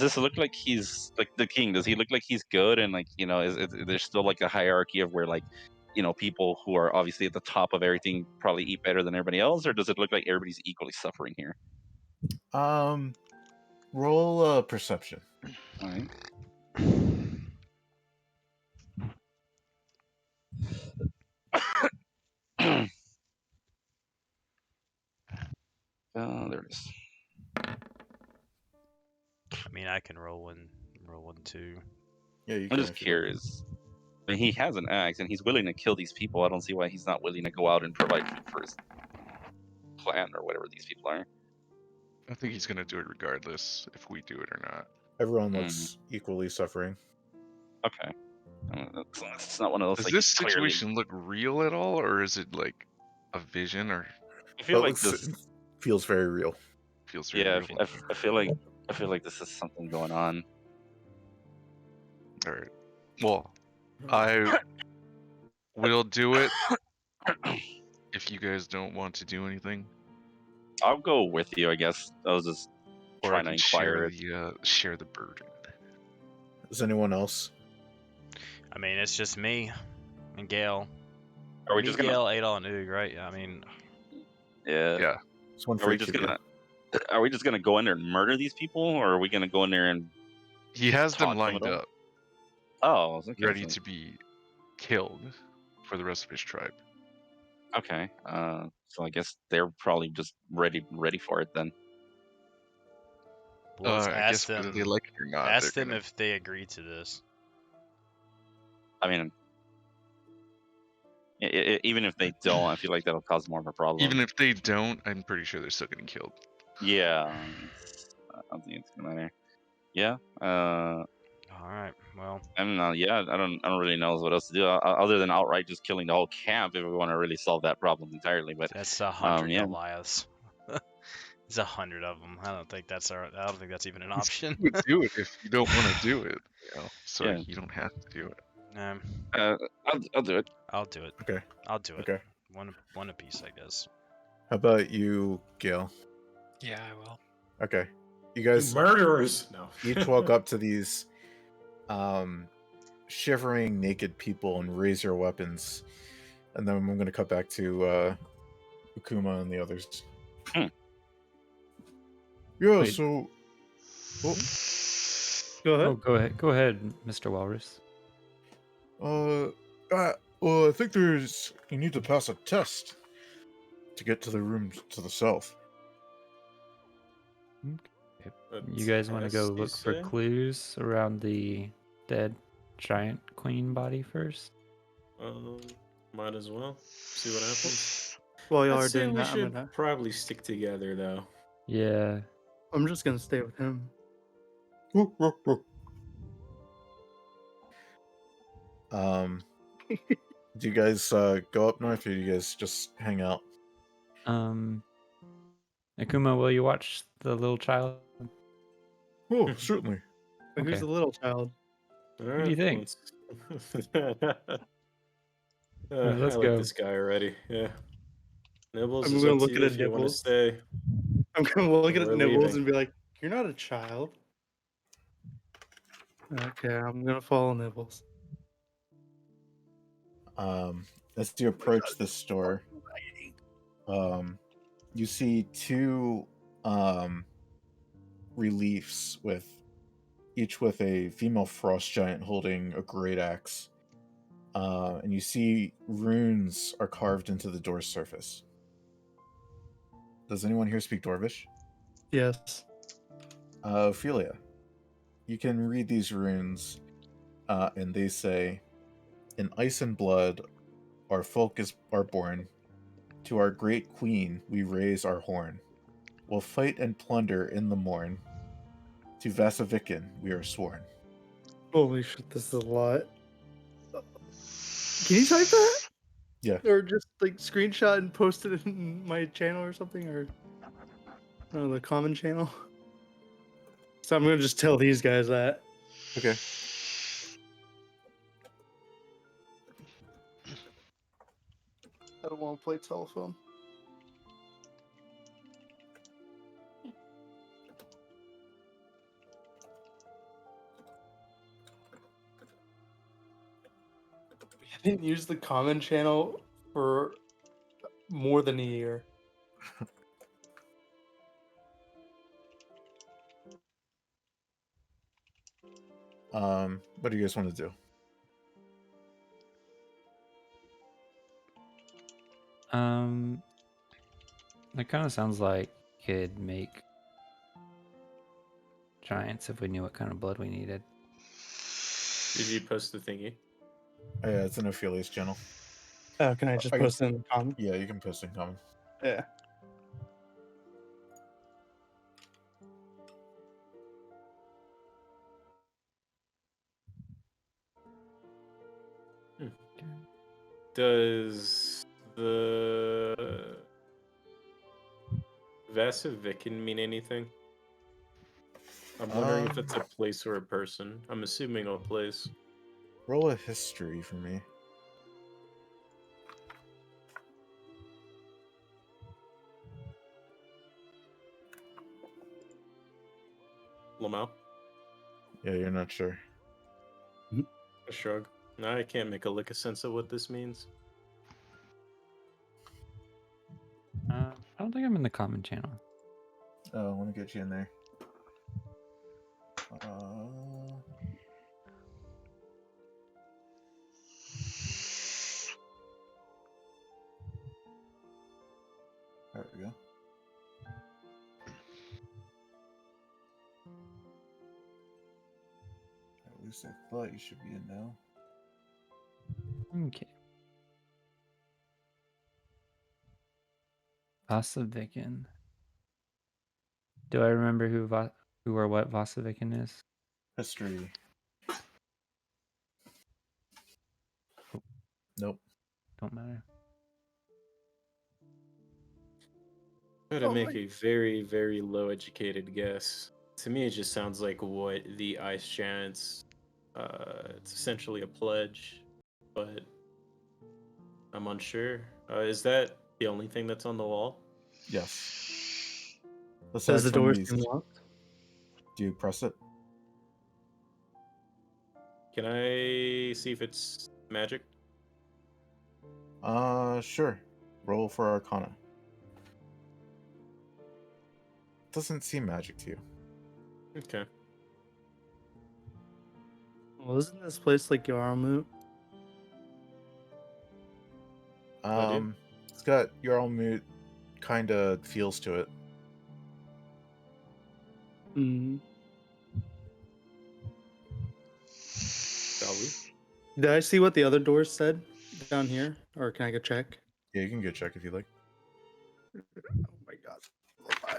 this look like he's like the king? Does he look like he's good? And like, is there's still like a hierarchy of where like, people who are obviously at the top of everything probably eat better than everybody else, or does it look like everybody's equally suffering here? Roll perception. All right. There it is. I mean, I can roll one too. Yeah, you I'm can. just if you like. curious. I mean, he has an axe and he's willing to kill these people. I don't see why he's not willing to go out and provide food for his clan or whatever these people are. I think he's gonna do it regardless if we do it or not. Everyone looks equally suffering. Okay. It's not one of those. Does like, this clearly- situation look real at all, or is it like a vision, or I feel It like looks- this. it feels very real. feels very Yeah, real? I feel like this is something going on. All right. Well, I will do it if you guys don't want to do anything, I'll go with you, I guess. I was just or I trying to can inquire. share the burden. Is anyone else? I mean, it's just me and Gale. Are we just gonna? Gale, Adol, and Oog, right? I mean, Yeah. Yeah. It's one Are for we each just of you. gonna? Are we just gonna go in there and murder these people, or are we gonna go in there and? He has them Talk some of lined them? up, Oh, okay, ready so- to be killed for the rest of his tribe. Okay. So I guess they're probably just ready for it then. well, let's I ask guess whether them. they like it or not. Ask they're them gonna- if they agree to this. I mean, even if they don't, I feel like that'll cause more of a problem. Even if they don't, I'm pretty sure they're still getting killed. Yeah. I don't think it's gonna matter. Yeah. All right. Well, Yeah. I don't really know what else to do other than outright just killing the whole camp if we want to really solve that problem entirely. But that's 100 yeah. Goliaths. It's 100 of them. I don't think that's even an option. You would do it if you don't want to do it, so Yeah. you don't have to do it. I'll do it. I'll do it. Okay. I'll do it. Okay. One apiece, I guess. How about you, Gil? Yeah, I will. Okay. You guys Murderers. No. each walk up to these shivering naked people and raise your weapons. And then I'm gonna cut back to Ukuma and the others. Yeah, Wait. so Go ahead. Oh, go ahead, Mr. Walrus. well, I think you need to pass a test to get to the room to the south. You guys want to go look for say? clues around the dead giant queen body first? Might as well see what happens. While y'all I'd are say doing we that, should probably stick together, though. Yeah. I'm just gonna stay with him. Do you guys go up north, or do you guys just hang out? Akuma, will you watch the little child? Oh, certainly. Who's Okay. the little child? What do you think? I Let's like go. this guy already. Yeah. Nibbles, I'm is gonna up to look you at if you want to Nibbles. stay. I'm gonna look at We're Nibbles leaving. and be like, "You're not a child." Okay, I'm gonna follow Nibbles. As you approach the store, you see two reliefs each with a female frost giant holding a great axe. And you see runes are carved into the door surface. Does anyone here speak Dwarvish? Yes. Ophelia, you can read these runes, and they say, "In ice and blood, our folk are born. To our great queen we raise our horn. We'll fight and plunder in the morn. To Vasavikin we are sworn." Holy shit, this is a lot. Can you type that? Yeah. Or just like screenshot and post it in my channel or something? Or the common channel. So I'm gonna just tell these guys that. Okay. I don't want to play telephone. I didn't use the common channel for more than a year. What do you guys want to do? That kind of sounds like could make giants if we knew what kind of blood we needed. Did you post the thingy? Oh, yeah, it's an Ophelia's channel. Oh, can I just post it in the common? Yeah, you can post in common. Yeah. Does the Vasavikin mean anything? I'm wondering if it's a place or a person. I'm assuming a place. Roll a history for me. Lamau? Yeah, you're not sure. A shrug. No, I can't make a lick of sense of what this means. I don't think I'm in the common channel. Oh, I want to get you in there. There we go. At least I thought you should be in now. Okay. Vasavikin. Do I remember who or what Vasavikin is? History. Oh. Nope. Don't matter. I'm gonna make a very, very low educated guess. To me, it just sounds like what the Ice Giants. It's essentially a pledge, but I'm unsure. Is that the only thing that's on the wall? Yes. Does Aside the from door these, seem locked? do you press it? Can I see if it's magic? Sure. Roll for Arcana. Doesn't seem magic to you. Okay. Well, isn't this place like Yarmut? It's got Jarlmut kind of feels to it. Mm. Shall we? Did I see what the other doors said down here, or can I go check? Yeah, you can go check if you like. Oh my god! Oh my.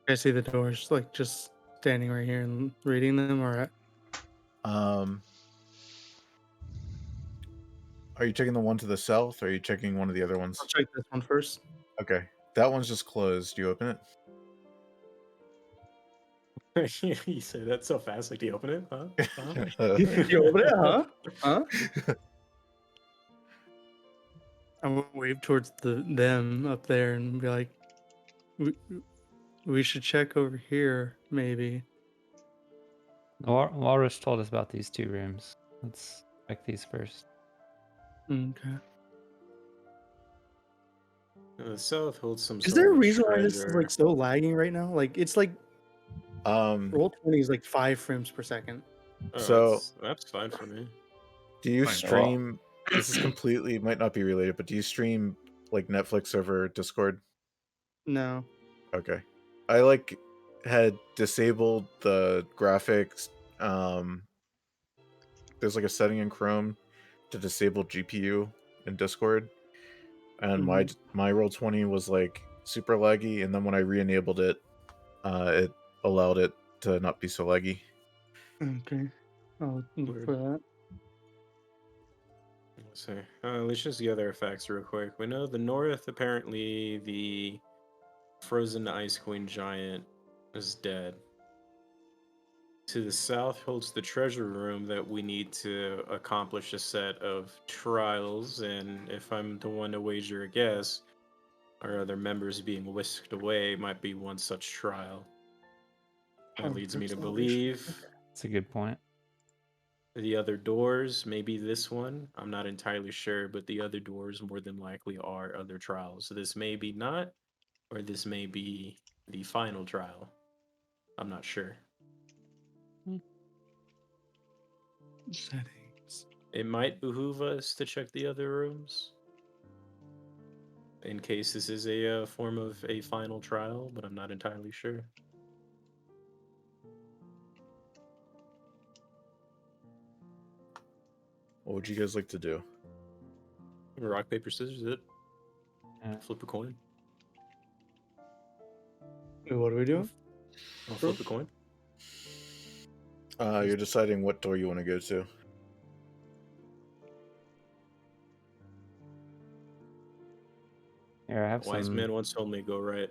I see the doors, like just standing right here and reading them, or Are you checking the one to the south, or are you checking one of the other ones? I'll check this one first. Okay, that one's just closed. Do you open it? You say that so fast, like, do you open it? Huh? You open it, huh? Huh? I'm gonna wave towards them up there and be like, we should check over here, maybe. Walrus told us about these 2 rooms. Let's check these first. Okay. The south holds some. Is there a sort of reason why this is treasure. like so lagging right now? Like it's like roll 20 is like 5 frames per second. Oh, So- that's fine for me. Do you Fine. stream? This is completely might not be related, but do you stream like Netflix over Discord? No. Okay. I had disabled the graphics. There's like a setting in Chrome to disable GPU in Discord, and my Roll20 was like super laggy, and then when I re-enabled it, it allowed it to not be so laggy. Okay. I'll look Weird. for that. So let's just gather facts real quick. We know the north, apparently the frozen ice queen giant is dead. To the south holds the treasure room that we need to accomplish a set of trials, and if I'm the one to wager a guess, our other members being whisked away might be one such trial. That leads me to believe That's a good point. the other doors, maybe this one, I'm not entirely sure, but the other doors more than likely are other trials. So this may be not, or this may be the final trial. I'm not sure. Settings. It might behoove us to check the other rooms in case this is a form of a final trial, but I'm not entirely sure. What would you guys like to do? Rock, paper, scissors, it. Yeah. Flip a coin. What are we doing? I'll flip a coin. You're deciding what door you want to go to. Here, I have Wise some. man once told me go right.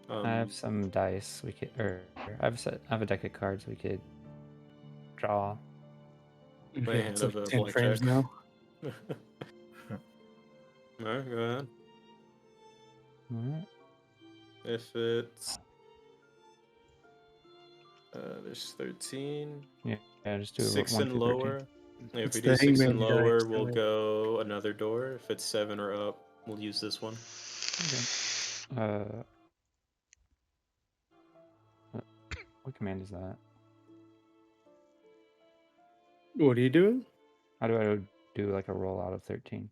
I have some dice. We could, or I have a deck of cards we could draw. My hand It's of like a 10 frames blackjack. now. Alright, go ahead. All right. If it's there's 13. Yeah, just do 6 1 and through 13. lower. If It's we the do 6 and hangman lower, dice, we'll so- go another door. If it's 7 or up, we'll use this one. Okay. What command is that? What are you doing? How do I do like a roll out of 13?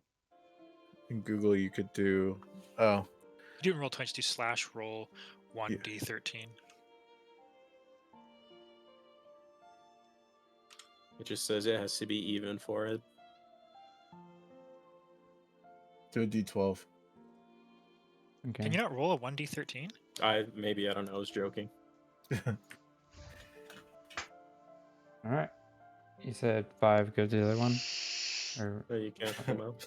In Google, you could do. Oh, You do roll 20, do slash roll 1d13. It just says it has to be even for it. do a D12. Okay. Can you not roll a 1d13? I don't know, I was joking. All right. You said 5. Go to the other one. Or No, you can't come out.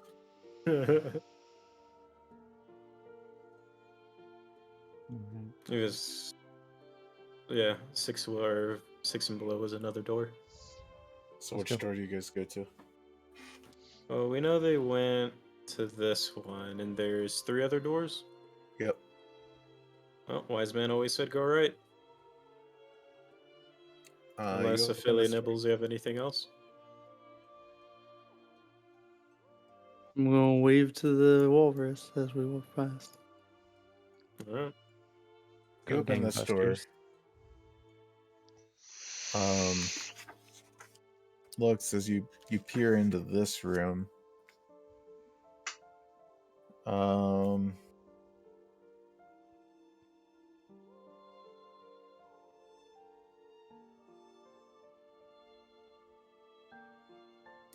It was 6 or 6 and below was another door. So Let's which go. door do you guys go to? Well, we know they went to this one, and there's 3 other doors. Yep. Oh, wise man always said go right. Unless you open affiliate this- nibbles, you have anything else? I'm gonna wave to the walrus as we walk past. Alright. You open this door. gangbusters. Looks as you peer into this room.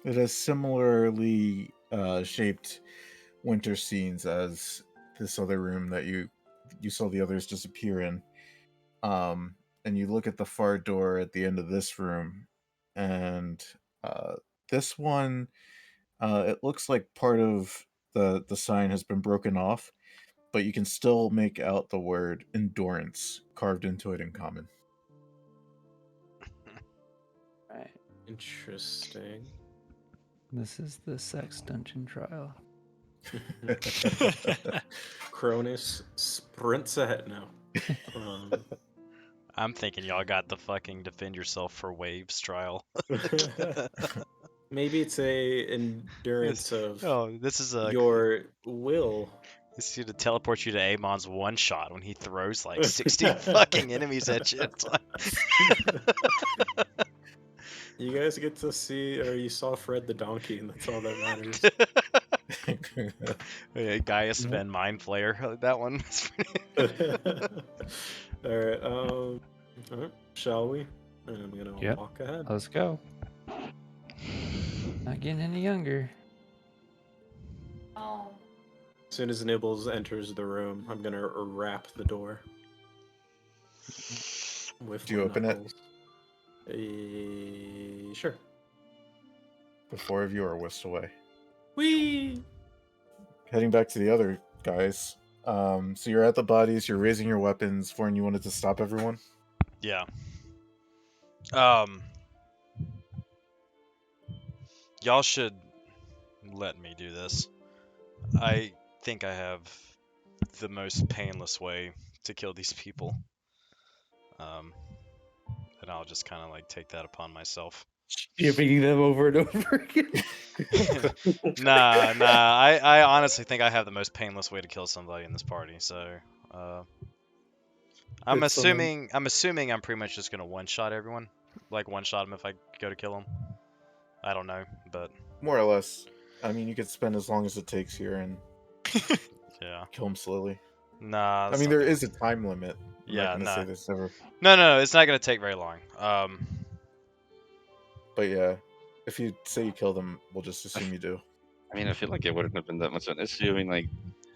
It has similarly shaped winter scenes as this other room that you saw the others disappear in. And you look at the far door at the end of this room, and this one, it looks like part of the sign has been broken off, but you can still make out the word endurance carved into it in common. Right. Interesting. This is the sex dungeon trial. Cronus sprints ahead now. I'm thinking y'all got the fucking defend yourself for waves trial. Maybe it's a endurance of this is a your will. This is to teleport you to Amon's one shot when he throws like 60 fucking enemies at you. It's like- You guys get to see, or you saw Fred the donkey, and that's all that matters. Yeah, Gaius spin mind flayer. That one. Alright, shall we? And I'm gonna Yep. walk ahead. Let's go. Not getting any younger. Oh. As soon as Nibbles enters the room, I'm gonna wrap the door. With Do you my open it? knuckles. Sure. The 4 of you are whisked away. Whee! Heading back to the other guys. So you're at the bodies. You're raising your weapons. Vorn, you wanted to stop everyone. Yeah. Y'all should let me do this. I think I have the most painless way to kill these people. And I'll just kind of like take that upon myself. Giving them over and over again. Nah. I honestly think I have the most painless way to kill somebody in this party. So, I'm It's someone- assuming I'm pretty much just gonna one-shot everyone. Like one-shot them if I go to kill them. I don't know, but More or less. I mean, you could spend as long as it takes here and yeah. kill them slowly. Nah. I that's mean, not there gonna- is a time limit. I'm Yeah, not gonna nah. say this ever. No, it's not gonna take very long. But yeah, if you say you kill them, we'll just assume you do. I mean, I feel like it wouldn't have been that much of an issue. I mean, like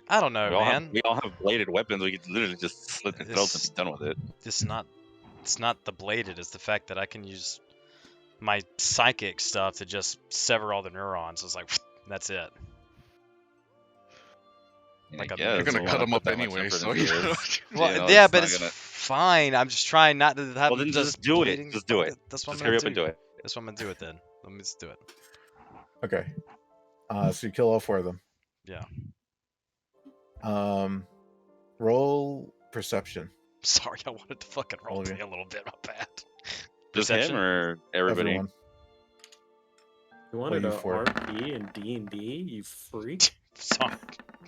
I don't know, man. we all have bladed weapons. We could literally just slit their throats and be done with it. It's not the bladed. It's the fact that I can use my psychic stuff to just sever all the neurons. It's like that's it. I mean, Like I a guess, You're gonna but cut why them put up that much anyway, effort so into you know. this? Well, You know, yeah, but not it's gonna... fine. I'm just trying not to have. Well, then just do it. Just do it. That's what Just I'm hurry gonna up and do. do it. That's what I'm gonna do it then. Let me just do it. Okay. So you kill all 4 of them. Yeah. Roll perception. Sorry, I wanted to fucking All of you. roleplay a little bit. My bad. Just him or everybody? Everyone. You wanted you a for? RP and D&D, you freak. Sorry.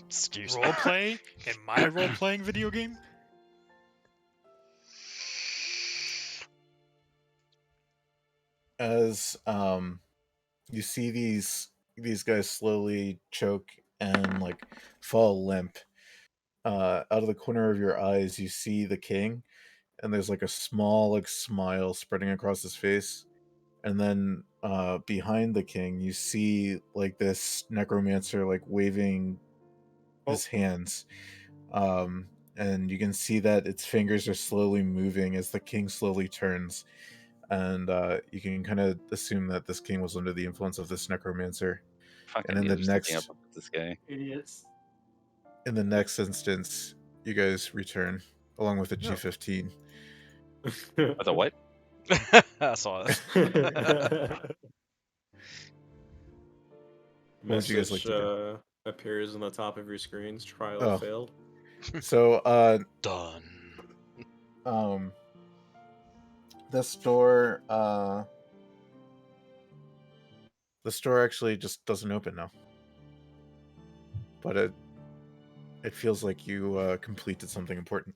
Excuse me. Roleplay in my role-playing video game? As you see these guys slowly choke and like fall limp, out of the corner of your eyes you see the king, and there's like a small like smile spreading across his face, and then behind the king you see like this necromancer like waving his hands, and you can see that its fingers are slowly moving as the king slowly turns, and you can kind of assume that this king was under the influence of this necromancer. Fucking And in the idiots sticking next up with this guy. Idiots. in the next instance, you guys return along with the G15. With a what? I saw it. What would you guys like Message to appears on the top of your screens. Trial Oh. failed. So Done. this door the store actually just doesn't open now. But it feels like you completed something important.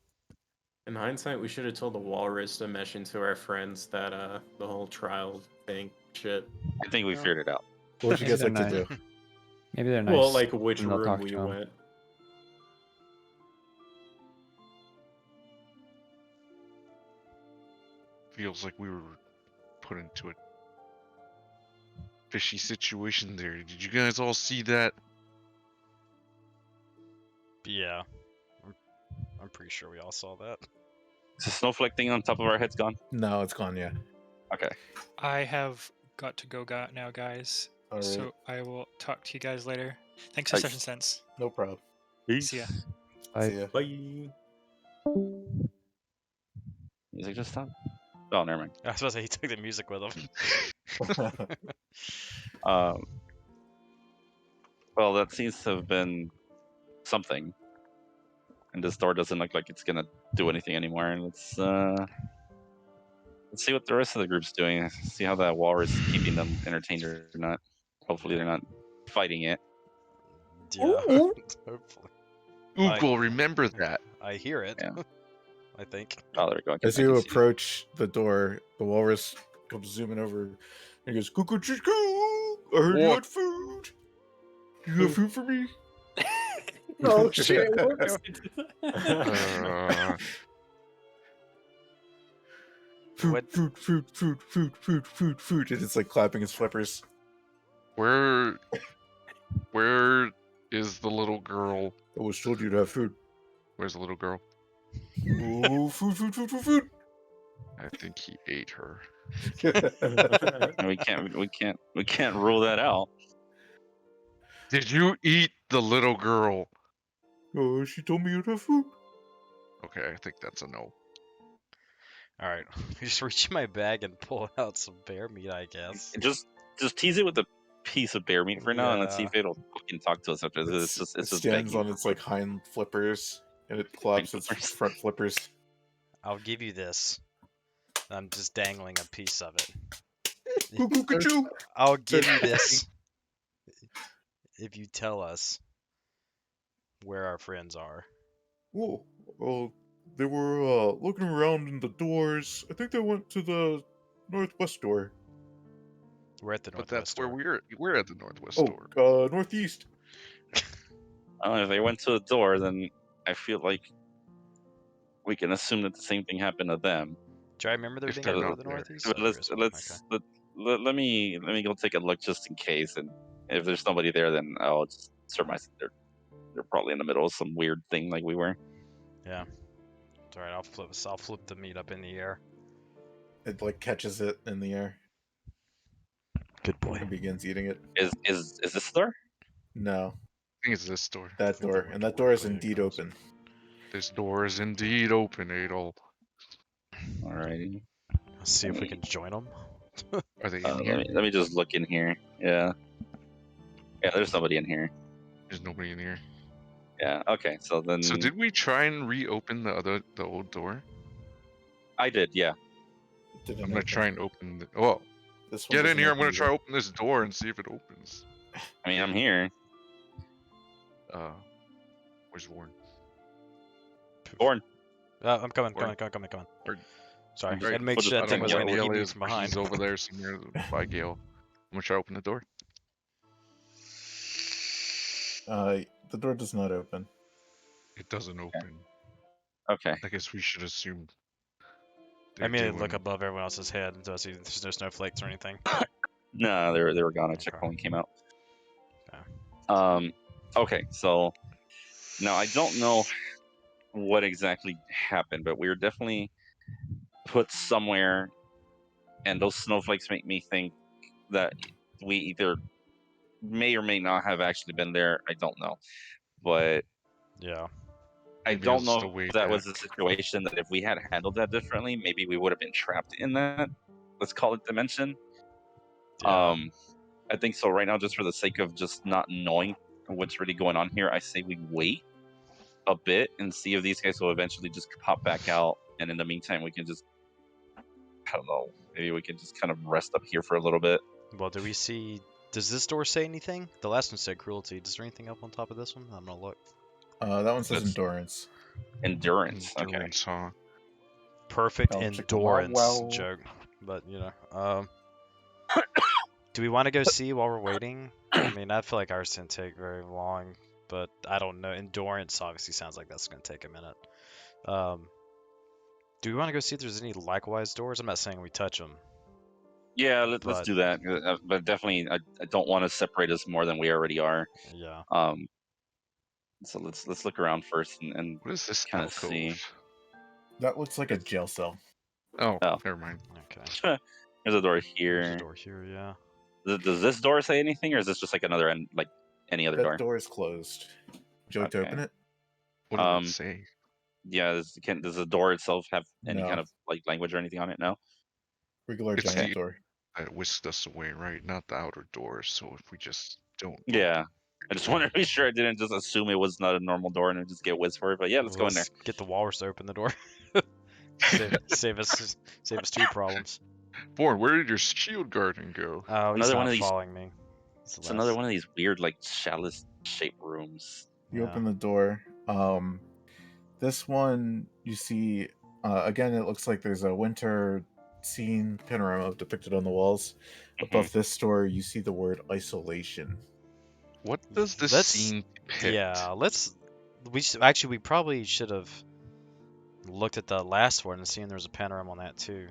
In hindsight, we should have told the walrus to mesh into our friends that the whole trial thing shit. I think we figured it out. What would you guys Maybe like they're to do? Maybe they're nice. Well, like which and they'll room talk we to 'em. went. Feels like we were put into a fishy situation there. Did you guys all see that? Yeah. I'm pretty sure we all saw that. Is the snowflake thing on top of our heads gone? No, it's gone, yeah. Okay. I have got to go now, guys. All right. So I will talk to you guys later. Thanks for Nice. Session Sense. No problem. See ya. Bye. See ya. Bye. Music just stopped? Oh, never mind. I was about to say he took the music with him. Well, that seems to have been something. And this door doesn't look like it's gonna do anything anymore. And let's see what the rest of the group's doing. See how that walrus is keeping them entertained or not. Hopefully they're not fighting it. Yeah. Hopefully. Ook will remember that. I hear it. Yeah. I think. Oh, there we go. I can- As I you can see it. approach the door, the walrus comes zooming over and he goes, "Cuckoo, cuckoo! I heard you What? had food. You have food for me?" Oh shit! Uh, Food, What? food. And it's like clapping his flippers. where is the little girl? I was told you to have food. Where's the little girl? Oh, food. I think he ate her. We can't rule that out. Did you eat the little girl? Oh, she told me you'd have food. Okay, I think that's a no. All right, just reach in my bag and pull out some bear meat, I guess. Just tease it with a piece of bear meat for now, and let's see Yeah. if it'll fucking talk to us after this. It's It just stands begging. on its like hind flippers, and it claps its flippers. front flippers. I'll give you this. I'm just dangling a piece of it. Cuckoo-ca-choo! I'll give you this if you tell us where our friends are. Whoa, they were looking around in the doors. I think they went to the northwest door. We're at the But that's northwest where door. we're at the northwest Oh, door. northeast. If they went to the door, then I feel like we can assume that the same thing happened to them. Do I remember there If being they're a door not to the there. northeast? But Oh, there is one. Okay. let me go take a look just in case, and if there's nobody there, then I'll just surmise that they're probably in the middle of some weird thing like we were. Yeah. It's alright, I'll flip the meat up in the air. It like catches it in the air Good boy. and begins eating it. Is this the door? No, I think it's this door. that door, and that door is indeed open. This door is indeed open, Adol. Alrighty. Let's see if we can join them. Are they in here? Let me just look in here. Yeah, there's somebody in here. There's nobody in here. Yeah. Okay. So then. So did we try and reopen the old door? I did. Yeah. Didn't I'm gonna open. try and open. Oh, This one get in doesn't here! I'm open gonna try either. open this door and see if it opens. I mean, I'm here. Where's Warren? Born. I'm coming. Or- Sorry, Alright, I had to make put sure it that thing on wasn't yellow. gonna eat Gale me is, from behind. he's over there somewhere by Gale. I'm gonna try to open the door. The door does not open. It doesn't open. Okay. I guess we should assume. I they're mean, look doing- above everyone else's head to see if there's no snowflakes or anything. No, they were gone. I checked when we came out. Okay. Okay, so now I don't know what exactly happened, but we were definitely put somewhere, and those snowflakes make me think that we either may or may not have actually been there. I don't know, but Yeah. I Maybe don't it's the know way if that was a back. situation that if we had handled that differently, maybe we would have been trapped in that. Let's call it dimension. Yeah. I think so. Right now, just for the sake of just not knowing what's really going on here, I say we wait a bit and see if these guys will eventually just pop back out. And in the meantime, we can just, I don't know, maybe we can just kind of rest up here for a little bit. Well, do we see? Does this door say anything? The last one said cruelty. Is there anything up on top of this one? I'm gonna look. That one says That's- endurance. Endurance. Okay. Endurance, huh? Perfect Oh, chicka, endurance wow, wow. joke, but you know. Do we want to go see while we're waiting? I mean, I feel like ours didn't take very long, but I don't know. Endurance obviously sounds like that's gonna take a minute. Do we want to go see if there's any likewise doors? I'm not saying we touch them. Yeah, let's But- do that. But definitely, I don't want to separate us more than we already are. Yeah. So let's look around first and What is this Kinda alcove? see. That looks like a jail cell. Oh, Oh. never mind. Okay. there's a door There's here. a door here. Yeah. Does this door say anything, or is this just like another end, like any other That door? door is closed. Would you like to Okay. open it? What does Um, it say? Yeah. Does the door itself have any No. kind of like language or anything on it? No. Regular It's giant the- door. That whisked us away, right? Not the outer door. So if we just don't. Yeah. I just wanted to be sure I didn't just assume it was not a normal door and just get whisked for it. But yeah, let's go in there. Get the walrus to open the door. save us two problems. Born, where did your shield guardian go? Oh, he's Another not one of these- following me. It's another one of these weird like chalice shaped rooms. You Yeah. open the door. This one you see. Again, it looks like there's a winter scene panorama depicted on the walls. Above this door, you see the word isolation. What does this Let's- scene depict? Yeah, we probably should have looked at the last one and seen there's a panorama on that too.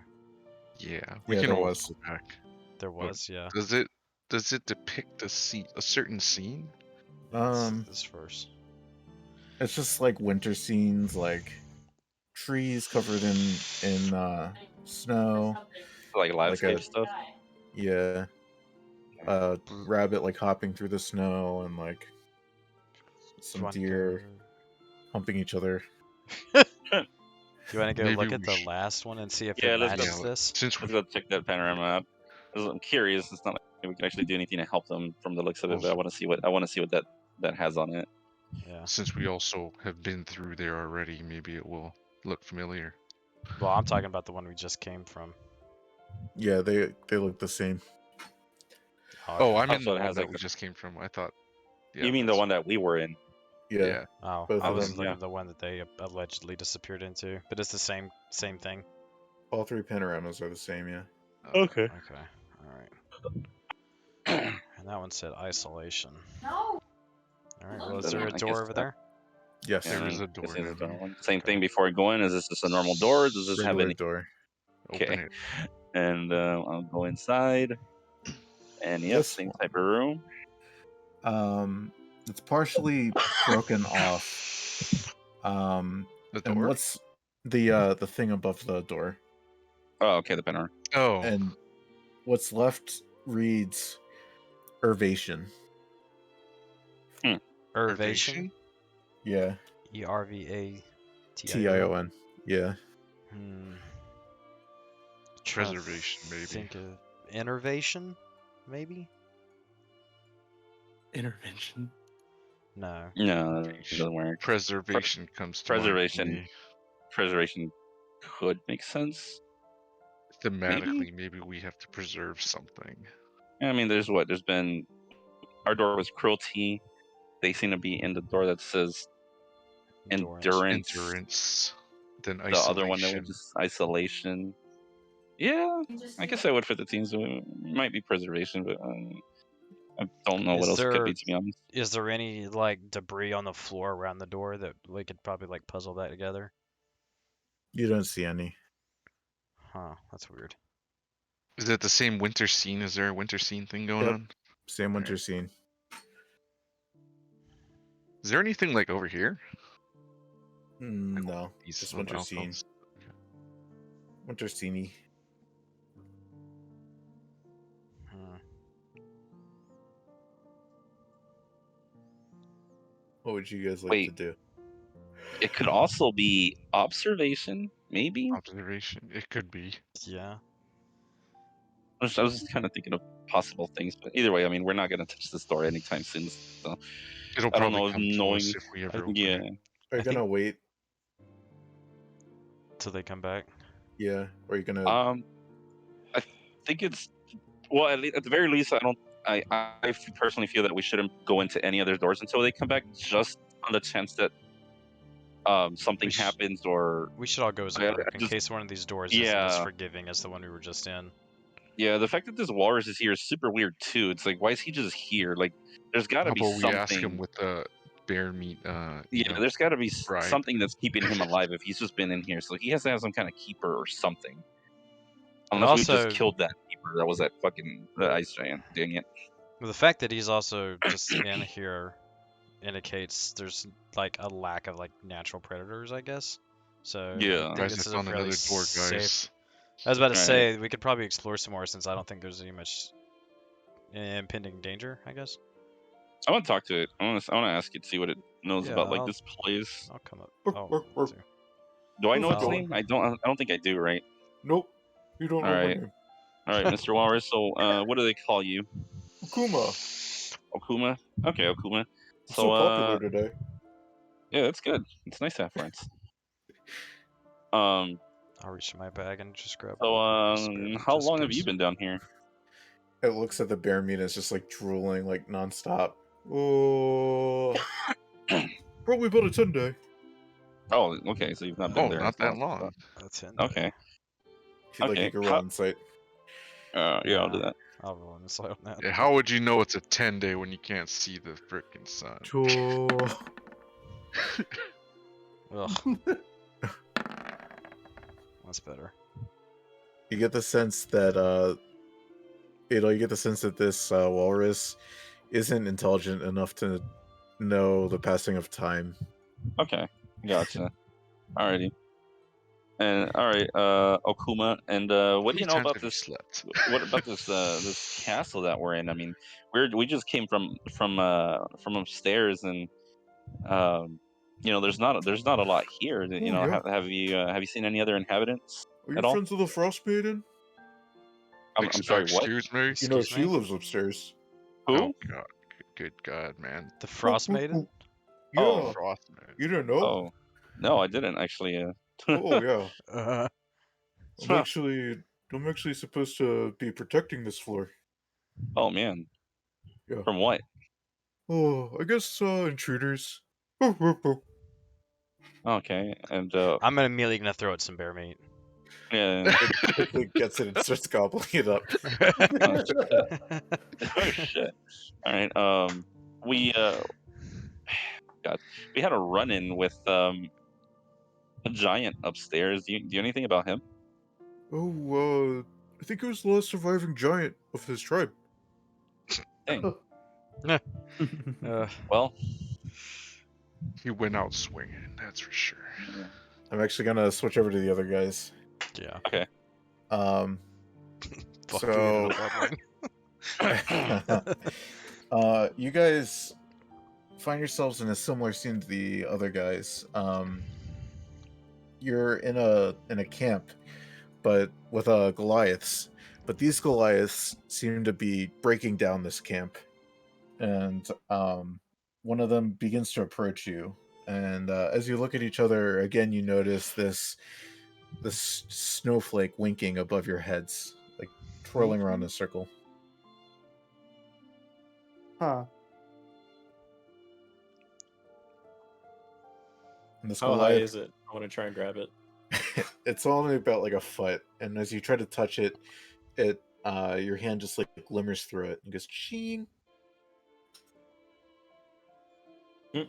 Yeah, we Yeah, can there always was. go back. There was, yeah. Does it depict a certain scene? Let's see this first. It's just like winter scenes, like trees covered in snow, Like landscape a- stuff. yeah, rabbit like hopping through the snow, and like some wanna deer go- humping each other. Do you want to go Maybe look we at the should- last one and see if Yeah, it let's go. matches this? Since Let's we go check that panorama map. 'Cause I'm curious. It's not like we can actually do anything to help them from the looks of it, but I want to see what that has on it. Yeah. since we also have been through there already, maybe it will look familiar. Well, I'm talking about the one we just came from. Yeah, they look the same. Oh, okay. I'm in so the it one has, that like, we the- just came from. I thought. Yeah, You mean the that's- one that we were in? Yeah, Yeah. Oh, both I of was them, looking yeah. at the one that they allegedly disappeared into, but it's the same thing. all three panoramas are the same. Yeah. Okay. Okay. All right. And that one said isolation. No. All right. Well, is Then there a I door guess over that- there? Yes. There Yeah, is a I door guess there's down here. one. Same Okay. thing before I go in. Is this just a normal door? Or does this have Regular any? door. Open Okay. it. And I'll go inside. And yep, This same one. type of room. It's partially broken off. The And door. what's the thing above the door? Oh, okay, the panorama. Oh, And what's left reads Ervation. Ervation. Yeah. ERVATION. TION. Yeah. Trying to Preservation, maybe. Think of innervation, maybe. Intervention. No. No, it doesn't work. preservation comes to mind for Preservation. me. Preservation could make sense. Thematically, maybe we have to preserve something. I mean, there's been our door was cruelty. They seem to be in the door that says endurance. Endurance. Then The isolation. other one that was just isolation. Yeah, I guess I would for the teams. It might be preservation, but I don't know what Is else it could there- be, to be honest. Is there any like debris on the floor around the door that we could probably like puzzle that together? You don't see any. Huh, that's weird. Is it the same winter scene? Is there a winter scene thing going Yep. on? Same winter scene. Is there anything like over here? No. These Just little winter scene. outposts? Winter scene. Hmm. What would you guys like Wait. to do? It could also be observation, maybe. Observation. It could be. Yeah. I was just kind of thinking of possible things, but either way, I mean, we're not gonna touch this door anytime soon. So It'll I don't probably know if come to knowing. us if we ever open Yeah, it. Are you I gonna think- wait? Till they come back. Yeah. Or are you gonna? I think it's well. At the very least, I personally feel that we shouldn't go into any other doors until they come back, just on the chance that something We sh- happens or We should all go as a I- group I in just- case one of these doors isn't as Yeah. forgiving as the one we were just in. yeah. The fact that this walrus is here is super weird too. It's like, why is he just here? Like, there's got to How be about something. we ask him with the bear meat? Yeah, there's got to be bribe. something that's keeping him alive if he's just been in here. So he has to have some kind of keeper or something. Unless we also- just killed that keeper. That was that fucking ice giant. Dang it. Well, the fact that he's also just in here indicates there's like a lack of like natural predators, I guess. So Yeah. I think Guys, I this is a found fairly another door, safe. guys. I was about to Alright. say we could probably explore some more since I don't think there's any much impending danger. I guess. I want to talk to it. I want to ask it, see what it knows Yeah, about like I'll- this place. I'll come up. Or- Oh, too. Do I know its Oh. name? I don't think I do. Right. Nope. You don't know my Alright. All right, Mr. Walrus. So, what do they call you? Kuma. Okuma. Okay, Okuma. So popular today. Yeah, that's good. It's nice to have friends. Um. I'll reach in my bag and just grab. So, a spare how long have discus. you been down here? It looks at the bear meat and it's just like drooling like nonstop. Oh. Probably about a 10 day. Oh, okay. So you've not been Oh, there. not as that long. That's it. Okay. If you'd like, Okay, you can how- roll insight. Yeah, I'll do Yeah. that. I'll roll on this on that. Yeah, how would you know it's a 10-day when you can't see the frickin' sun? Ugh. That's better. You get the sense that you get the sense that this walrus isn't intelligent enough to know the passing of time. Okay, gotcha. Alrighty. And all right, Okuma, and what do you know Times about have you this? slept? What about this castle that we're in? I mean, we just came from upstairs, and there's not a lot here. You know, yeah. have you seen any other inhabitants Are you at all? friends with the Frost Maiden? I'm sorry, what? Excuse me. You know, Excuse she me? lives upstairs. Who? Oh God, good God, man. The Frost Maiden? Yeah. Oh. Frost man. You didn't know? Oh, no, I didn't actually. Oh, yeah. Uh, I'm actually supposed to be protecting this floor. Oh man, Yeah. from what? Oh, I guess intruders. Okay, and I'm immediately gonna throw it some bear meat. yeah. It quickly gets it and starts gobbling it up. Oh shit. Oh shit. All right. We God, we had a run-in with a giant upstairs. Do you know anything about him? Oh, I think it was the last surviving giant of his tribe. Dang. Uh, Well, He went out swinging, that's for sure. I'm actually gonna switch over to the other guys. yeah. okay. Fuck So- you guys find yourselves in a similar scene to the other guys. You're in a camp, but with Goliaths. But these Goliaths seem to be breaking down this camp, and one of them begins to approach you. And as you look at each other again, you notice this snowflake winking above your heads, like twirling around in a circle. Huh. And this How high Goliath, is it? I want to try and grab it. it's only about like a foot, and as you try to touch it, your hand just like glimmers through it and goes ching. Mm.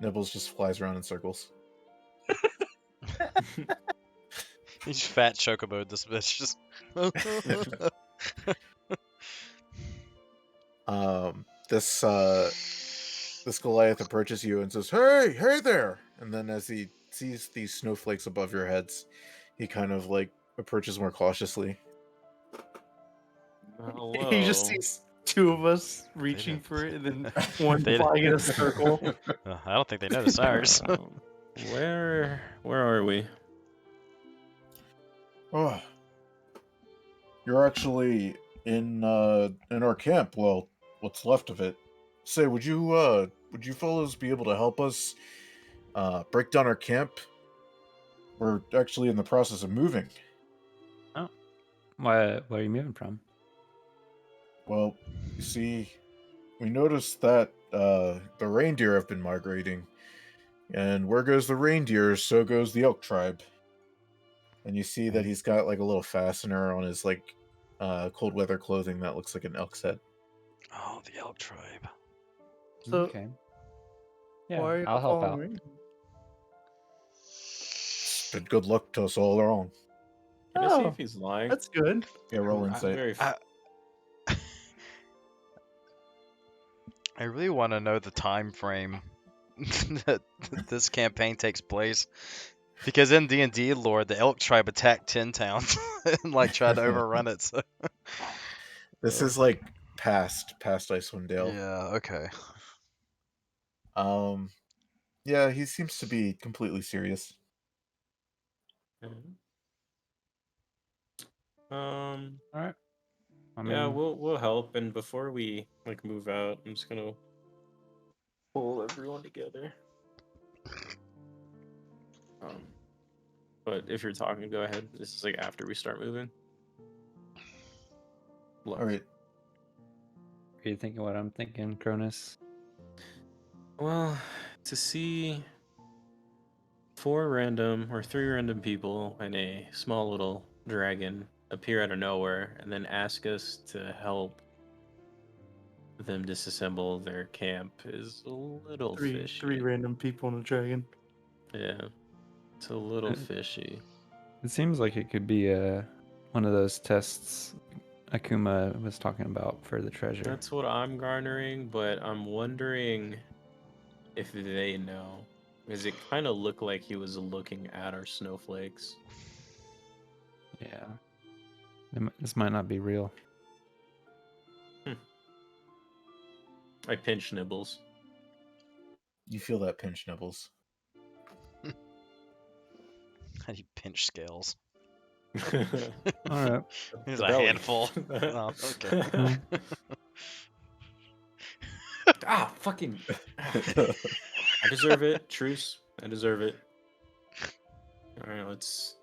Nibbles just flies around in circles. He's fat chocobo this bitch. Just This Goliath approaches you and says, hey there!" And then as he sees these snowflakes above your heads, he kind of like approaches more cautiously. Hello. He just sees two of us reaching didn't- for it, and then one They flying in a circle. I don't think they noticed ours. Where are we? Oh, you're actually in our camp. Well, what's left of it. Say, would you fellows be able to help us break down our camp? We're actually in the process of moving. Where are you moving from? Well, you see, we noticed that the reindeer have been migrating, and where goes the reindeer, so goes the elk tribe. And you see that he's got like a little fastener on his like cold weather clothing that looks like an elk's head. Oh, the elk tribe. So, Okay. Yeah, why are you I'll help out. following me? It's been good luck to us all around. Can I see Oh, if he's lying? that's good. Yeah, roll I'm insight. very I really want to know the time frame that this campaign takes place, because in D&D lore, the elk tribe attacked 10 towns and like tried to overrun it. So This is like past Icewind Dale. yeah, okay. Yeah, he seems to be completely serious. All right. I mean, Yeah, we'll help. And before we like move out, I'm just gonna pull everyone together. But if you're talking, go ahead. This is like after we start moving. Look, All right. are you thinking what I'm thinking, Cronus? well, to see 4 random or 3 random people and a small little dragon appear out of nowhere and then ask us to help them disassemble their camp is a little fishy. Three random people and a dragon. Yeah, it's a little fishy. It seems like it could be one of those tests Akuma was talking about for the treasure. That's what I'm garnering, but I'm wondering if they know. Because it kind of looked like he was looking at our snowflakes. Yeah. This might not be real. I pinch Nibbles. You feel that pinch, Nibbles. How do you pinch scales? All right. Here's The a belly. handful. Oh, okay. Mm. Ah, fucking. I deserve it. Truce. I deserve it. All right, let's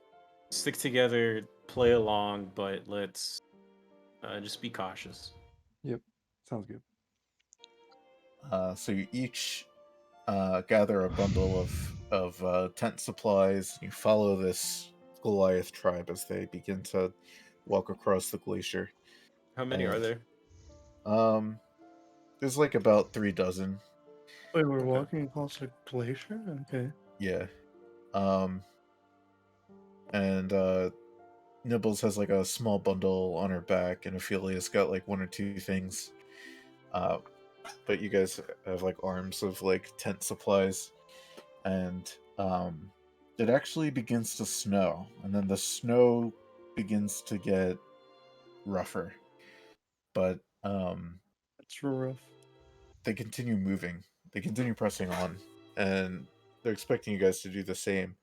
stick together, play along, but let's just be cautious. Yep. Sounds good. So you each gather a bundle of tent supplies. You follow this Goliath tribe as they begin to walk across the glacier. How many are And- there? There's like about 3 dozen. Wait, we're Okay. walking across a glacier? Okay. Yeah. And Nibbles has like a small bundle on her back, and Ophelia's got like 1 or 2 things. But you guys have like arms of like tent supplies, and it actually begins to snow, and then the snow begins to get rougher. But That's rough. they continue moving. They continue pressing on, and they're expecting you guys to do the same.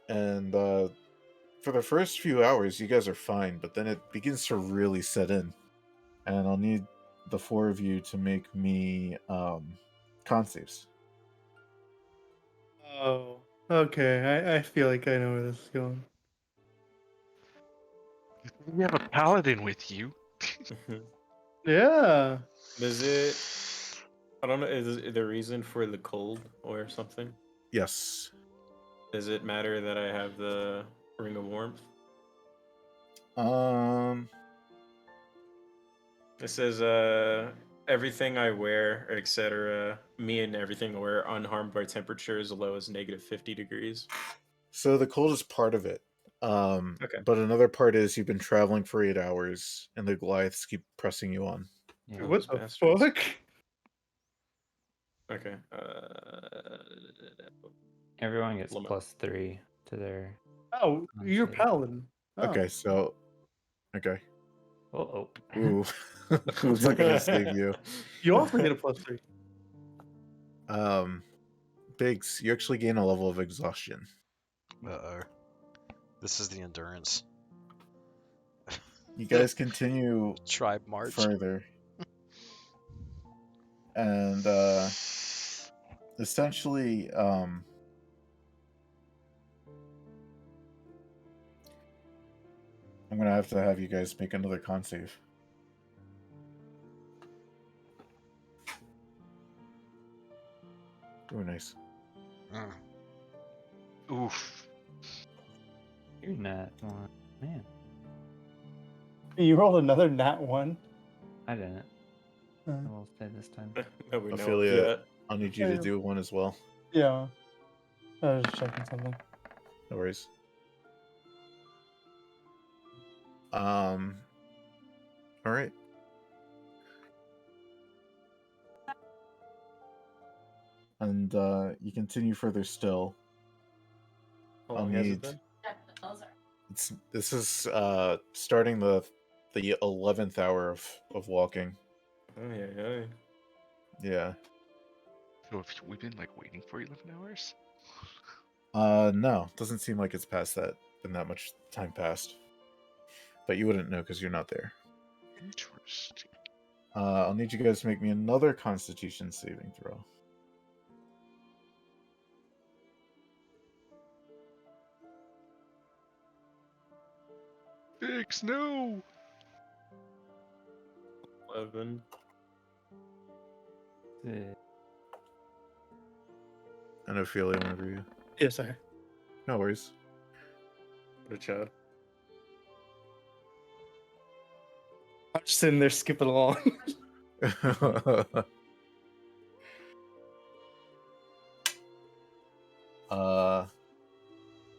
And for the first few hours, you guys are fine, but then it begins to really set in. And I'll need the 4 of you to make me con saves. Oh. Okay, I feel like I know where this is going. You have a paladin with you. Yeah. Is it? I don't know. Is it the reason for the cold or something? Yes. Does it matter that I have the ring of warmth? It says, everything I wear, etc., me and everything I wear, unharmed by temperature as low as negative 50 degrees. So the cold is part of it. Okay. But another part is you've been traveling for 8 hours, and the Goliaths keep pressing you on. Yeah. Oh, What those the bastards. fuck? Okay. Everyone gets Limit. +3 to their. Oh, Con you're save. paladin. Oh. Okay, so okay. Oh. Ooh. Who's not gonna save you? You also get a +3. Biggs, you actually gain a level of exhaustion. Uh-oh. This is the endurance. You guys continue Tribe march. further. And essentially I'm gonna have you guys make another con save. Oh, nice. Mm. Oof. You're not one. Man, You rolled another nat 1. I didn't. Uh, I will say this time. No, we know. Ophelia, Yeah. I'll need you to do one as well. yeah. I was just checking something. No worries. All right. And you continue further still. How I'll long has it need- been? This is starting the 11th hour of walking. Oh, yeah. Yeah. So have we been like waiting for 11 hours? No, doesn't seem like it's past that. Been that much time passed. But you wouldn't know because you're not there. Interesting. I'll need you guys to make me another Constitution saving throw. Big snow. 11. And Ophelia, whenever you. Yes, sir. No worries. What a child. I'm just sitting there skipping along.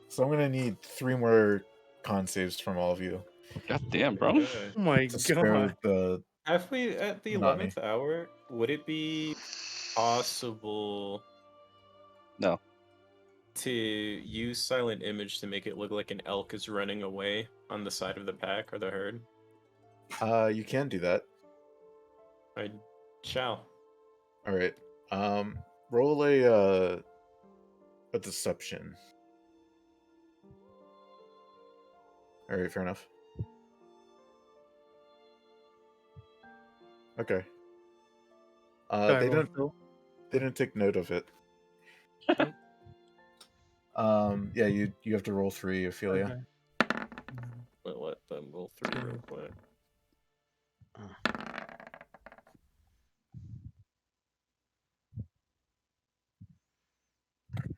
So I'm gonna need 3 more con saves from all of you God damn, bro. Okay. Oh my to spare god. the. Have we, at the Nani. 11th hour, would it be possible No. To use silent image to make it look like an elk is running away on the side of the pack or the herd? You can do that. I shall. All right. Roll a deception. All right, fair enough. Okay. Sorry, They what, don't Phil? they didn't take note of it. Yeah, you have to roll 3, Ophelia. Okay. We'll let them roll through real quick.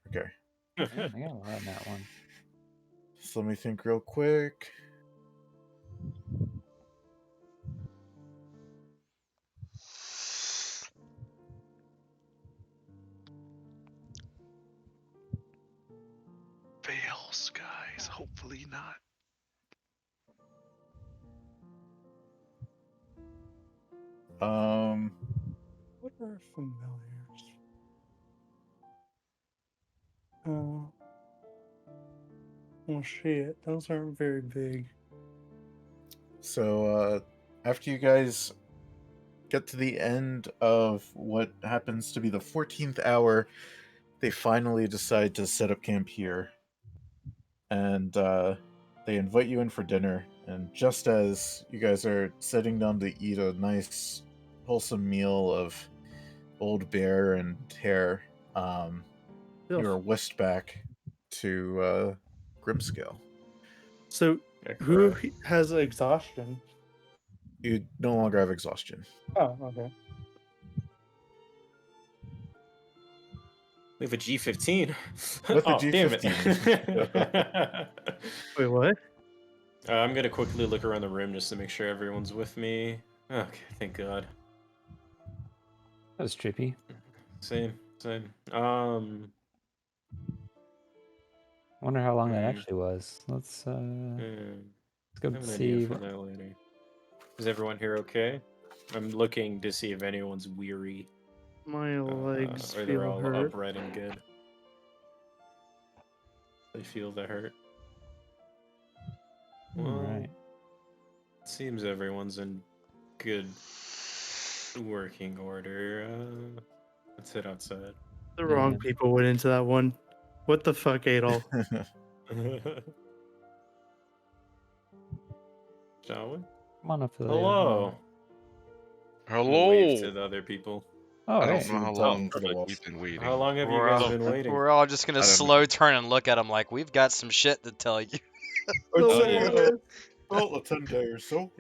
Okay. Man, I got a lot in that one. So let me think real quick. Fails, guys. Hopefully not. What are familiars? Well, shit, those aren't very big. So after you guys get to the end of what happens to be the 14th hour, they finally decide to set up camp here. And they invite you in for dinner. And just as you guys are sitting down to eat a nice, wholesome meal of old bear and hare, you are whisked back to Grimscale. So, who has exhaustion? You no longer have exhaustion. Oh, okay. We have a G15. With a Oh, damn it. G15. Wait, what? I'm gonna quickly look around the room just to make sure everyone's with me. Okay, thank God. That was trippy. Same. Wonder how long that Hmm. actually was. Let's go I have an see. idea for that later. Is everyone here okay? I'm looking to see if anyone's weary. My legs or they're feel all hurt. upright and good. They feel the hurt. Well, Right. seems everyone's in good working order. Let's head outside. The wrong Yeah. people went into that one. What the fuck, Adol? Shall we? Come on up to the Hello. Hello. Wave to the other people. Oh, I don't hey. know how Talking long to the walls. we've been waiting. How long have you We're guys all, been waiting? we're all just gonna I don't slow know. turn and look at him like we've got some shit to tell you. Well, a 10 day or so.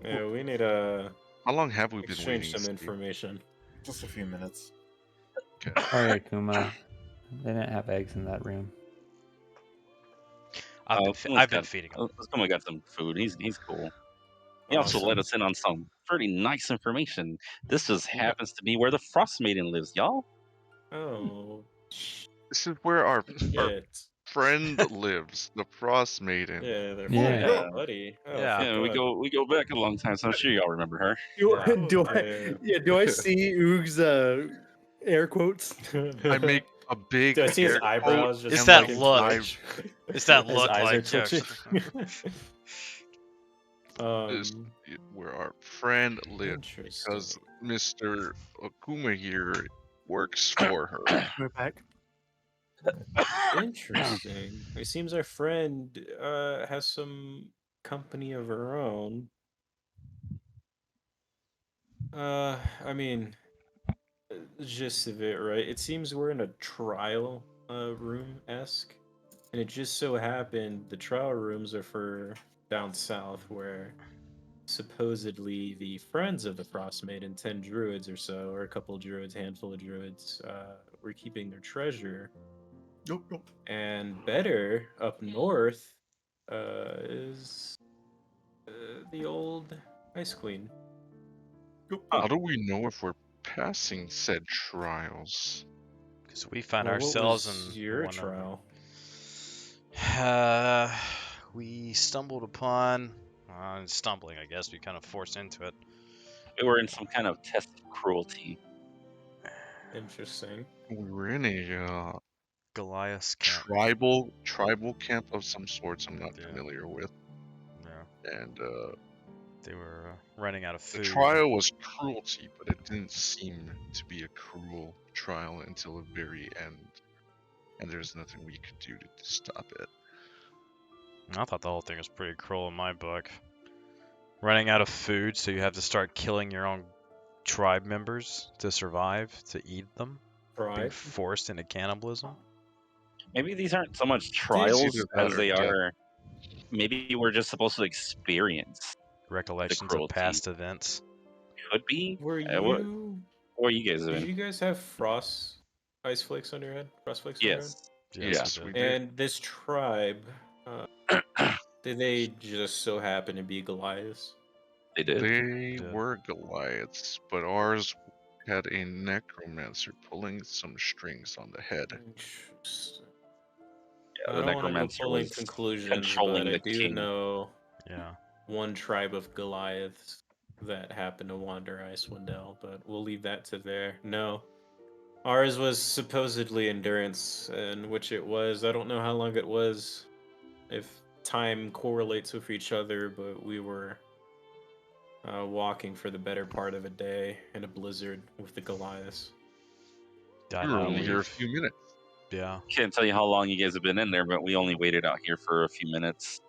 Yeah, we need to How long have we been exchange waiting? some Steve? information. Just a few minutes. Okay. Sorry, Akuma. They didn't have eggs in that room. I've been feeding him. Someone got some food. He's cool. He also Awesome. let us in on some pretty nice information. This just Yeah. happens to be where the Frost Maiden lives, y'all. Oh, This is where our shit. friend lives, the Frost Maiden. Yeah, they're Yeah. friends, buddy. Oh, Yeah. thank Yeah, we God. go back a long time, so I'm sure y'all remember her. Yeah. Do I see Oog's air quotes? I make a big Do I see his air eyebrows quote just It's and that like look. twitch? It's that His look eyes are like twitching. This where our friend lives Interesting. because Mr. Akuma here works for her. We're back. Interesting. It seems our friend has some company of her own. I mean, the gist of it, right? It seems we're in a trial room esque, and it just so happened the trial rooms are for down south, where supposedly the friends of the Frost Maiden, 10 druids or so, or a couple of druids, handful of druids, were keeping their treasure. Nope. And better up north is the old Ice Queen. How do we know if we're passing said trials? Because we find Well, what ourselves was in your one trial? of we stumbled upon stumbling, I guess. We kind of forced into it. We were in some kind of test of cruelty. Interesting. We were in a Goliath's camp. tribal camp of some sorts. I'm not Yeah. familiar with, Yeah, and they were running out of the food. trial was cruelty, but it didn't seem to be a cruel trial until the very end, and there's nothing we could do to stop it. I thought the whole thing was pretty cruel in my book. Running out of food, so you have to start killing your own tribe members to survive, to eat them. Being Tribe. forced into cannibalism. Maybe these aren't so much It's trials either that as or they death. are. Maybe we're just supposed to experience the Recollections of cruelty. past events. Could be. Were What you? are you guys Did doing? you guys have frost ice flakes on your head? Frost flakes on your head? Yes. Yes, Yes, we we did. did. And this tribe, did they just so happen to be Goliaths? They did. They Did. were Goliaths, but ours had a necromancer pulling some strings on the head. Interesting. Yeah, I the don't want to go necromancer pulling was conclusions, controlling but I the do king. know Yeah. one tribe of Goliaths that happened to wander Icewind Dale, but we'll leave that to there. No. Ours was supposedly endurance, and which it was. I don't know how long it was, if time correlates with each other, but we were walking for the better part of a day in a blizzard with the Goliaths. I We were know. only here a We've. few minutes. Yeah. Can't tell you how long you guys have been in there, but we only waited out here for a few minutes.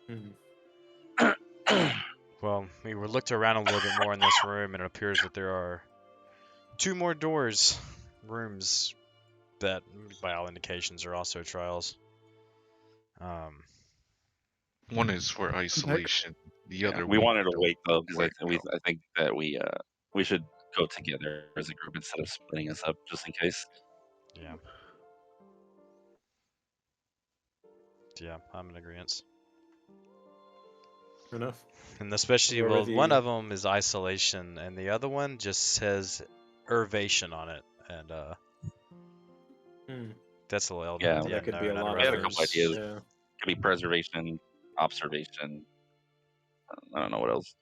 Hmm. Well, we were looked around a little bit more in this room, and it appears that there are 2 more rooms that, by all indications, are also trials. One is for isolation. The Yeah, other we wanted to don't wait though because right now. I think that we should go together as a group instead of splitting us up just in case. Yeah. Yeah, I'm in agreement. Fair enough. And especially, What are well, one the- of them is isolation, and the other one just says Irvation on it, and Hmm. that's a little Yeah, That could be a lot we had of a couple things. ideas. Yeah. Could be preservation, observation. I don't know what else.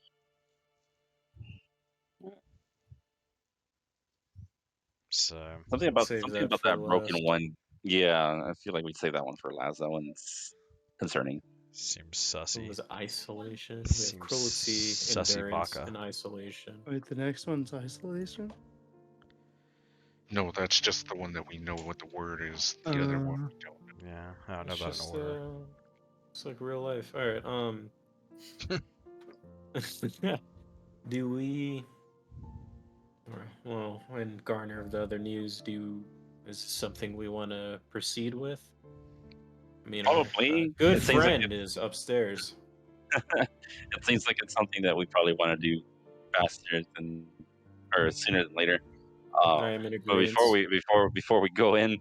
So Save something that about for that broken last. one. Yeah, I feel like we'd save that one for last. That one's concerning. seems It sussy. was isolation. We Seems have cruelty, sussy endurance, baka. and isolation. Wait, the next one's isolation? No, that's just the one that we know what the word is. The other one we don't. Yeah, I don't know It's about just an order. it's like real life. All right. Do we? Well, and garner of the other news. Is this something we want to proceed with? I mean, our Probably. good It seems like friend is upstairs. It seems like it's something that we probably want to do faster than or sooner than later. I am in But agreement. before we go in,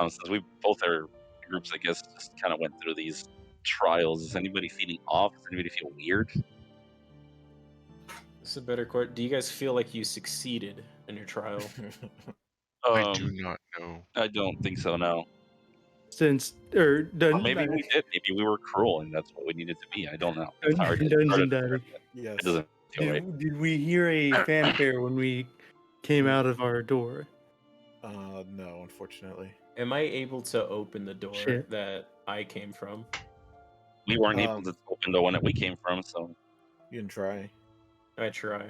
since we both are groups, I guess, just kind of went through these trials. Is anybody feeling off? Does anybody feel weird? This is a better question. Do you guys feel like you succeeded in your trial? I do not know. I don't think so. No. Since Or maybe we did. Maybe we were cruel, and that's what we needed to be. I don't know. It's hard. It's hard Dungeon to Daddy. describe that. Yes. It doesn't feel right. Did we hear a fanfare when we came out of our door? No, unfortunately. Am I able to open the door Shit. that I came from? We weren't able to open the one that we came from, so You can try. I try.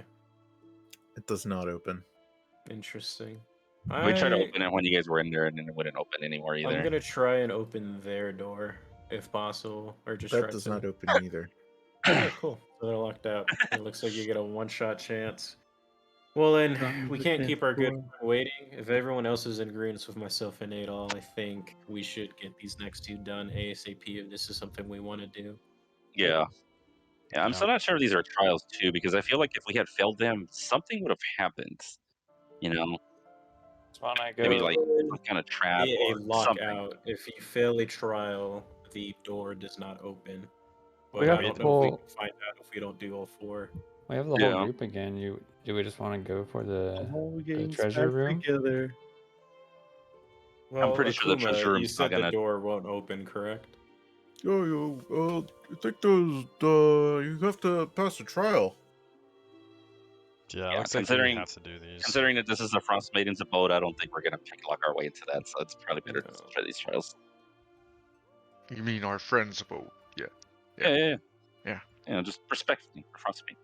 It does not open. Interesting. we tried to open it when you guys were in there, and then it wouldn't open anymore either. I'm gonna try and open their door if possible, or just That try does to. not open either. Alright, cool. So they're locked out. It looks like you get a one-shot chance. Well then, Not we the can't chance keep our good for- friend waiting. If everyone else is in agreement with myself and Adol, I think we should get these next 2 done ASAP if this is something we want to do. Yeah. Yeah, I'm still not sure if these are trials too, because I feel like if we had failed them, something would have happened. You know, Spawn, I maybe go. like some kind of trap Be or a something. lockout. If you fail a trial, the door does not open. We But have I the don't know if we whole- can find out if we don't do all 4. We have the Yeah. whole group again. Do we just want to go for the All gangs treasure back room? together. Well, pretty sure the treasure Akuma, you room's not said the gonna- door won't open, correct? I think you have to pass a trial. Yeah, Yeah, looks like we considering have to do these. considering that this is a Frost Maiden's abode, I don't think we're gonna pick lock our way into that. So it's probably better to No. try these trials. You mean our friend's boat? Yeah. Yeah. Yeah. Just respectfully for Frost Maiden.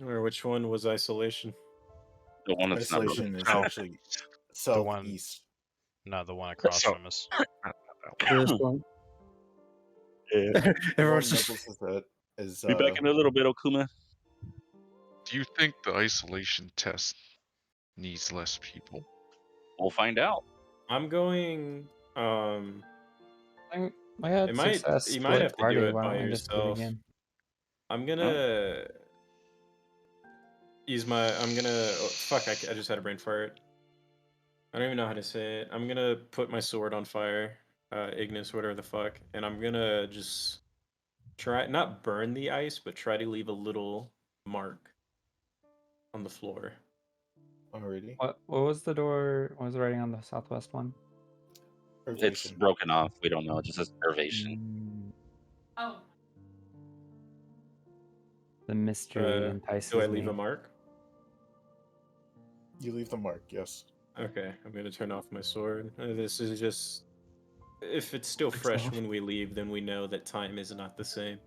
Or which one was isolation? The one that's not really Isolation is south. actually The one- southeast. No, the one across So- from us. This one. Yeah. The one Everyone's just Knuckles is that is Be back in a little bit, Okuma. Do you think the isolation test needs less people? We'll find out. I'm going. I had It might- success. you might split have to do party. it Why by don't we just do it yourself. again? I'm gonna use my. I'm gonna. Oh, fuck! I just had a brain fart. I don't even know how to say it. I'm gonna put my sword on fire, Ignis, whatever the fuck, and I'm gonna just try not burn the ice, but try to leave a little mark on the floor. already. What was the door? What was the writing on the southwest one? It's Irrigation. broken off. We don't know. It just says Nervation. Mm, the mystery entices Do I leave me. a mark? You leave the mark, yes. Okay, I'm gonna turn off my sword. This is just. If it's still fresh when we leave, then we know that time is not the same.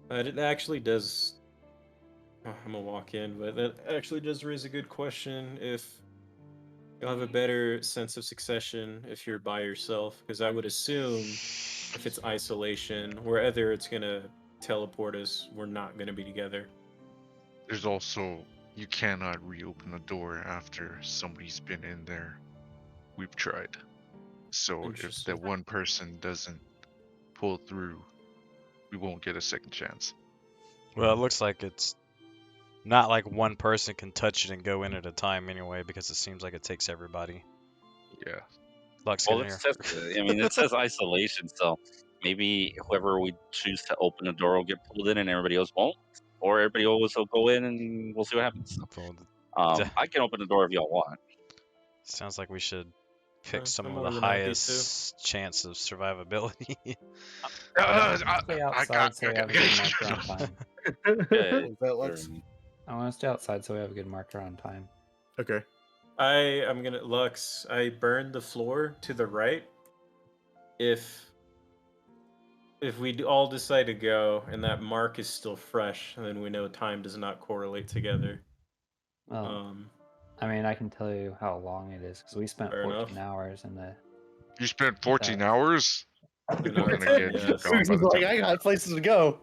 But it actually does. I'm gonna walk in, but that actually does raise a good question. If you'll have a better sense of succession if you're by yourself, because I would assume if it's isolation, wherever it's gonna teleport us, we're not gonna be together. There's also you cannot reopen a door after somebody's been in there. We've tried. So if Interesting. that one person doesn't pull through, we won't get a second chance. Well, it looks like it's not like one person can touch it and go in at a time anyway, because it seems like it takes everybody. Yeah. Lux, Well, get in it here. says, I mean, it says isolation, so maybe whoever we choose to open the door will get pulled in and everybody else won't. Or everybody else will go in and we'll see what happens. Well, I can open the door if y'all want. sounds like we should pick I'm some more of the than happy to. highest chance of survivability. Stay outside so we have a good marker on time. Yeah, Is that Lux? I want to stay outside so we have a good marker on time. Okay. I'm gonna Lux. I burned the floor to the right. If we all decide to go and that mark is still fresh, then we know time does not correlate together. Well, I mean, I can tell you how long it is because we spent Fair 14 enough. hours in the. You spent 14 hours? In Then our again, time, you're yes. gone by the like, time. I got places to go.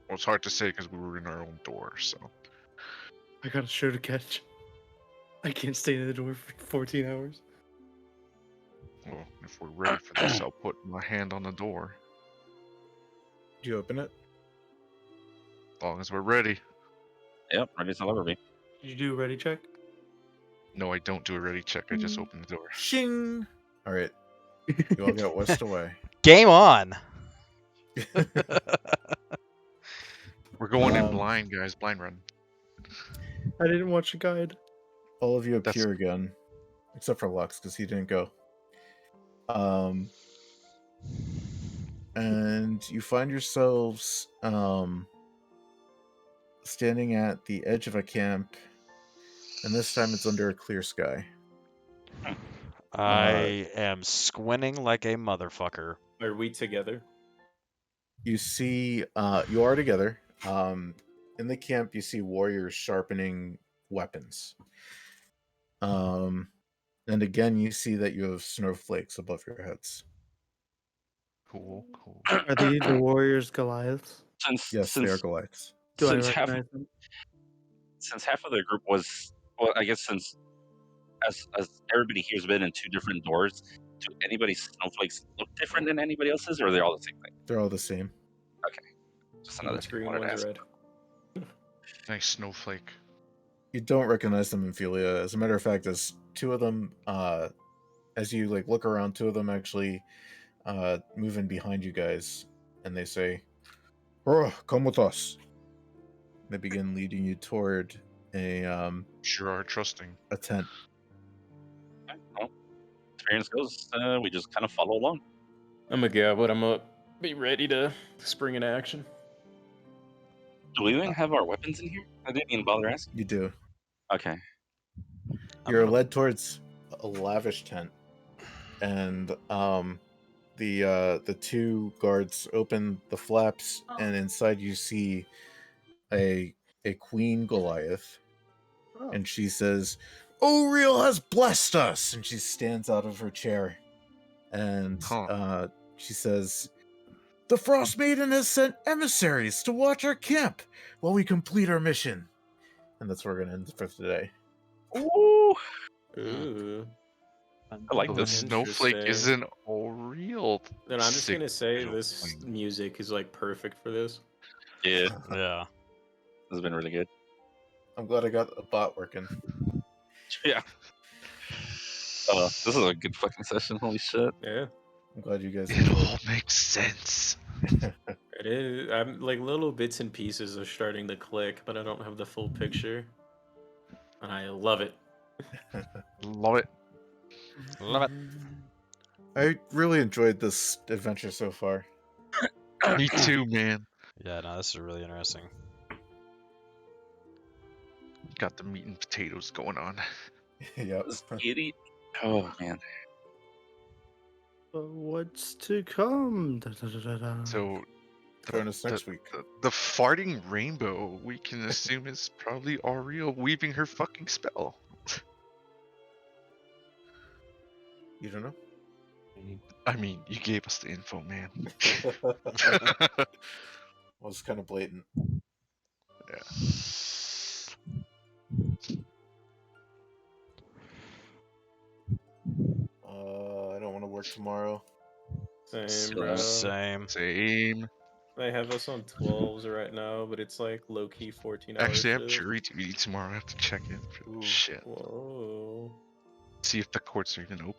Well, it's hard to say because we were in our own door, so. I got a show to catch. I can't stay in the door for 14 hours. Well, if we're ready for this, I'll put my hand on the door. Do you open it? As long as we're ready. Yep, ready as I'll ever be. Did you do a ready check? No, I don't do a ready check. I just open the door. Shing! Alright. You all got whisked away. Game on! We're going in Um, blind, guys. Blind run. I didn't watch the guide. All of you That's- appear again. Except for Lux, because he didn't go. And you find yourselves standing at the edge of a camp, and this time it's under a clear sky. I am squinting like a motherfucker. Are we together? You see, you are together. In the camp, you see warriors sharpening weapons. And again, you see that you have snowflakes above your heads. Cool, cool. Are these the warriors Goliaths? Yes, they are Goliaths. Do I since half recognize them? since half of the group was, well, I guess since as everybody here's been in two different doors, do anybody's snowflakes look different than anybody else's, or are they all the same thing? They're all the same. Just another One's thing I green, wanted to one's ask. red. Nice snowflake. You don't recognize them in Philia. As a matter of fact, as two of them, as you like look around, two of them actually move in behind you guys, and they say, "Oh, come with us." They begin leading you toward a Sure are trusting. tent. Well, experience goes, we just kind of follow along. I'm a go, but I'm gonna be ready to spring into action. Do we even have our weapons in here? I didn't even bother asking. You do. Okay. You're led towards a lavish tent, and the two guards open the flaps, and inside you see a Queen Goliath, and she says, "Oriel has blessed us," and she stands out of her chair, and she says, "The Frost Maiden has sent emissaries to watch our camp while we complete our mission," and that's where we're gonna end for today. Ooh, Ooh. I like So the this. snowflake Interesting. isn't all real. Then I'm just Sick gonna say visual this thing. music is like perfect for this. Yeah, Yeah. this has been really good. I'm glad I got a bot working. Yeah. This is a good fucking session. Holy shit. Yeah, I'm glad you guys It enjoyed. all makes sense. it is. I'm like little bits and pieces are starting to click, but I don't have the full picture. And I love it. Love it. Love it. I really enjoyed this adventure so far. Me too, man. Yeah, no, this is really interesting. Got the meat and potatoes going on. Yep. This idiot. Oh man. What's to come? Da, da, da, da, da. So Join us next week. the farting rainbow, we can assume is probably Ariel weaving her fucking spell. You don't know? I mean, you gave us the info, man. Was kind of blatant. I don't want to work tomorrow. Same, bro. Same. Same. They have us on 12s right now, but it's like low key 14 hours. Actually, I have jury duty tomorrow. I have to check in. Ooh. Shit. Whoa. See if the courts are even open.